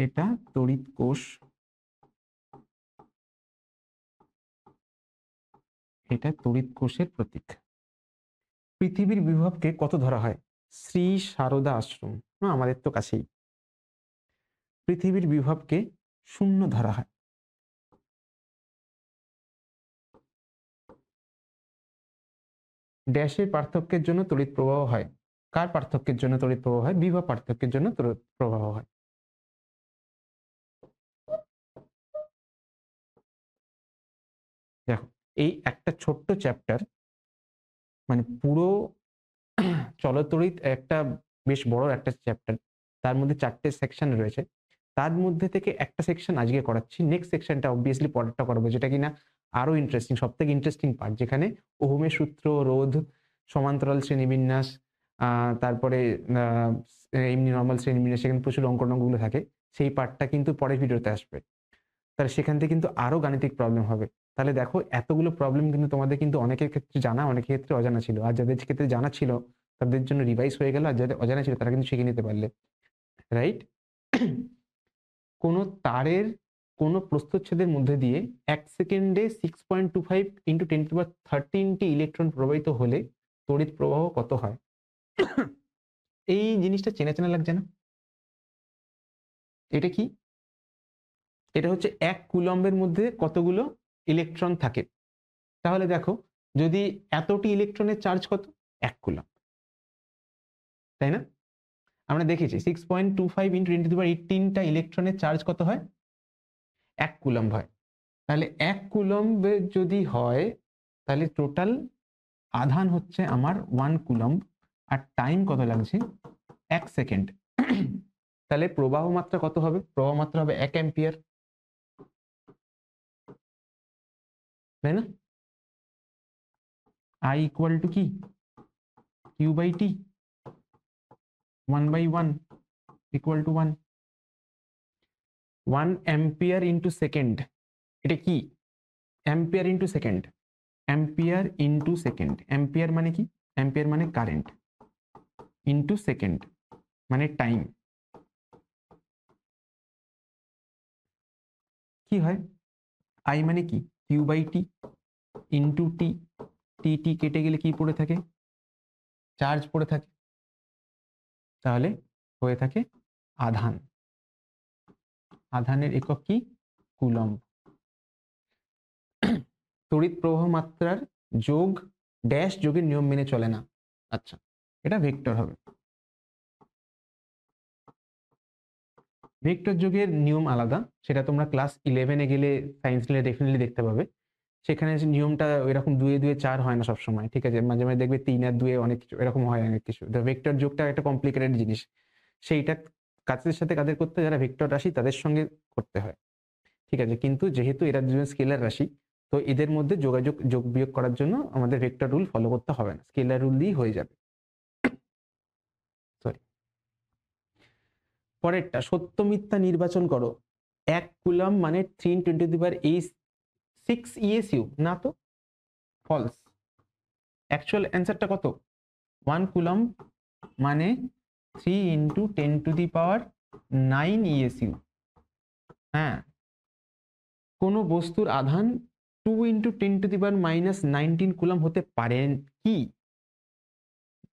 এটা তড়িৎ কোষ, এটা তড়িৎ কোষের প্রতীক। পৃথিবীর বিভবকে কত ধরা হয়? শ্রী সারদা আশ্রম, আমাদের তো কাছেই। পৃথিবীর বিভবকে শূন্য ধরা হয়। ড্যাশের পার্থক্যের জন্য তড়িৎ প্রবাহ হয়। কার পার্থক্যের জন্য তড়িৎ প্রবাহ হয়? বিভব পার্থক্যের জন্য তড়িৎ প্রবাহ হয়। দেখো এই একটা ছোট্ট চ্যাপ্টার, মানে পুরো চলতড়িৎ একটা বেশ বড় একটা চ্যাপ্টার, তার মধ্যে 4টে সেকশন রয়েছে। তার মধ্যে থেকে একটা সেকশন আজকে করাচ্ছি, নেক্সট সেকশনটা অবভিয়াসলি পরেরটা করাবো, যেটা কিনা আরো ইন্টারেস্টিং, সব থেকে ইন্টারেস্টিং পার্ট, যেখানে ওহমের সূত্র, রোধ, সমান্তরাল শ্রেণীবিন্যাস, তারপরে এমনি নর্মাল শ্রেণীবিন্যাস, সেখানে প্রচুর অঙ্কগুলো থাকে। সেই পার্টটা কিন্তু পরের ভিডিওতে আসবে। তাহলে সেখান থেকে কিন্তু আরো গাণিতিক প্রবলেম হবে। তাহলে দেখো এতগুলো প্রবলেম কিন্তু তোমাদের কিন্তু অনেকের ক্ষেত্রে জানা, অনেকের ক্ষেত্রে অজানা ছিল। আর যাদের ক্ষেত্রে জানা ছিল তাদের জন্য রিভাইজ হয়ে গেল, আর যাদের অজানা ছিল তারা কিন্তু শিখে নিতে পারলে, রাইট? কোনো তারের কোনো প্রস্থচ্ছেদের মধ্যে দিয়ে 1 সেকেন্ডে 6.25 ইন্টু 10^13টি ইলেকট্রন প্রবাহিত হলে তড়িৎ প্রবাহ কত হয়? এই জিনিসটা চেনা চেনা লাগছে না? এটা কি? এটা হচ্ছে 1 কুলম্বের মধ্যে কতগুলো ইলেকট্রন থাকে। তাহলে দেখো, যদি এতটি ইলেকট্রনের চার্জ কত? 1 কুলম্ব, তাই না? আমরা দেখেছি 6.25 ইন্টু 10^18টা ইলেকট্রনের চার্জ কত হয়? 1 কুলম্ব হয়। তাহলে 1 কুলম্বে যদি হয়, তাহলে টোটাল আধান হচ্ছে আমার 1 কুলম্ব, আর টাইম কত লাগছে? 1 সেকেন্ড। তাহলে প্রবাহ মাত্রা কত হবে? প্রবাহ মাত্রা হবে 1 অ্যাম্পিয়ার, তাই না? I ইকুয়াল টু কি? Q by T, 1/1 equal to 1। 1 ampere into second, এটা কি? Ampere into second, ampere into second. Ampere মানে কি? অ্যাম্পিয়ার মানে কারেন্ট, ইন্টু সেকেন্ড মানে টাইম। কি হয়? আই মানে কি? Q by T into T. T T কেটে গেলে কি পড়ে থাকে? চার্জ পড়ে থাকে। তাহলে হয়ে থাকে আধান। আধানের একক কি? কুলম্ব। তড়িৎ প্রবাহ মাত্রার যোগ ড্যাশ যোগের নিয়ম মেনে চলে না। আচ্ছা, এটা ভেক্টর হবে। ভেক্টর যোগের নিয়ম আলাদা, সেটা তোমরা ক্লাস 11-এ গেলে, সায়েন্স নিলে ডেফিনেটলি দেখতে পাবে। সেখানে যে নিয়মটা এরকম 2 এ 2 এ 4 হয় না সবসময়, ঠিক আছে? মাঝে, মাঝে দেখবে 3 আর 2 এ অনেক কিছু এরকম হয় অনেক কিছু। তো ভেক্টর যোগটা একটা কমপ্লিকেটেড জিনিস। সেইটা কাদের সাথে কাদের করতে হয়? যারা ভেক্টর রাশি তাদের সঙ্গে করতে হয়। ঠিক আছে? কিন্তু যেহেতু এরা দুজন স্কেলার রাশি, তো এদের মধ্যে যোগ বিয়োগ করার জন্য আমাদের ভেক্টর রুল ফলো করতে হবে না। স্কেলার রুল দিয়েই হয়ে যাবে। সরি। পরেরটা, সত্য মিথ্যা নির্বাচন করো। 1 কুলম্ব মানে 3 × 10⁶ ESU না তো, ফলস। অ্যাকচুয়াল অ্যান্সারটা কত? 1 কুলম্ব মানে 3 × 10⁹ ESU। হ্যাঁ, কোনো বস্তুর আধান 2 × 10⁻⁻19 কুলম্ব হতে পারে কি?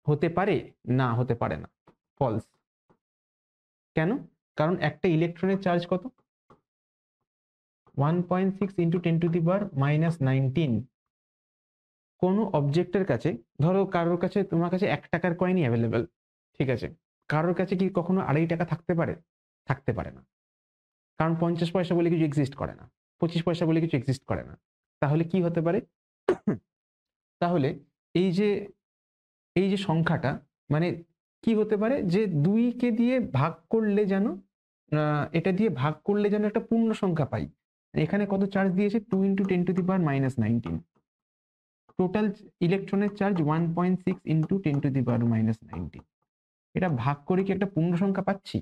হতে পারে? না, হতে পারে না, ফলস। কেন? কারণ একটা ইলেকট্রনের চার্জ কত? 1.6 × 10⁻⁻19। কোনো অবজেক্টের কাছে, ধরো কারোর কাছে, তোমার কাছে 1 টাকার কয়েনই অ্যাভেলেবেল, ঠিক আছে? কারোর কাছে কি কখনো 2.5 টাকা থাকতে পারে? থাকতে পারে না। কারণ 50 পয়সা বলে কিছু এক্সিস্ট করে না, 25 পয়সা বলে কিছু এক্সিস্ট করে না। তাহলে কি হতে পারে? তাহলে এই যে এই যে সংখ্যাটা, মানে কি হতে পারে? যে 2 কে দিয়ে ভাগ করলে যেন এটা দিয়ে ভাগ করলে যেন একটা পূর্ণ সংখ্যা পাই। এখানে কত চার্জ দিয়েছে? 2 × 10⁻⁻19। টোটাল ইলেকট্রনের চার্জ 1.6 × 10⁻⁻19। এটা ভাগ করে কি একটা পূর্ণ সংখ্যা পাচ্ছি?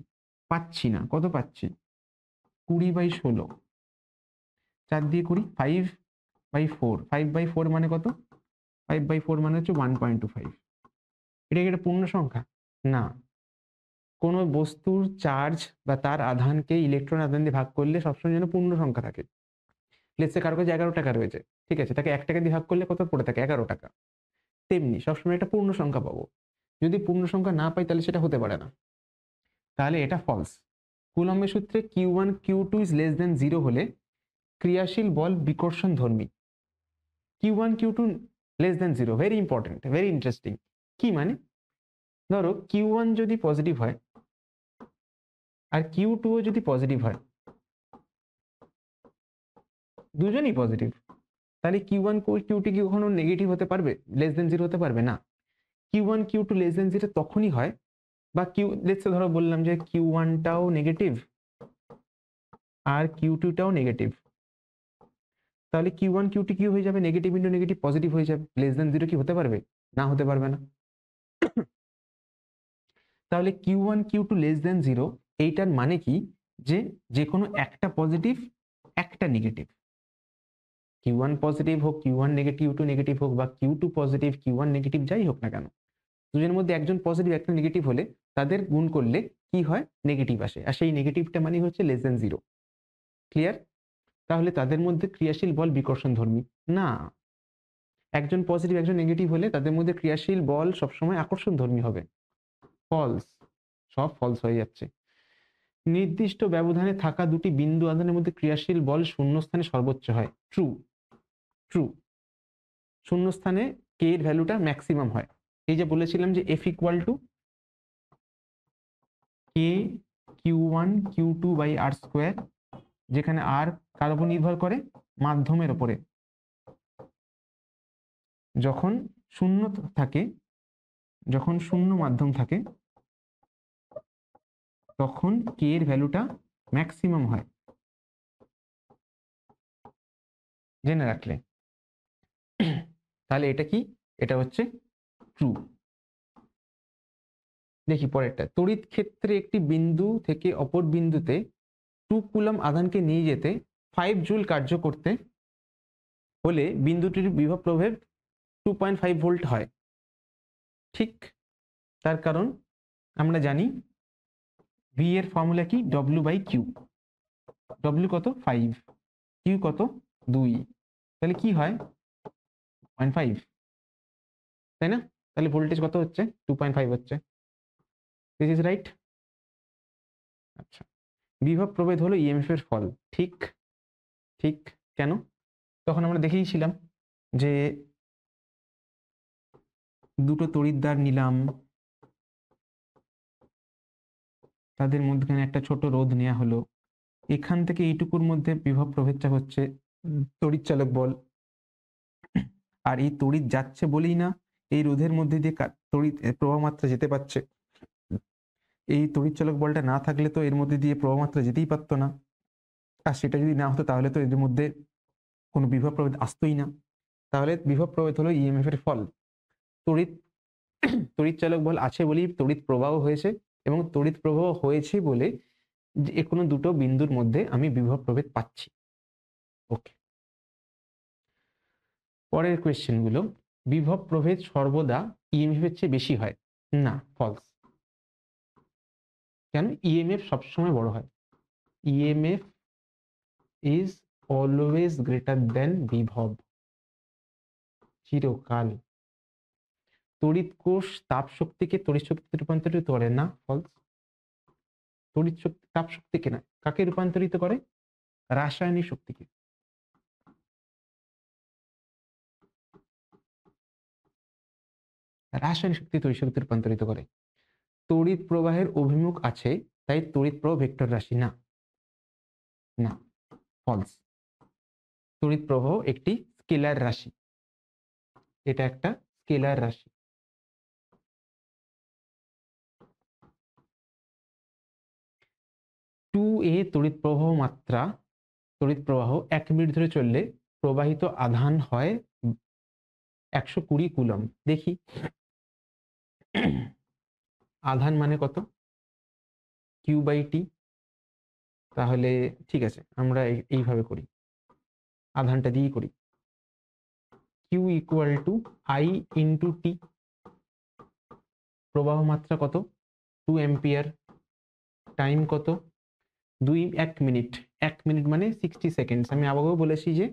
পাচ্ছি না। কত পাচ্ছি? 20/16। 4 দিয়ে 20, 5/4। 5/4 মানে কত? 5/4 মানে হচ্ছে 1.25। এটা কি একটা পূর্ণ সংখ্যা? না। কোনো বস্তুর চার্জ বা তার আধানকে ইলেকট্রন আধান দিয়ে ভাগ করলে সবসময় যেন পূর্ণ সংখ্যা থাকে। লেটস সে কারো কাছে 11 টাকা রয়েছে, ঠিক আছে? তাকে 1 টাকা দিয়ে ভাগ করলে কত পড়ে থাকে? 11 টাকা। তেমনি সবসময় একটা পূর্ণ সংখ্যা পাবো। যদি পূর্ণ সংখ্যা না পাই তাহলে সেটা হতে পারে না। তাহলে এটা ফলস। কুলম্বের সূত্রে Q1 Q2 < 0 হলে ক্রিয়াশীল বল বিকর্ষণধর্মী। Q1 Q2 < 0, very important, very interesting. কি মানে? ধরো Q1 যদি পজিটিভ হয় আর Q2 ও যদি পজিটিভ হয়, দুজনই পজিটিভ, তাহলে Q1 Q2 কি কখনো নেগেটিভ হতে পারবে? < 0 হতে পারবে না। Q1 Q2 < 0 তখনই হয়, বা লেটস সে ধরো বললাম যে Q1 টাও নেগেটিভ আর Q2 টাও নেগেটিভ, তাহলে Q1 Q2 কি হয়ে যাবে? নেগেটিভ ইন্টু নেগেটিভ পজিটিভ হয়ে যাবে। < 0 কি হতে পারবে? না, হতে পারবে না। তাহলে Q1 Q2 < 0 এইটার মানে কি? যে কোনো একটা পজিটিভ একটা নেগেটিভ। Q1 পজিটিভ হোক, Q1 নেগেটিভ, Q2 নেগেটিভ হোক, বা Q2 পজিটিভ Q1 নেগেটিভ, যাই হোক না কেন, দুজনের মধ্যে একজন পজিটিভ একটা নেগেটিভ হলে তাদের গুণ করলে কি হয়? নেগেটিভ আসে। আর সেই নেগেটিভটা মানে হচ্ছে < 0। ক্লিয়ার? তাহলে তাদের মধ্যে ক্রিয়াশীল বল বিকর্ষণধর্মী না। একজন পজিটিভ একজন নেগেটিভ হলে তাদের মধ্যে ক্রিয়াশীল বল সবসময় আকর্ষণধর্মী হবে। ফলস। সব ফলস হয়ে যাচ্ছে। নির্দিষ্ট ব্যবধানে থাকা দুটি বিন্দু আধানের মধ্যে ক্রিয়াশীল বল শূন্যস্থানে সর্বোচ্চ হয়। ট্রু। ট্রু। শূন্যস্থানে কে এর ভ্যালুটা ম্যাক্সিমাম হয়। এই যে বলেছিলাম যে F = K Q1 Q2/R², যেখানে R কার উপর নির্ভর করে? মাধ্যমের উপরে। যখন শূন্য থাকে, যখন শূন্য মাধ্যম থাকে, তখন কে এর ভ্যালুটা ম্যাক্সিমাম হয়, জেনে রাখলে। তাহলে এটা কি? এটা হচ্ছে ট্রু। দেখি পরেরটা। তড়িৎ ক্ষেত্রে একটি বিন্দু থেকে অপর বিন্দুতে 2 কুলম্ব আধানকে নিয়ে যেতে 5 জুল কার্য করতে হলে বিন্দুটির বিভব প্রভেদ 2.5 ভোল্ট হয়। ঠিক। তার কারণ আমরা জানি V এর ফর্মুলা কি? W/Q। W কত? 5, Q কত? 2। তাহলে কি হয়? 0.5, তাই না? তাহলে ভোল্টেজ কত হচ্ছে? 2.5 হচ্ছে। This is right. আচ্ছা, বিভব প্রভেদ হলো ইএমএফ এর ফল। ঠিক। ঠিক। কেন? তখন আমরা দেখেইছিলাম যে দুটো তড়িৎদ্বার নিলাম, তাদের মধ্যখানে একটা ছোট রোধ নেওয়া হলো, এখান থেকে এইটুকুর মধ্যে বিভব প্রভেদটা হচ্ছে তড়িৎচালক বল। আর এই তড়িৎ যাচ্ছে বলেই না এই রোধের মধ্যে দিয়ে তড়িৎ প্রবাহ মাত্রা যেতে পারছে। এই তড়িৎ চালক বলটা না থাকলে তো এর মধ্যে দিয়ে প্রবাহ মাত্রা যেতেই পারতো না, আর সেটা যদি না হতো তাহলে তো এদের মধ্যে কোনো বিভব প্রভেদ আসতোই না। তাহলে বিভব প্রভেদ হলো ইএমএফ এর ফল। তড়িৎ তড়িৎ চালক বল আছে বলেই তড়িৎ প্রবাহ হয়েছে, এবং তড়িৎ প্রবাহ হয়েছে বলে যে কোনো দুটো বিন্দুর মধ্যে আমি বিভব প্রভেদ পাচ্ছি। ওকে, পরের কোয়েশ্চেন গুলো, বিভব প্রভেদ সর্বদা ইএমএফ এর চেয়ে বেশি হয় না, ফলস। কেন? ইএমএফ সবসময় বড় হয়, EMF is always greater than বিভব, চিরকাল। তড়িৎ কোষ তাপ শক্তিকে তড়িৎ শক্তিতে রূপান্তরিত করে না, ফলস। তড়িৎ শক্তি তাপ শক্তিকে না, কাকে রূপান্তরিত করে? রাসায়নিক শক্তিকে। রাসায়নিক শক্তি তড়িৎ শক্তিতে রূপান্তরিত করে। তড়িৎ প্রবাহের অভিমুখ আছে, তাই তড়িৎ প্রবাহ ভেক্টর রাশি না, না, ফলস। তড়িৎ প্রবাহ একটি স্কেলার রাশি, এটা একটা স্কেলার রাশি। টু এ তড়িৎ প্রবাহ মাত্রা, তড়িৎ প্রবাহ 1 মিনিট ধরে চললে প্রবাহিত আধান হয় 120 কুলম্ব। দেখি আধান মানে কত? Q by T. তাহলে ঠিক আছে, আমরা এইভাবে করি, আধানটা দিয়েই করি। Q equal to I into T. প্রবাহ মাত্রা কত? 2 অ্যাম্পিয়ার। টাইম কত? 1 মিনিট। 1 মিনিট মানে 60 সেকেন্ডস। আমি আগেও বলেছি যে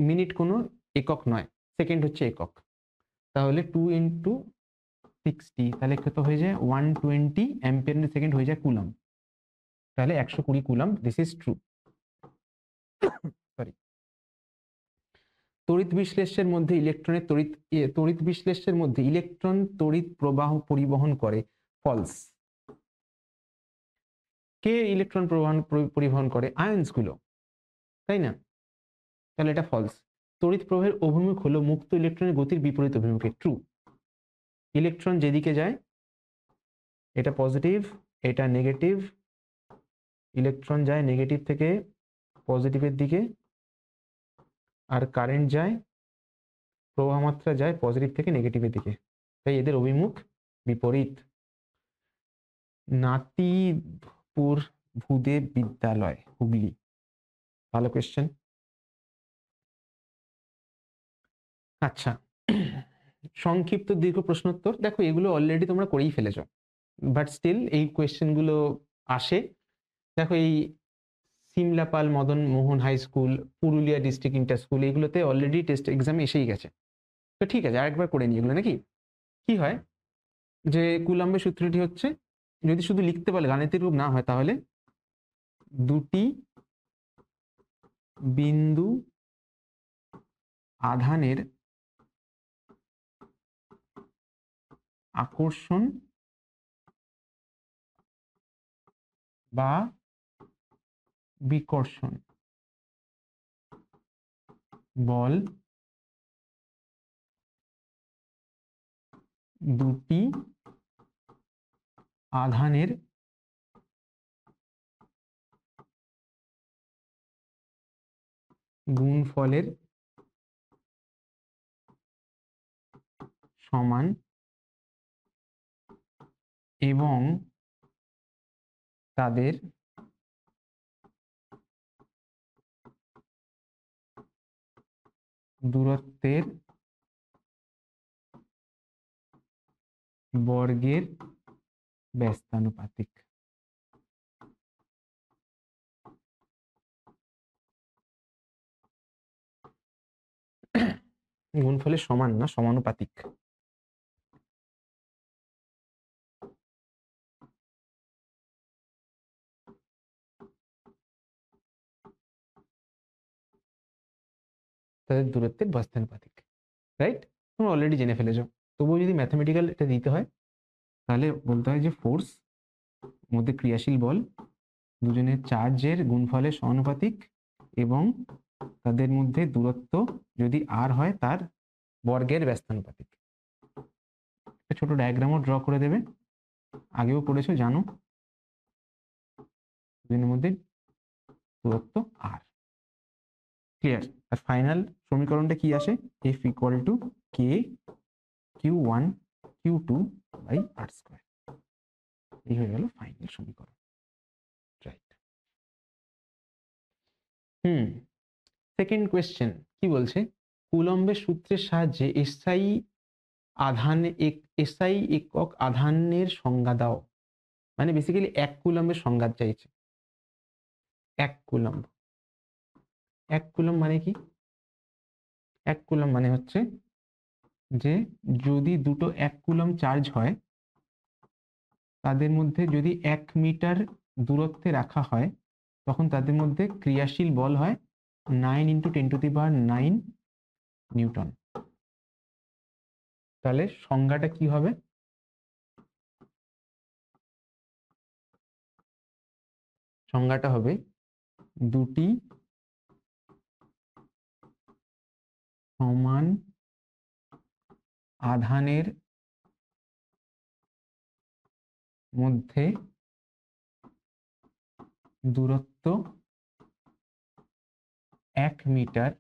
মিনিট কোনো একক নয়, সেকেন্ড হচ্ছে একক। তাহলে 2 ইন্টু 60, তাহলে কত হয়ে যায়? 120 অ্যাম্পিয়ার সেকেন্ড হয়ে যায় কুলম্ব। তাহলে 120 coulomb, this is true. Sorry. তড়িৎ বিশ্লেষ্যের মধ্যে ইলেকট্রনের তড়িৎ বিশ্লেষ্যের মধ্যে ইলেকট্রন তড়িৎ প্রবাহ পরিবহন করে, ফলস। কে ইলেকট্রন পরিবহন করে? আয়ন্স গুলো, তাই না? তাহলে এটা ফলস। তড়িৎ প্রবাহের অভিমুখ হলো মুক্ত ইলেকট্রনের গতির বিপরীত অভিমুখে, ট্রু। ইলেকট্রন যেদিকে যায় এটা পজিটিভ, এটা নেগেটিভ। ইলেকট্রন যায় নেগেটিভ থেকে পজিটিভের দিকে, আর কারেন্ট যায়, প্রবাহ মাত্রা যায় পজিটিভ থেকে নেগেটিভের দিকে, তাই এদের অভিমুখ বিপরীত। নাতিপুর ভূদেব বিদ্যালয়, হুগলি। ভালো কোয়েশ্চেন। আচ্ছা, সংক্ষিপ্ত দীর্ঘ প্রশ্নোত্তর, দেখো এগুলো অলরেডি তোমরা করেই ফেলেছো, বাট স্টিল এই কোয়েশ্চেন গুলো আসে। দেখো এই Simlapal Madan Mohan high school, Purulia district inter school, এগুলোতে অলরেডি টেস্ট এক্সাম এসেই গেছে। তো ঠিক আছে, আরেকবার করে নিই এগুলো, নাকি? কি হয় যে কুলম্বের সূত্রটি হচ্ছে, যদি শুধু লিখতে পারলে গাণিতিক রূপ না হয়, তাহলে দুটি বিন্দু আধানের আকর্ষণ বা বিকর্ষণ বল দুটি আধানের গুণফলের সমান এবং তাদের দূরত্বের বর্গের ব্যস্তানুপাতিক। গুণফলের সমান না, সমানুপাতিক। তাদের দূরত্বের ব্যস্তানুপাতিক, রাইট? তোমরা অলরেডি জেনে ফেলেছো, তবুও যদি ম্যাথমেটিক্যাল এটা দিতে হয় তাহলে বলতে হয় যে ফোর্স মধ্যে ক্রিয়াশীল বল দুজনের চার্জের গুণফলের সমানুপাতিক এবং তাদের মধ্যে দূরত্ব যদি আর হয় তার বর্গের ব্যস্তানুপাতিক। একটা ছোট ডায়াগ্রামও ড্র করে দেবে, আগেও পড়েছো জানো। দুজনের মধ্যে দূরত্ব আর, ক্লিয়ার। আর ফাইনাল সমীকরণটা কি আসে? F equal to K Q1 Q2 by R square. এই হয়ে গেল ফাইনাল সমীকরণ, রাইট। সেকেন্ড কোয়েশ্চেন কি বলছে? কুলম্বের সূত্রের সাহায্যে এসআই একক আধানের সংজ্ঞা দাও। মানে বেসিক্যালি 1 কুলম্বের সংজ্ঞা চাইছে। 1 কুলম্ব, 1 কুলম্ব মানে কি? 1 কুলম্ব মানে হচ্ছে যে যদি দুটো 1 কুলম্ব চার্জ হয়, তাদের মধ্যে যদি 1 মিটার দূরত্বে রাখা হয়, তখন তাদের মধ্যে ক্রিয়াশীল বল হয় 9 × 10⁹ নিউটন। তাহলে সংজ্ঞাটা কি হবে? সংজ্ঞাটা হবে দুটি সমান আধানের মধ্যে দূরত্ব 1 মিটার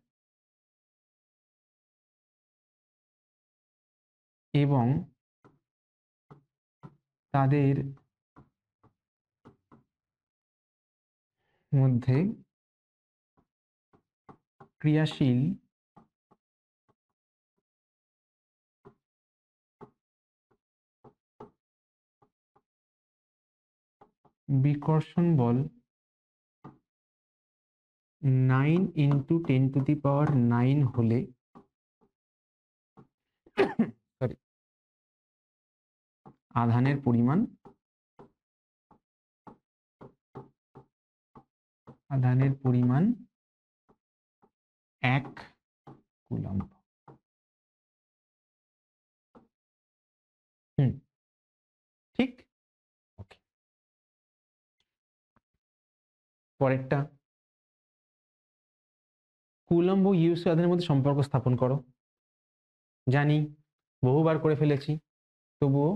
এবং তাদের মধ্যে ক্রিয়াশীল বিকর্ষণ বল 9 × 10⁹ হলে সরি আধানের পরিমাণ 1 কুলম্ব। ঠিক, ওকে। পরেরটা, কুলম্ব ও ইউসি আধানের মধ্যে সম্পর্ক স্থাপন করো। জানি, বহুবার করে ফেলেছি, তবুও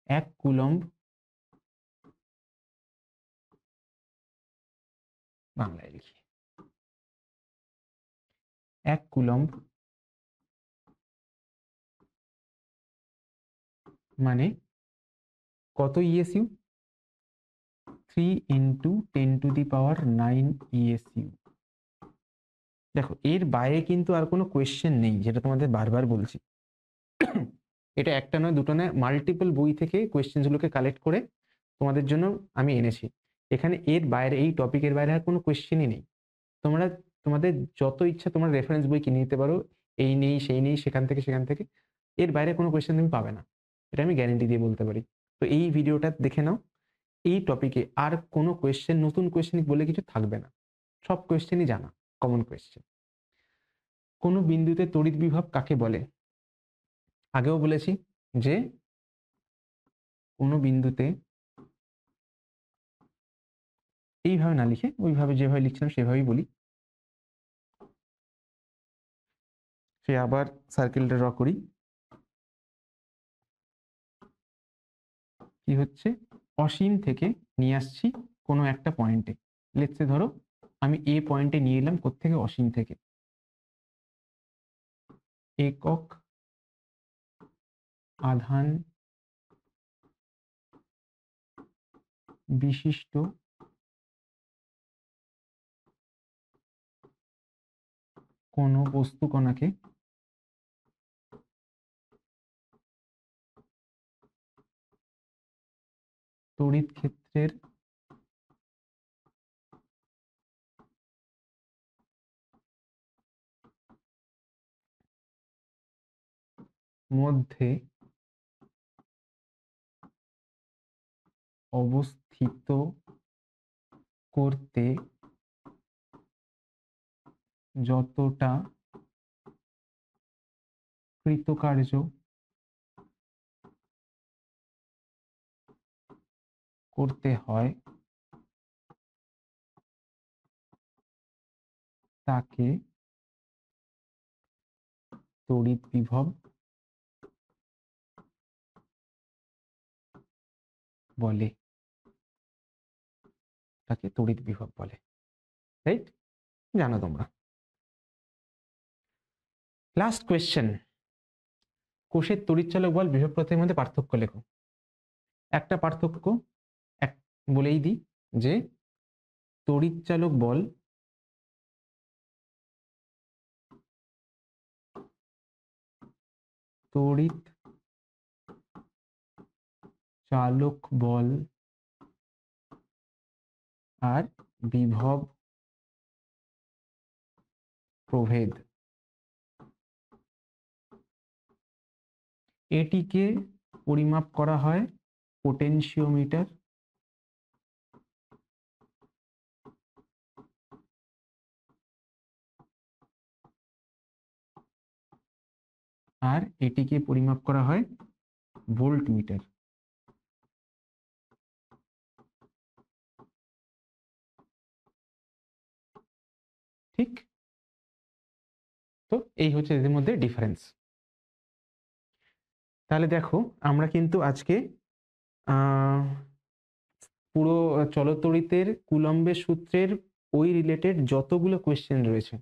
1 কুলম্ব বাংলায় লিখি। 1 কুলম্ব মানে কত ইএসইউ? 3 × 10⁹ ইএসইউ। দেখো এর বাইরে কিন্তু আর কোনো কোয়েশ্চেন নেই, যেটা তোমাদের বারবার বলছি। এটা একটা নয় দুটো নয়, মাল্টিপল বই থেকে কোয়েশ্চেনগুলোকে কালেক্ট করে তোমাদের জন্য আমি এনেছি। এখানে এর বাইরে, এই টপিকের বাইরে আর কোনো কোয়েশ্চেনই নেই। তোমরা তোমাদের যত ইচ্ছা তোমরা রেফারেন্স বই কিনে নিতে পারো, এই নেই সেই নেই, সেখান থেকে সেখান থেকে, এর বাইরে কোনো কোয়েশ্চেন তুমি পাবে না, এটা আমি গ্যারেন্টি দিয়ে বলতে পারি। তো এই ভিডিওটা দেখে নাও, এই টপিকে আর কোনো কোয়েশ্চেন, নতুন কোয়েশ্চেন বলে কিছু থাকবে না, সব কোয়েশ্চেনই জানা, কমন কোয়েশ্চেন। কোনো বিন্দুতে তড়িৎ বিভব কাকে বলে? আগেও বলেছি যে কোনো বিন্দুতে, এইভাবে না লিখে ওইভাবে যেভাবে লিখছিলাম সেভাবেই বলি। সে আবার সার্কেলটা ড্র করি। কি হচ্ছে? অসীম থেকে নিয়ে আসছি কোনো একটা পয়েন্টে। লেটস সে ধরো আমি এ পয়েন্টে নিয়ে এলাম কোত্থেকে? অসীম থেকে। একক আধান বিশিষ্ট কোনো বস্তু কণাকে তড়িৎ ক্ষেত্রের মধ্যে অবস্থিত করতে যতটা কৃতকার্য করতে হয় তাকে তড়িৎ বিভব বলে, তাকে তড়িৎ বিভব বলে, রাইট? জানো তোমরা। লাস্ট কোয়েশ্চেন, কোষের তড়িৎচালক বল বিভব প্রত্যয়ের মধ্যে পার্থক্য লেখো। একটা পার্থক্য এক বলেই দিই যে তড়িৎচালক বল তড়িৎ চালক বল আর বিভব প্রভেদ, এটিকে পরিমাপ করা হয় পোটেনশিওমিটার আর এটিকে পরিমাপ করা হয় ভোল্টমিটার। ঠিক, তো এই হচ্ছে এদের মধ্যে ডিফারেন্স। তাহলে দেখো আমরা কিন্তু আজকে পুরো চলতড়িতের কুলম্বের সূত্রের ওই রিলেটেড যতগুলো কোয়েশ্চেন রয়েছে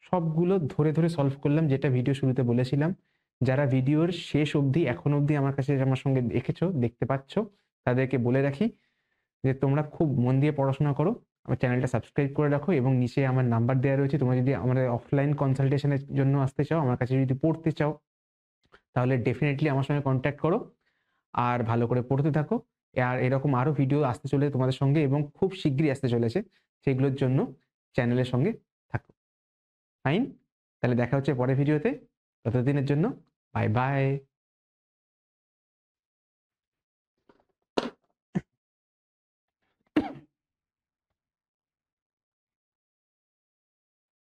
সবগুলো ধরে ধরে সলভ করলাম, যেটা ভিডিও শুরুতে বলেছিলাম। যারা ভিডিওর শেষ অবধি এখন অবধি আমার কাছে আমার সঙ্গে দেখতে পাচ্ছ, তাদেরকে বলে রাখি যে তোমরা খুব মন দিয়ে পড়াশোনা করো, আমার চ্যানেলটা সাবস্ক্রাইব করে রাখো এবং নিচে আমার নাম্বার দেওয়া রয়েছে। তোমরা যদি আমাদের অফলাইন কনসালটেশনের জন্য আসতে চাও, আমার কাছে যদি পড়তে চাও, তাহলে ডেফিনেটলি আমার সঙ্গে কন্ট্যাক্ট করো আর ভালো করে পড়তে থাকো। আর এরকম আরও ভিডিও আসতে চলেছে তোমাদের সঙ্গে এবং খুব শীঘ্রই আসতে চলেছে, সেগুলোর জন্য চ্যানেলের সঙ্গে থাকো। ফাইন, তাহলে দেখা হচ্ছে পরের ভিডিওতে। ততদিনের জন্য বাই বাই।